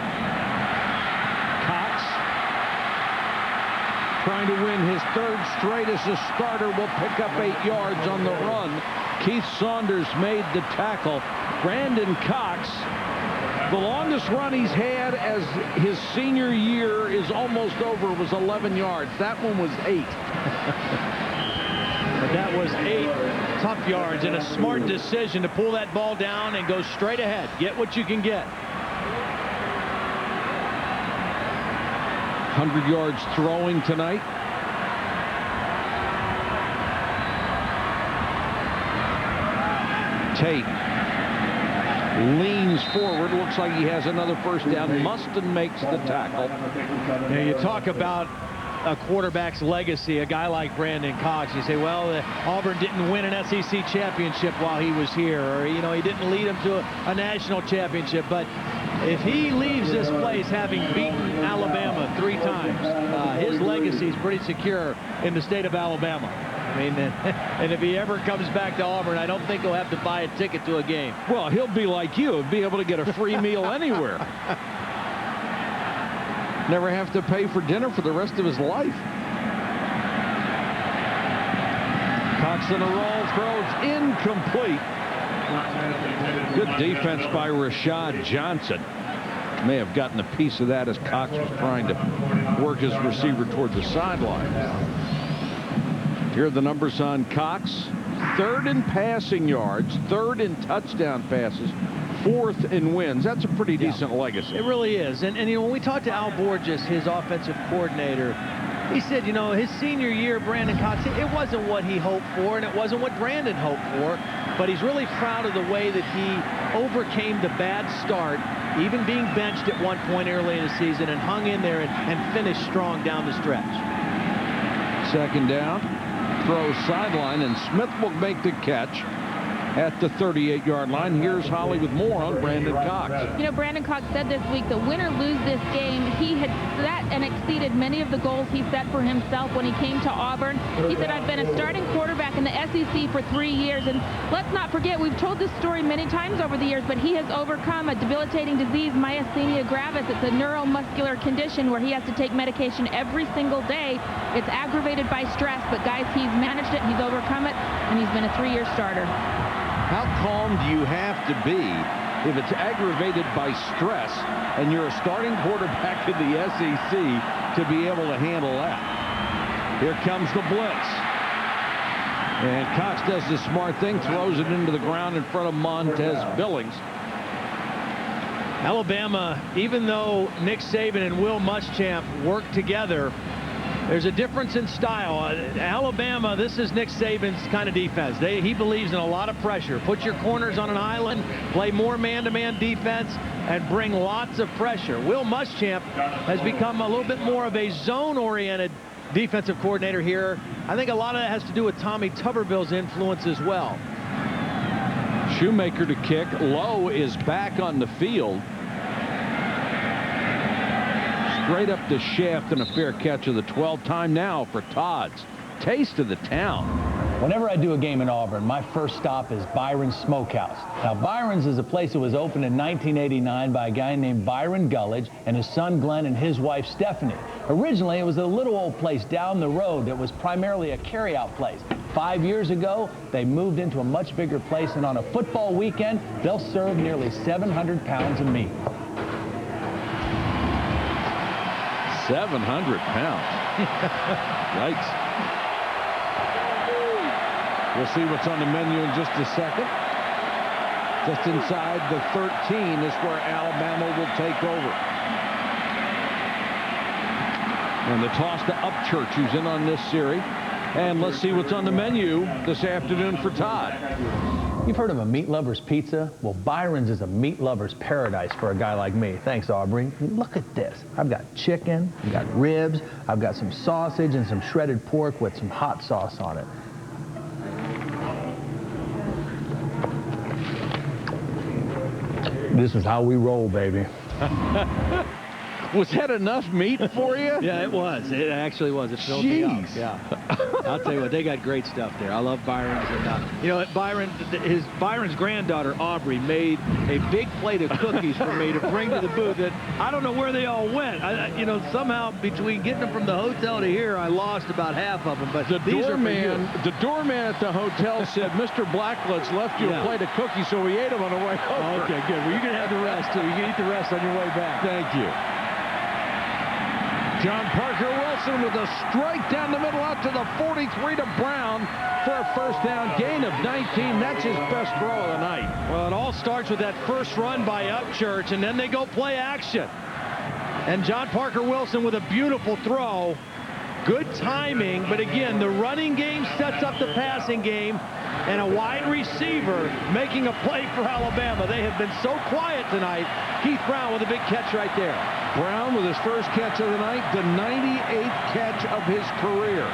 Cox, trying to win his 3rd straight as a starter, will pick up 8 yards on the run. Keith Saunders made the tackle. Brandon Cox, the longest run he's had as his senior year is almost over, was 11 yards. That one was 8. But that was 8 tough yards, and a smart decision to pull that ball down and go straight ahead. Get what you can get. 100 yards throwing tonight. Tate leans forward. Looks like he has another first down. Mustin makes the tackle. Now, you talk about a quarterback's legacy, a guy like Brandon Cox. You say, well, Auburn didn't win an SEC championship while he was here, or, you know, he didn't lead them to a national championship. But if he leaves this place having beaten Alabama 3 times, his legacy is pretty secure in the state of Alabama. I mean, and if he ever comes back to Auburn, I don't think he'll have to buy a ticket to a game. Well, he'll be like you, he'll be able to get a free meal anywhere. Never have to pay for dinner for the rest of his life. Cox on a roll, throws incomplete. Good defense by Rashad Johnson. May have gotten a piece of that as Cox was trying to work his receiver toward the sideline. Here are the numbers on Cox. 3rd in passing yards, 3rd in touchdown passes, 4th in wins. That's a pretty decent legacy. It really is. And you know, when we talked to Al Borges, his offensive coordinator, he said, you know, his senior year, Brandon Cox, it wasn't what he hoped for, and it wasn't what Brandon hoped for, but he's really proud of the way that he overcame the bad start, even being benched at one point early in the season, and hung in there and finished strong down the stretch. 2nd down. Throws sideline, and Smith will make the catch at the 38-yard line. Here's Holly with more on Brandon Cox. You know, Brandon Cox said this week, the win or lose this game, he had set and exceeded many of the goals he set for himself when he came to Auburn. He said, I've been a starting quarterback in the SEC for 3 years, and let's not forget, we've told this story many times over the years, but he has overcome a debilitating disease, myasthenia gravis. It's a neuromuscular condition where he has to take medication every single day. It's aggravated by stress, but guys, he's managed it, he's overcome it, and he's been a 3-year starter. How calm do you have to be if it's aggravated by stress and you're a starting quarterback in the SEC to be able to handle that? Here comes the blitz. And Cox does the smart thing, throws it into the ground in front of Montez Billings. Alabama, even though Nick Saban and Will Muschamp work together, there's a difference in style. Alabama, this is Nick Saban's kind of defense. He believes in a lot of pressure. Put your corners on an island, play more man-to-man defense, and bring lots of pressure. Will Muschamp has become a little bit more of a zone-oriented defensive coordinator here. I think a lot of that has to do with Tommy Tuberville's influence as well. Shoemaker to kick. Lowe is back on the field. Straight up the shaft and a fair catch of the 12th. Time now for Todd's Taste of the Town. Whenever I do a game in Auburn, my first stop is Byron's Smokehouse. Now, Byron's is a place that was opened in 1989 by a guy named Byron Gullidge and his son Glenn and his wife Stephanie. Originally, it was a little old place down the road that was primarily a carryout place. 5 years ago, they moved into a much bigger place, and on a football weekend, they'll serve nearly 700 pounds of meat. 700 pounds. Yikes. We'll see what's on the menu in just a second. Just inside the 13 is where Alabama will take over. And the toss to Upchurch, who's in on this series. And let's see what's on the menu this afternoon for Todd. You've heard of a meat lover's pizza? Well, Byron's is a meat lover's paradise for a guy like me. Thanks, Aubrey. Look at this. I've got chicken, I've got ribs, I've got some sausage and some shredded pork with some hot sauce on it. This is how we roll, baby. Was that enough meat for you? Yeah, it was. It actually was. It filled me up. Yeah. I'll tell you what, they got great stuff there. I love Byron's. And, you know, Byron's granddaughter, Aubrey, made a big plate of cookies for me to bring to the booth. And I don't know where they all went. You know, somehow between getting them from the hotel to here, I lost about half of them. But the doorman at the hotel said, Mr. Blackledge left you a plate of cookies, so we ate them on the way over. Okay, good. Well, you can have the rest, too. You can eat the rest on your way back. Thank you. John Parker Wilson with a strike down the middle out to the 43 to Brown for a first down gain of 19. That's his best throw of the night. Well, it all starts with that first run by Upchurch, and then they go play action. And John Parker Wilson with a beautiful throw. Good timing, but again, the running game sets up the passing game, and a wide receiver making a play for Alabama. They have been so quiet tonight. Keith Brown with a big catch right there. Brown with his first catch of the night, the 98th catch of his career.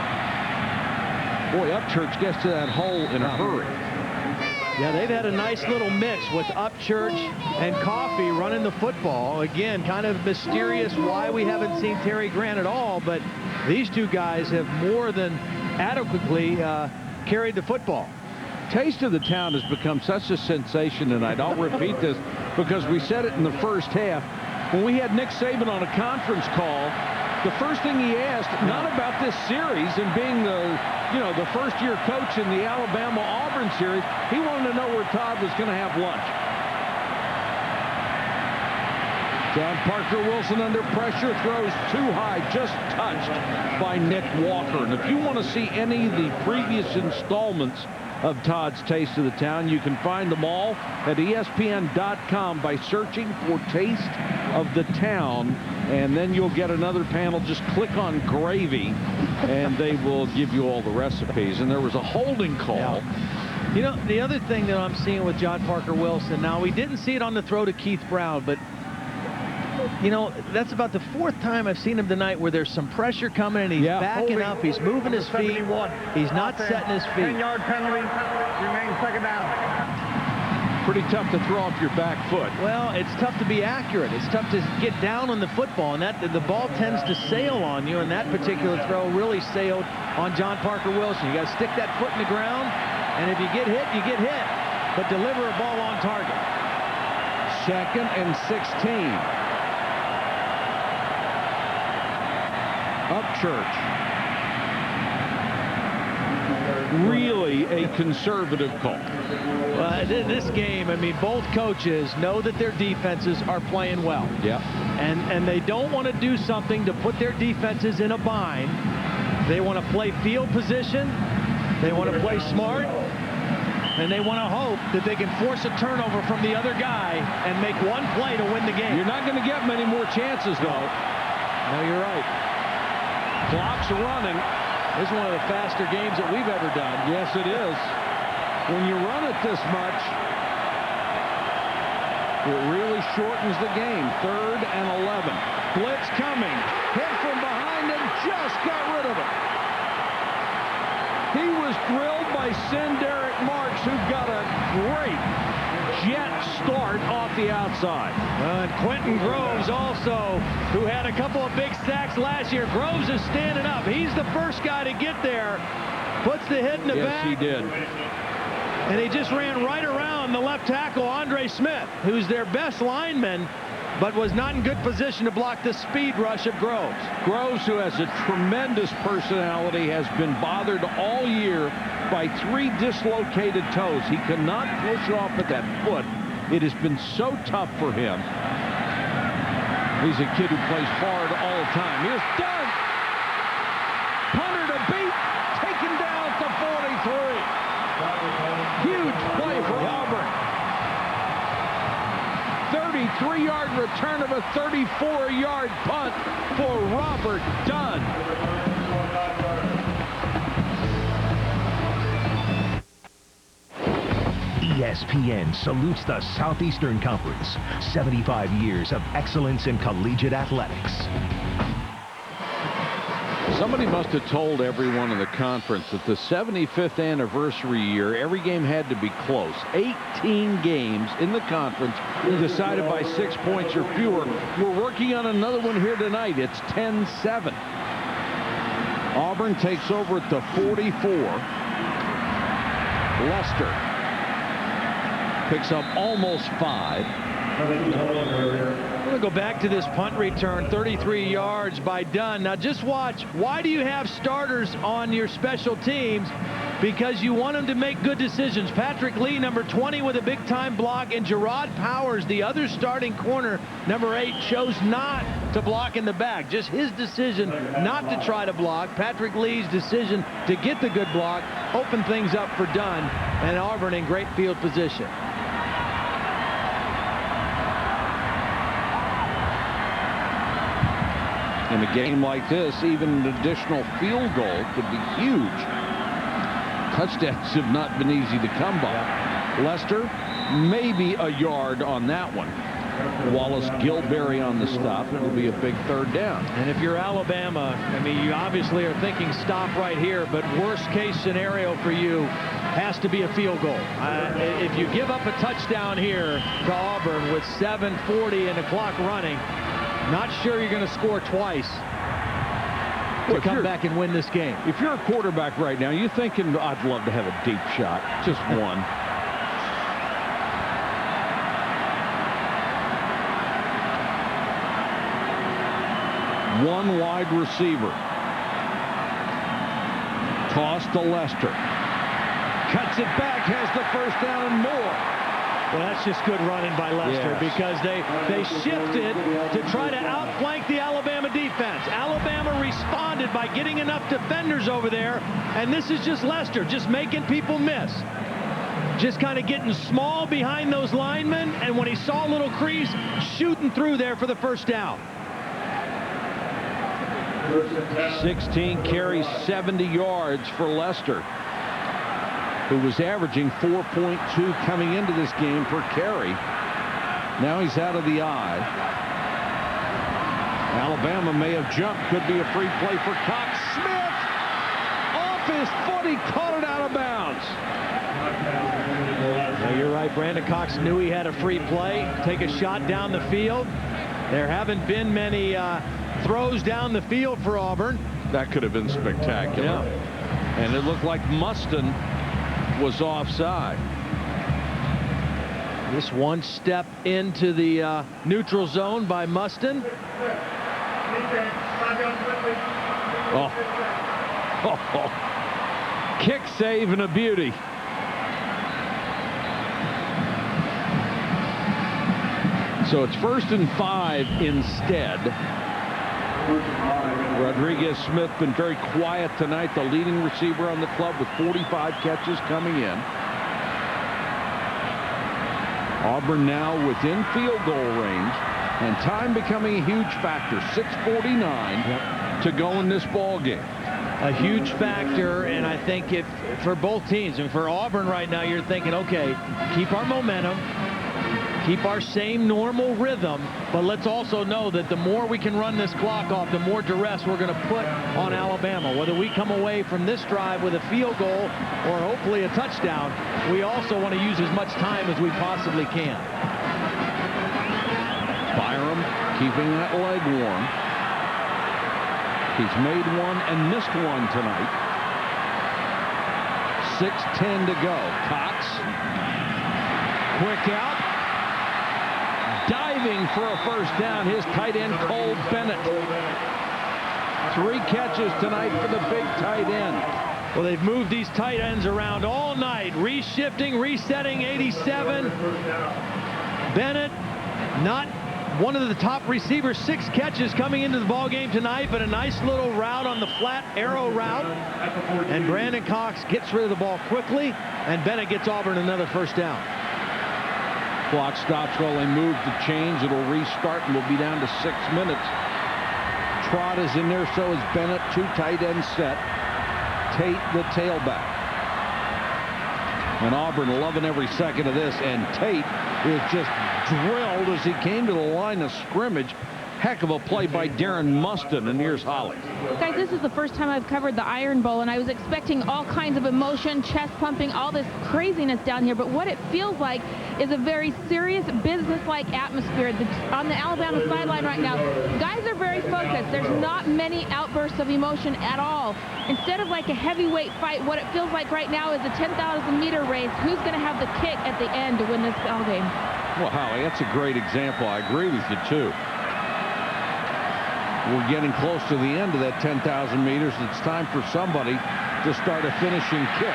Boy, Upchurch gets to that hole in a hurry. Yeah, they've had a nice little mix with Upchurch and Coffee running the football. Again, kind of mysterious why we haven't seen Terry Grant at all, but these two guys have more than adequately carried the football. Taste of the Town has become such a sensation tonight. I'll repeat this because we said it in the first half. When we had Nick Saban on a conference call, the first thing he asked, not about this series and being the first-year coach in the Alabama-Auburn series, he wanted to know where Todd was going to have lunch. John Parker Wilson under pressure, throws too high, just touched by Nick Walker. And if you want to see any of the previous installments of Todd's Taste of the Town, you can find them all at ESPN.com by searching for Taste of the Town, and then you'll get another panel. Just click on Gravy and they will give you all the recipes. And there was a holding call. Yeah. You know, the other thing that I'm seeing with John Parker Wilson, now we didn't see it on the throw to Keith Brown, but you know, that's about the fourth time I've seen him tonight where there's some pressure coming and he's backing up, he's moving his feet, he's not setting his feet. 10-yard penalty, remains second down. Pretty tough to throw off your back foot. Well, it's tough to be accurate. It's tough to get down on the football, and that the ball tends to sail on you, and that particular throw really sailed on John Parker Wilson. You got to stick that foot in the ground, and if you get hit, you get hit, but deliver a ball on target. 2nd and 16. Upchurch. Really a conservative call. This game, I mean, both coaches know that their defenses are playing well. Yeah. And they don't want to do something to put their defenses in a bind. They want to play field position. They want to play smart. And they want to hope that they can force a turnover from the other guy and make one play to win the game. You're not going to get many more chances, though. No, you're right. Clock's running. This is one of the faster games that we've ever done. Yes, it is. When you run it this much, it really shortens the game. 3rd and 11. Blitz coming. Hit from behind and just got rid of it. He was drilled by Derek Marks, who got a great jet start off the outside. And Quentin Groves also, who had a couple of big sacks last year. Groves is standing up. He's the first guy to get there. Puts the hit in the back. Yes, he did. And he just ran right around the left tackle, Andre Smith, who's their best lineman. but was not in good position to block the speed rush of Groves. Groves, who has a tremendous personality, has been bothered all year by 3 dislocated toes. He cannot push off at that foot. It has been so tough for him. He's a kid who plays hard all the time. Here's Dunn. Punter to beat. Taken down to 43. Huge play for Auburn. 33-yard return of a 34-yard punt for Robert Dunn. ESPN salutes the Southeastern Conference. 75 years of excellence in collegiate athletics. Somebody must have told everyone in the conference that the 75th anniversary year, every game had to be close. 18 games in the conference decided by 6 points or fewer. We're working on another one here tonight. It's 10-7. Auburn takes over at the 44. Leicester picks up almost 5. I'm going to go back to this punt return, 33 yards by Dunn. Now just watch. Why do you have starters on your special teams? Because you want them to make good decisions. Patrick Lee, number 20, with a big-time block, and Gerard Powers, the other starting corner, number 8, chose not to block in the back. Just his decision not to try to block. Patrick Lee's decision to get the good block, open things up for Dunn, and Auburn in great field position. In a game like this, even an additional field goal could be huge. Touchdowns have not been easy to come by. Leicester, maybe a yard on that one. Wallace Gilberry on the stop. It'll be a big 3rd down. And if you're Alabama, I mean, you obviously are thinking stop right here, but worst case scenario for you has to be a field goal. If you give up a touchdown here to Auburn with 7:40 and the clock running, not sure you're going to score twice to come back and win this game. If you're a quarterback right now, you're thinking, I'd love to have a deep shot. Just one. One wide receiver. Toss to Leicester. Cuts it back, has the 1st down and more. Well, that's just good running by Leicester, because they shifted to try to outflank the Alabama defense. Alabama responded by getting enough defenders over there, and this is just Leicester just making people miss. Just kind of getting small behind those linemen, and when he saw a little crease, shooting through there for the 1st down. 16 carries, 70 yards for Leicester, who was averaging 4.2 coming into this game per carry. Now he's out of the eye. Alabama may have jumped. Could be a free play for Cox. Smith off his foot. He caught it out of bounds. Now you're right. Brandon Cox knew he had a free play. Take a shot down the field. There haven't been many throws down the field for Auburn. That could have been spectacular. Yeah. And it looked like Mustin was offside. This one step into the neutral zone by Mustin. Oh. Kick save and a beauty. So it's 1st and 5 instead. Rodriguez Smith been very quiet tonight, the leading receiver on the club with 45 catches coming in. Auburn now within field goal range, and time becoming a huge factor. 6:49 to go in this ball game. A huge factor, and I think if for both teams, and for Auburn right now, you're thinking, okay, keep our momentum, keep our same normal rhythm, but let's also know that the more we can run this clock off, the more duress we're going to put on Alabama. Whether we come away from this drive with a field goal or hopefully a touchdown, we also want to use as much time as we possibly can. Byram keeping that leg warm. He's made one and missed one tonight. 6:10 to go. Cox. Quick out. diving for a first down, his tight end, Cole Bennett. 3 catches tonight for the big tight end. Well, they've moved these tight ends around all night, reshifting, resetting. 87. Bennett, not one of the top receivers, 6 catches coming into the ball game tonight, but a nice little route on the flat arrow route. And Brandon Cox gets rid of the ball quickly, and Bennett gets Auburn another first down. Clock stops while they move the chains. It'll restart, and we'll be down to 6 minutes. Trot is in there, so is Bennett. 2 tight ends set. Tate, the tailback. And Auburn loving every second of this, and Tate is just drilled as he came to the line of scrimmage. Heck of a play by Darren Mustin, and here's Holly. Guys, this is the first time I've covered the Iron Bowl, and I was expecting all kinds of emotion, chest pumping, all this craziness down here, but what it feels like is a very serious, business-like atmosphere on the Alabama sideline right now. Guys are very focused. There's not many outbursts of emotion at all. Instead of like a heavyweight fight, what it feels like right now is a 10,000-meter race. Who's going to have the kick at the end to win this ball game? Well, Holly, that's a great example. I agree with you, too. We're getting close to the end of that 10,000 meters. It's time for somebody to start a finishing kick.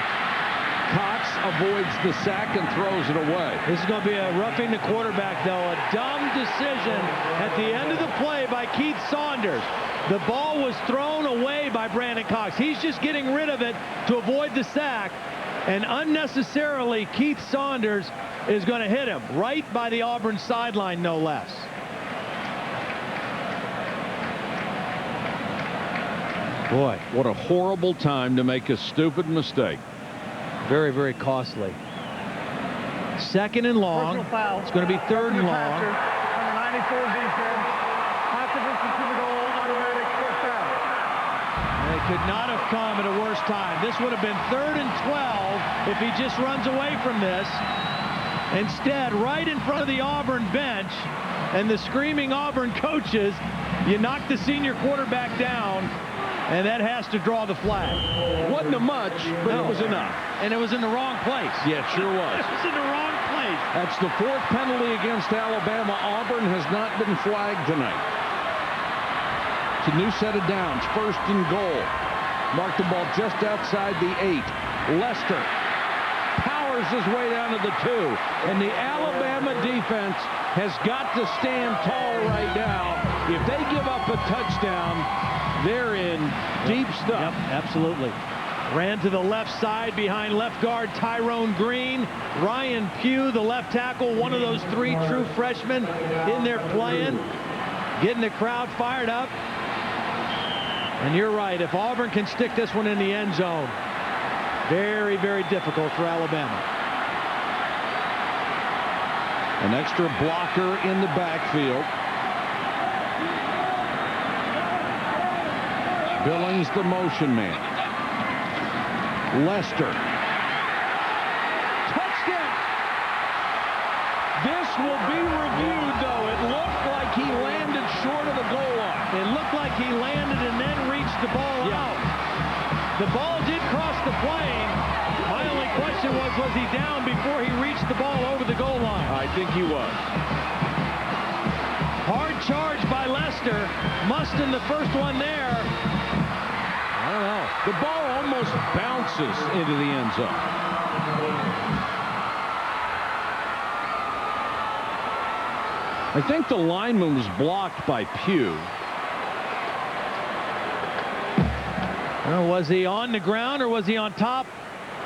Cox avoids the sack and throws it away. This is going to be a roughing the quarterback, though. A dumb decision at the end of the play by Keith Saunders. The ball was thrown away by Brandon Cox. He's just getting rid of it to avoid the sack. And unnecessarily, Keith Saunders is going to hit him right by the Auburn sideline, no less. Boy, what a horrible time to make a stupid mistake. Very, very costly. 2nd and long. It's going to be 3rd and long. Number 94 defense. After this is to the goal, automatic first down. They could not have come at a worse time. This would have been 3rd and 12 if he just runs away from this. Instead, right in front of the Auburn bench and the screaming Auburn coaches, you knock the senior quarterback down. And that has to draw the flag. Wasn't much, but it was enough. And it was in the wrong place. Yeah, it sure was. It was in the wrong place. That's the 4th penalty against Alabama. Auburn has not been flagged tonight. It's a new set of downs. 1st and goal. Mark the ball just outside the 8. Lester powers his way down to the 2. And the Alabama defense has got to stand tall right now. If they give up a touchdown, they're in deep stuff. Yep, absolutely. Ran to the left side behind left guard Tyrone Green. Ryan Pugh, the left tackle, one of those 3 true freshmen in there playing, getting the crowd fired up. And you're right, if Auburn can stick this one in the end zone, very, very difficult for Alabama. An extra blocker in the backfield. Billings, the motion man. Lester. Touchdown! This will be reviewed, though. It looked like he landed short of the goal line. It looked like he landed and then reached the ball out. The ball did cross the plane. My only question was he down before he reached the ball over the goal line? I think he was. Hard charge by Lester. Mustin, the first one there. I don't know. The ball almost bounces into the end zone. I think the lineman was blocked by Pugh. Well, was he on the ground or was he on top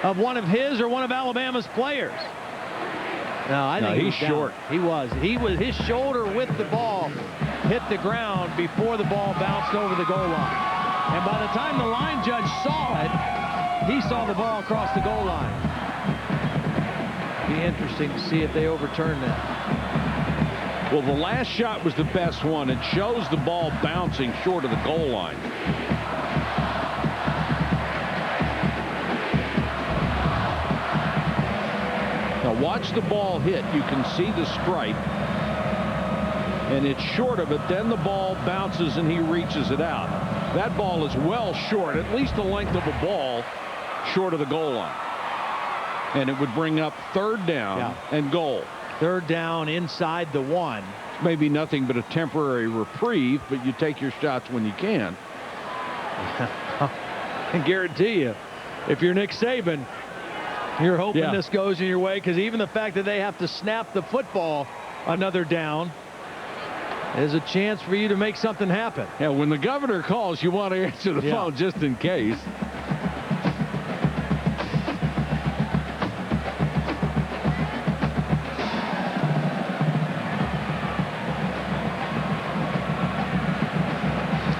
of one of his or one of Alabama's players? No, I think he's short. He was. His shoulder with the ball hit the ground before the ball bounced over the goal line. And by the time the line judge saw it, he saw the ball across the goal line. Be interesting to see if they overturn that. Well, the last shot was the best one. It shows the ball bouncing short of the goal line. Now watch the ball hit. You can see the stripe. And it's short of it. Then the ball bounces and he reaches it out. That ball is well short, at least the length of a ball short of the goal line. And it would bring up 3rd down and goal. Third down inside the 1. Maybe nothing but a temporary reprieve, but you take your shots when you can. I guarantee you, if you're Nick Saban, you're hoping this goes in your way, because even the fact that they have to snap the football another down is a chance for you to make something happen. Yeah, when the governor calls, you want to answer the phone just in case.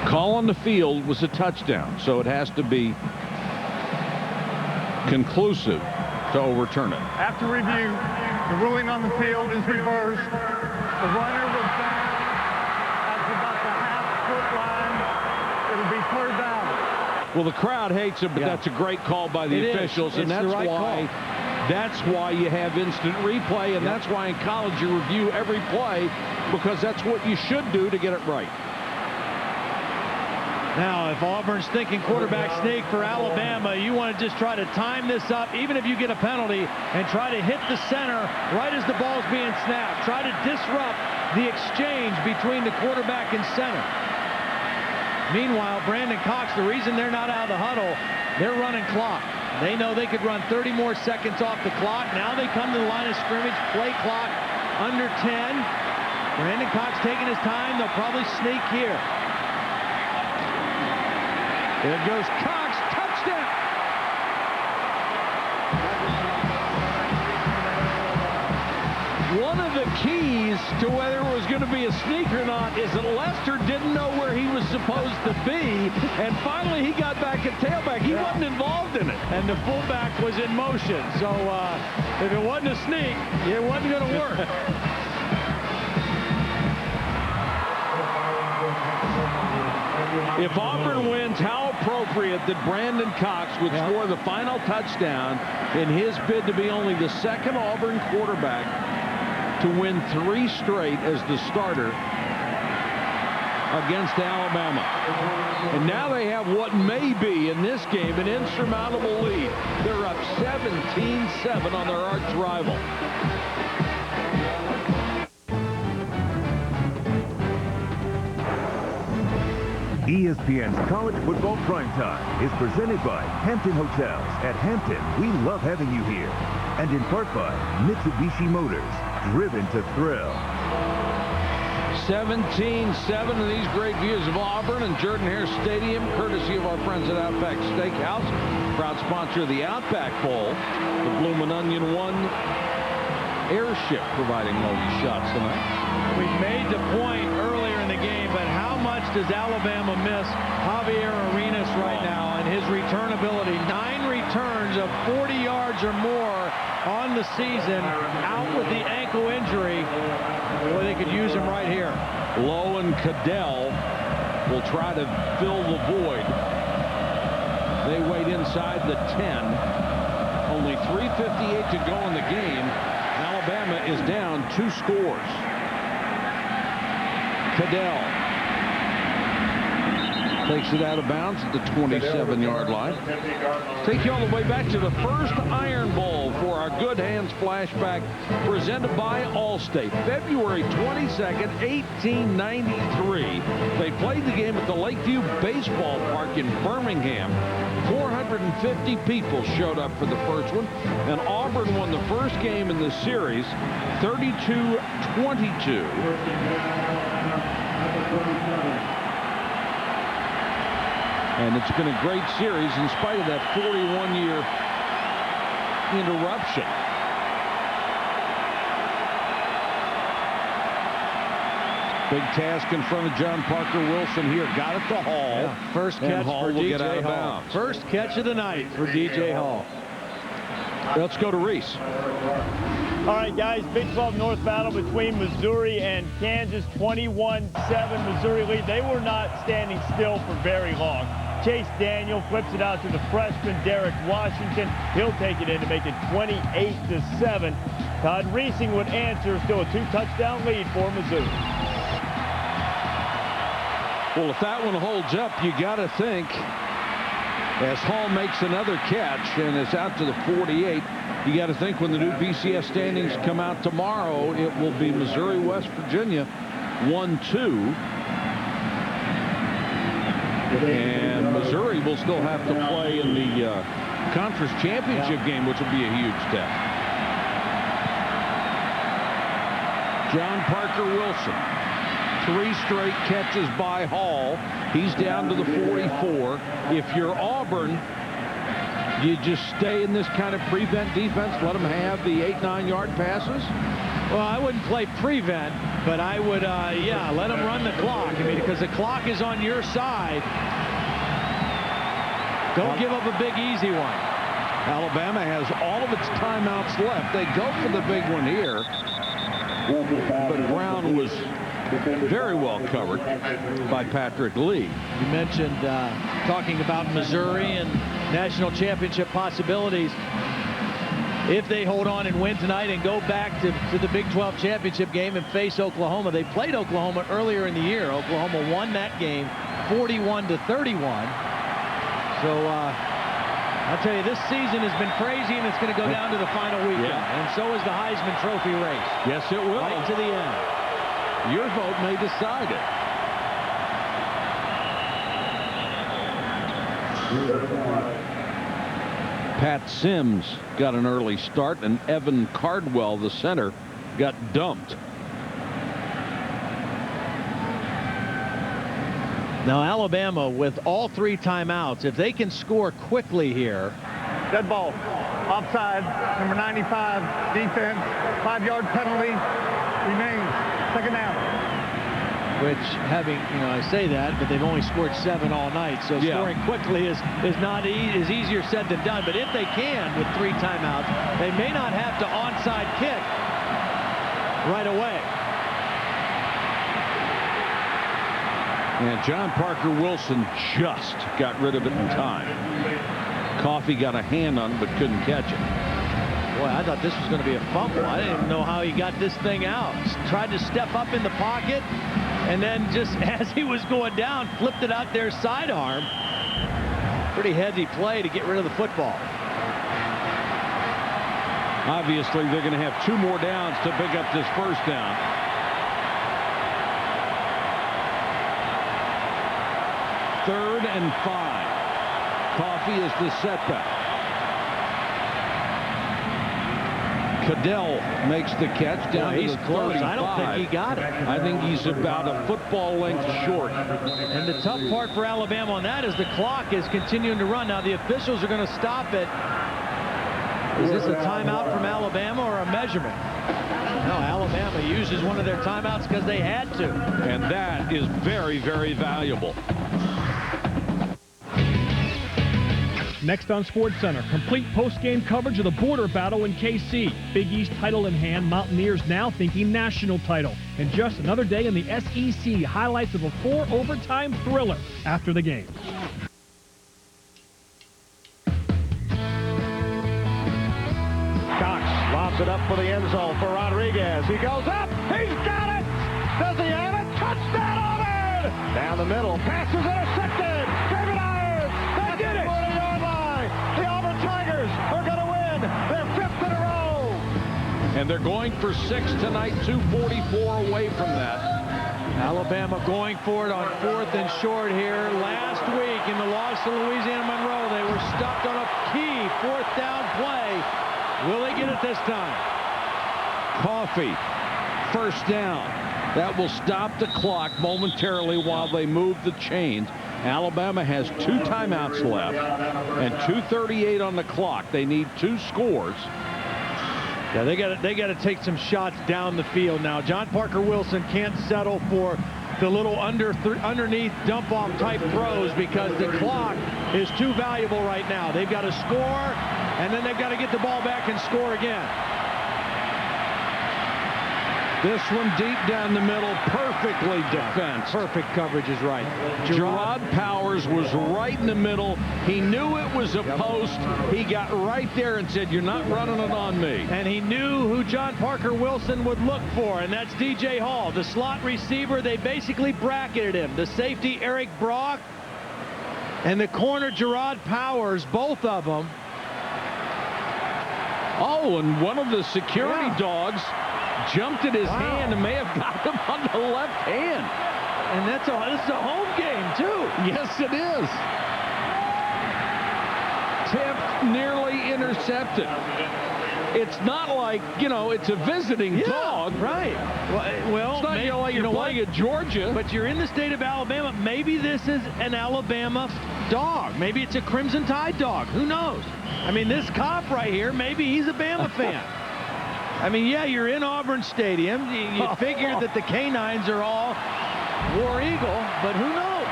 Call on the field was a touchdown, so it has to be conclusive to overturn it. After review, the ruling on the field is reversed. The runner was down at about the half-foot line. It'll be third down. Well, the crowd hates it, but that's a great call by the officials, and that's why That's why you have instant replay, and that's why in college you review every play, because that's what you should do to get it right. Now, if Auburn's thinking quarterback sneak for Alabama, you want to just try to time this up, even if you get a penalty, and try to hit the center right as the ball's being snapped. Try to disrupt the exchange between the quarterback and center. Meanwhile, Brandon Cox, the reason they're not out of the huddle, they're running clock. They know they could run 30 more seconds off the clock. Now they come to the line of scrimmage, play clock under 10. Brandon Cox taking his time. They'll probably sneak here. There goes Cox, touchdown. One of the keys to whether it was going to be a sneak or not is that Lester didn't know where he was supposed to be, and finally he got back at tailback. He wasn't involved in it. And the fullback was in motion, so if it wasn't a sneak, it wasn't going to work. If Auburn wins, how appropriate that Brandon Cox would score the final touchdown in his bid to be only the second Auburn quarterback to win 3 straight as the starter against Alabama. And now they have what may be, in this game, an insurmountable lead. They're up 17-7 on their arch rival. ESPN's College Football Primetime is presented by Hampton Hotels. At Hampton, we love having you here. And in part by Mitsubishi Motors, driven to thrill. 17-7 of these great views of Auburn and Jordan-Hare Stadium, courtesy of our friends at Outback Steakhouse, proud sponsor of the Outback Bowl, the Bloomin' Onion One airship providing all these shots tonight. We made the point earlier in the game, but how much does Alabama miss Javier Arenas right now and his return ability? 9 returns of 40 yards or more on the season, out with the ankle injury. Boy, they could use him right here. Lowe and Cadell will try to fill the void. They wait inside the 10. Only 3:58 to go in the game. Alabama is down 2 scores. Cadell takes it out of bounds at the 27-yard line. Take you all the way back to the first Iron Bowl for our Good Hands flashback, presented by Allstate. February 22nd, 1893. They played the game at the Lakeview Baseball Park in Birmingham. 450 people showed up for the first one, and Auburn won the first game in the series 32-22. And it's been a great series in spite of that 41-year interruption. Big task in front of John Parker Wilson here. Got it to Hall. Yeah, first catch for DJ Hall. Bounds. First catch of the night for DJ Hall. Let's go to Reese. All right, guys, Big 12 North battle between Missouri and Kansas, 21-7 Missouri lead. They were not standing still for very long. Chase Daniel flips it out to the freshman Derek Washington. He'll take it in to make it 28-7. Todd Reesing would answer, still a 2-touchdown lead for Missouri. Well, if that one holds up, you got to think as Hall makes another catch and is out to the 48. You got to think when the new BCS standings come out tomorrow, it will be Missouri, West Virginia, 1-2. And Missouri will still have to play in the conference championship game, which will be a huge step. John Parker Wilson, 3 straight catches by Hall. He's down to the 44. If you're Auburn, you just stay in this kind of prevent defense, let them have the 8-9 yard passes? Well, I wouldn't play prevent, but I would, yeah, let them run the clock. I mean, because the clock is on your side. Don't give up a big, easy one. Alabama has all of its timeouts left. They go for the big one here, but Brown was very well covered by Patrick Lee. You mentioned talking about Missouri and national championship possibilities. If they hold on and win tonight and go back to the Big 12 championship game and face Oklahoma. They played Oklahoma earlier in the year. Oklahoma won that game 41-31. So I'll tell you, this season has been crazy, and it's going to go down to the final weekend. Yeah. And so is the Heisman Trophy race. Yes, it will. Right to the end. Your vote may decide it. Pat Sims got an early start, and Evan Cardwell, the center, got dumped. Now Alabama, with all 3 timeouts, if they can score quickly here. Dead ball. Offside. Number 95. Defense. 5-yard penalty. Remains. Second down. Which, having, I say that, but they've only scored 7 all night. So scoring quickly is not is easier said than done. But if they can, with 3 timeouts, they may not have to onside kick right away. And John Parker Wilson just got rid of it in time. Coffee got a hand on it but couldn't catch it. Boy, I thought this was going to be a fumble. I didn't even know how he got this thing out. Tried to step up in the pocket, and then just as he was going down, flipped it out there sidearm. Pretty heavy play to get rid of the football. Obviously, they're going to have 2 more downs to pick up this first down. Third and 5. Coffee is the setback. Cadell makes the catch down to he's the close. 35. I don't think he got it. I think he's about a football length short. And the tough part for Alabama on that is the clock is continuing to run. Now the officials are going to stop it. Is this a timeout from Alabama or a measurement? No, Alabama uses one of their timeouts because they had to. And that is very, very valuable. Next on SportsCenter, complete post-game coverage of the border battle in KC. Big East title in hand, Mountaineers now thinking national title. And just another day in the SEC, highlights of a 4-overtime thriller after the game. Cox lobs it up for the end zone for Rodriguez. He goes up. He's got it. Does he have it? Touchdown Auburn! Down the middle. Pass is intercepted. David Ayers. They did it. 40-yard line. The Auburn Tigers are going to win their 5th in a row. And they're going for 6 tonight. 2:44 away from that. Alabama going for it on 4th and short here. Last week in the loss to Louisiana Monroe, they were stuck on a key 4th down play. Will they get it this time? Coffee, first down. That will stop the clock momentarily while they move the chains. Alabama has 2 timeouts left and 2:38 on the clock. They need 2 scores. Yeah, they got to take some shots down the field now. John Parker Wilson can't settle for the little underneath dump-off type throws because the clock is too valuable right now. They've got to score, and then they've got to get the ball back and score again. This one deep down the middle, perfectly defensed. Perfect coverage is right. Gerard Powers was right in the middle. He knew it was a post. He got right there and said, "You're not running it on me." And he knew who John Parker Wilson would look for, and that's DJ Hall, the slot receiver. They basically bracketed him. The safety, Eric Brock, And the corner, Gerard Powers, both of them. Oh, and one of the security dogs jumped at his hand and may have got him on the left hand. And this is a home game, too. Yes, it is. Tipped, nearly intercepted. It's not like, it's a visiting dog. Right. Well, it's not like you're playing at Georgia. But you're in the state of Alabama. Maybe this is an Alabama dog. Maybe it's a Crimson Tide dog. Who knows? I mean, this cop right here, maybe he's a Bama fan. I mean, yeah, you're in Auburn Stadium. You figure that the canines are all War Eagle, but who knows?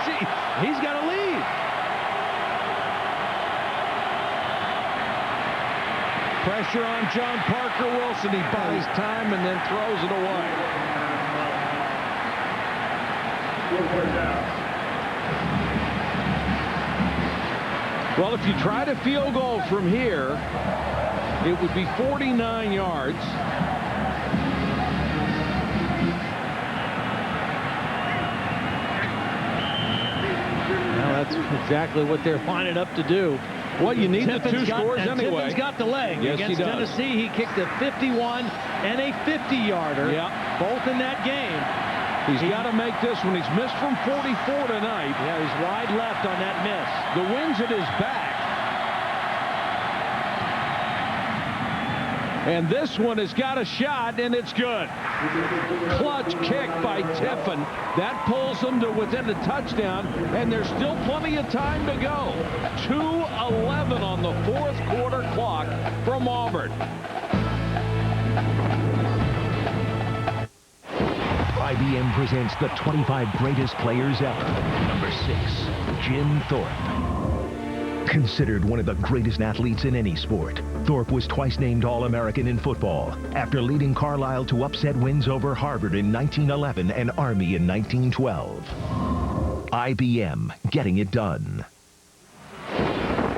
See, he's got to leave. Pressure on John Parker Wilson. He buys time and then throws it away. Well, if you tried a field goal from here, it would be 49 yards. Well, that's exactly what they're lining up to do. Well, you need the two scores anyway. Tiffin's got the leg. Yes, Against he does. Tennessee, he kicked a 51 and a 50-yarder, both in that game. He's got to make this one. He's missed from 44 tonight. Yeah, he's wide left on that miss. The wind's at his back. And this one has got a shot, and it's good. Clutch kick by Tiffin. That pulls them to within a touchdown, and there's still plenty of time to go. 2:11 on the fourth quarter clock from Auburn. IBM presents the 25 greatest players ever. Number 6, Jim Thorpe. Considered one of the greatest athletes in any sport, Thorpe was twice named All-American in football after leading Carlisle to upset wins over Harvard in 1911 and Army in 1912. IBM, getting it done.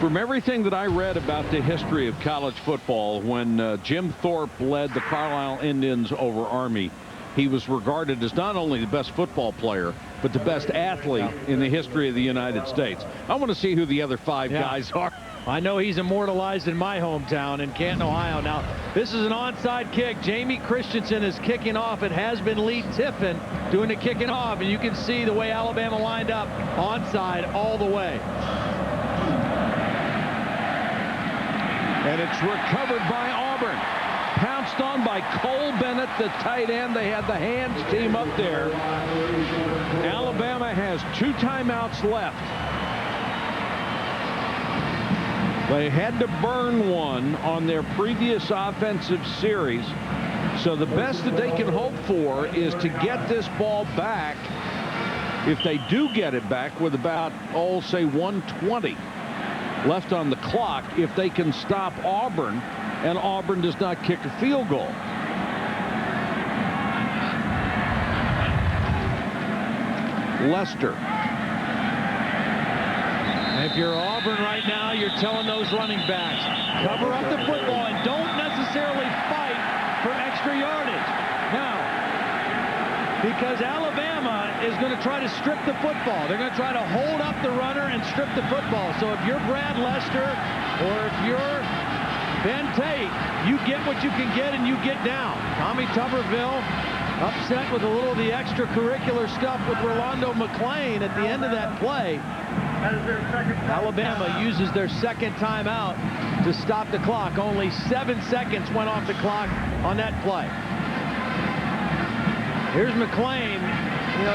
From everything that I read about the history of college football, when Jim Thorpe led the Carlisle Indians over Army, he was regarded as not only the best football player, but the best athlete in the history of the United States. I want to see who the other 5 guys are. I know he's immortalized in my hometown in Canton, Ohio. Now, this is an onside kick. Jamie Christensen is kicking off. It has been Lee Tiffin doing the kicking off, and you can see the way Alabama lined up onside all the way. And it's recovered by Auburn. Pounced on by Cole Bennett, the tight end. They had the hands team up there. Alabama has 2 timeouts left. They had to burn one on their previous offensive series. So the best that they can hope for is to get this ball back, if they do get it back, with about, say 1:20 left on the clock, if they can stop Auburn and Auburn does not kick a field goal. Lester. If you're Auburn right now, you're telling those running backs, cover up the football and don't necessarily fight for extra yardage. Now, because Alabama is going to try to strip the football. They're going to try to hold up the runner and strip the football. So if you're Brad Lester or if you're Ben Tate, you get what you can get and you get down. Tommy Tuberville upset with a little of the extracurricular stuff with Rolando McClain at the end of that play. Alabama uses their second timeout to stop the clock. Only 7 seconds went off the clock on that play. Here's McClain.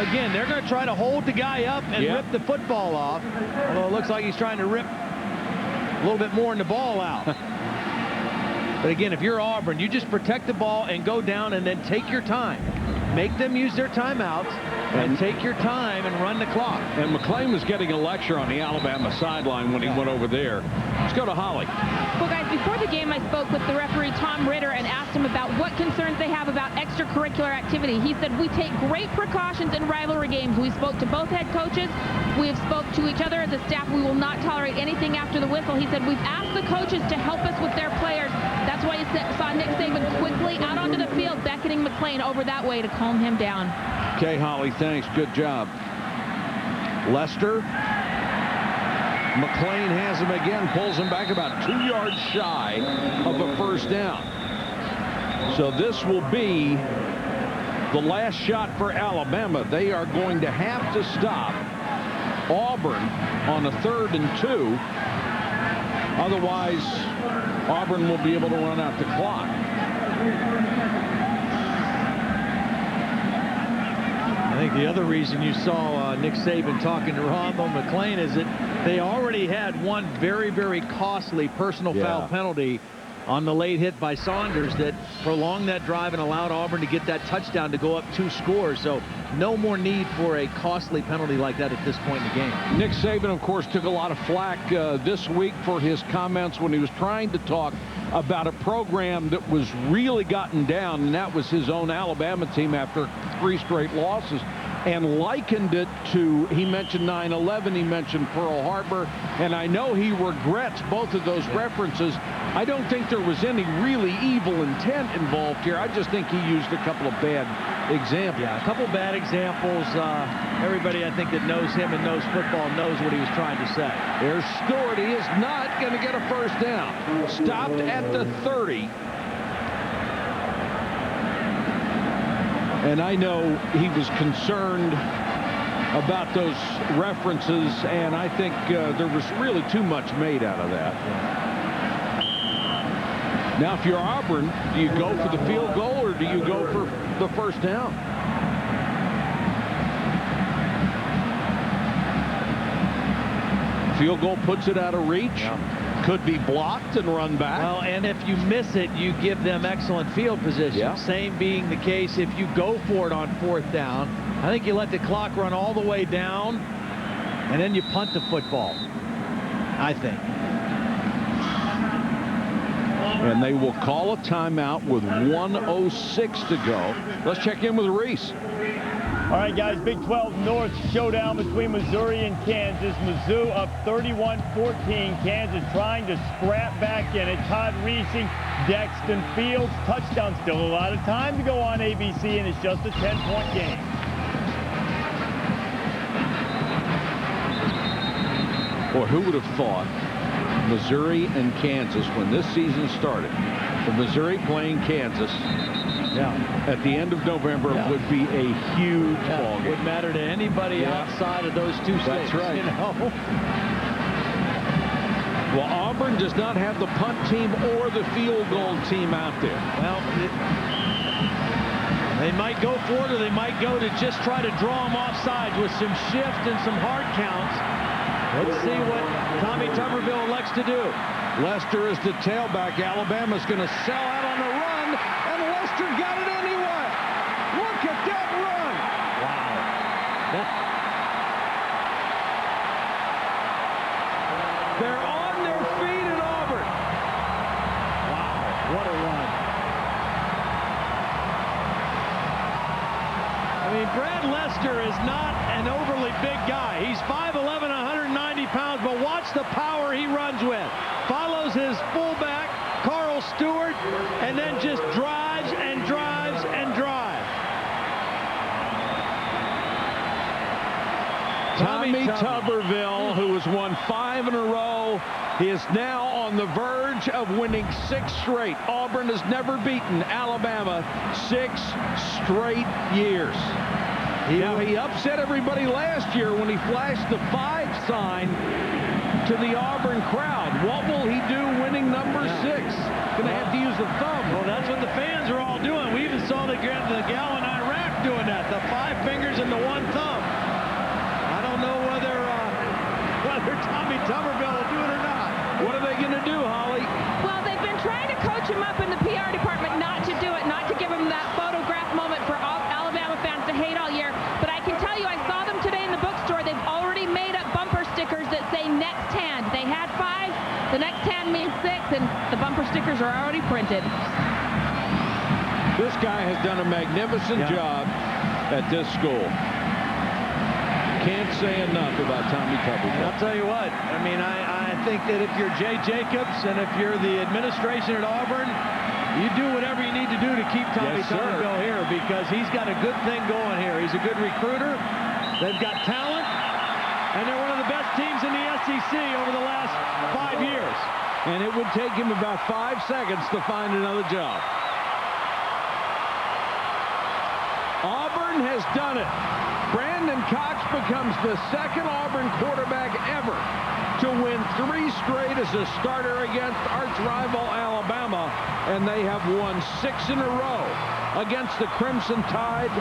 Again, they're going to try to hold the guy up and rip the football off. Although it looks like he's trying to rip a little bit more in the ball out. But again, if you're Auburn, you just protect the ball and go down and then take your time. Make them use their timeouts and take your time and run the clock. And McClain was getting a lecture on the Alabama sideline when he went over there. Let's go to Holly. Well, guys, before the game, I spoke with the referee, Tom Ritter, and asked him about what concerns they have about extracurricular activity. He said, we take great precautions in rivalry games. We spoke to both head coaches. We have spoke to each other as a staff. We will not tolerate anything after the whistle. He said, we've asked the coaches to help us with their players. That's why you saw Nick Saban quickly out onto the field, beckoning McClain over that way to calm him down. Okay, Holly, thanks. Good job. Lester. McClain has him again, pulls him back about 2 yards shy of a first down. So this will be the last shot for Alabama. They are going to have to stop Auburn on a 3rd and 2. Otherwise, Auburn will be able to run out the clock. I think the other reason you saw Nick Saban talking to Rondo McClain is that they already had one very, very costly personal foul penalty on the late hit by Saunders that prolonged that drive and allowed Auburn to get that touchdown to go up 2 scores. So no more need for a costly penalty like that at this point in the game. Nick Saban, of course, took a lot of flack this week for his comments when he was trying to talk about a program that was really gotten down, and that was his own Alabama team after 3 straight losses, and likened it to, he mentioned 9/11, he mentioned Pearl Harbor, and I know he regrets both of those references. I don't think there was any really evil intent involved here. I just think he used a couple of bad examples. Yeah, a couple bad examples. Everybody, I think, that knows him and knows football knows what he was trying to say. There's Stewart. He is not going to get a first down. Stopped at the 30. And I know he was concerned about those references, and I think there was really too much made out of that. Now, if you're Auburn, do you go for the field goal or do you go for the first down? Field goal puts it out of reach. Could be blocked and run back. Well, and if you miss it, you give them excellent field position. Same being the case if you go for it on 4th down. I think you let the clock run all the way down, and then you punt the football, I think. And they will call a timeout with 1:06 to go. Let's check in with Reese. All right, guys, Big 12 North showdown between Missouri and Kansas. Mizzou up 31-14. Kansas trying to scrap back in it. Todd Reesing, Dexton Fields, touchdown. Still a lot of time to go on ABC, and it's just a 10-point game. Boy, who would have thought Missouri and Kansas, when this season started, the Missouri playing Kansas at the end of November would be a huge ball game. Would matter to anybody outside of those 2 states. That's right. You know? Well, Auburn does not have the punt team or the field goal team out there. Well, they might go for it, or they might go to just try to draw them off sides with some shift and some hard counts. Let's see what Tommy Tuberville elects to do. Lester is the tailback. Alabama's going to sell out on the run, and Lester got it anyway. Look at that run. Wow. They're on their feet at Auburn. Wow, what a run. I mean, Brad Lester is not an overly big guy. He's 5'11", 190 pounds, but watch the power he runs with. Follows his fullback, Carl Stewart, and then just drives and drives and drives. Tommy Tuberville, who has won 5 in a row, is now on the verge of winning 6 straight. Auburn has never beaten Alabama 6 straight years. Now, he upset everybody last year when he flashed the 5 sign to the Auburn crowd. What will he do winning number 6? Going to have to use the thumb. Well, that's what the fans are all doing. We even saw the gal in Iraq doing that, the 5 fingers and the 1 thumb. I don't know whether Tommy Tuberville will do it or not. What are they going to do, Holly? Well, they've been trying to coach him up in the PR department not to do it, not to give him that photograph moment for all Alabama fans to hate all year. But I can tell you, I saw them today in the bookstore. They've already made up bumper stickers that say next hand. They had 5, the next hand means 6, and the bumper stickers are already printed. This guy has done a magnificent job at this school. Can't say enough about Tommy Tuberville. I'll tell you what, I mean, I think that if you're Jay Jacobs and if you're the administration at Auburn, you do whatever you need to do to keep Tommy Tuberville here, because he's got a good thing going here. He's a good recruiter. They've got talent. see over the last 5 years. And it would take him about 5 seconds to find another job. Auburn has done it. Brandon Cox becomes the second Auburn quarterback ever to win 3 straight as a starter against arch rival Alabama, and they have won 6 in a row against the Crimson Tide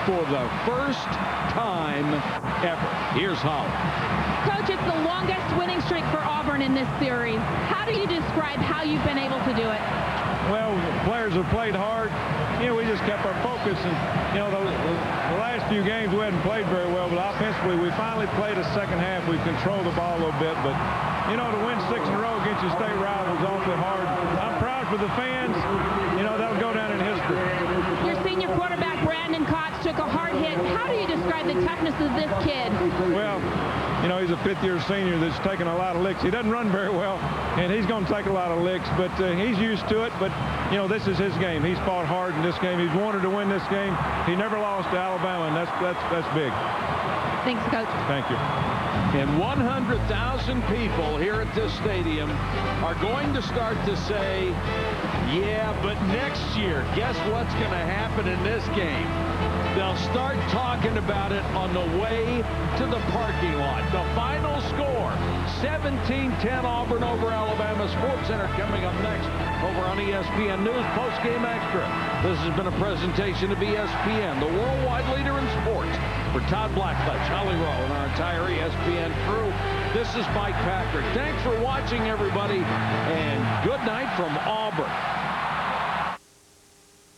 for the first time ever. Here's Holland. Coach, it's the longest winning streak for Auburn in this series. How do you describe how you've been able to do it? Well, the players have played hard. You know, we just kept our focus, and you know, the last few games we hadn't played very well, but offensively we finally played a second half. We controlled the ball a little bit, but you know, to win 6 in a row against your state rival is awfully hard. I'm proud for the fans. You know, that'll go down in history. Your senior quarterback Brandon Cox took a hard hit. How do you describe the toughness of this kid? Well, you know, he's a 5th-year senior that's taken a lot of licks. He doesn't run very well, and he's going to take a lot of licks, but he's used to it. But, you know, this is his game. He's fought hard in this game. He's wanted to win this game. He never lost to Alabama, and that's big. Thanks, Coach. Thank you. And 100,000 people here at this stadium are going to start to say, yeah, but next year, guess what's going to happen in this game? They'll start talking about it on the way to the parking lot. The final score, 17-10 Auburn over Alabama. Sports Center coming up next over on ESPN News Post-Game Extra. This has been a presentation of ESPN, the worldwide leader in sports. For Todd Blackledge, Holly Rowe, and our entire ESPN crew, this is Mike Patrick. Thanks for watching, everybody, and good night from Auburn.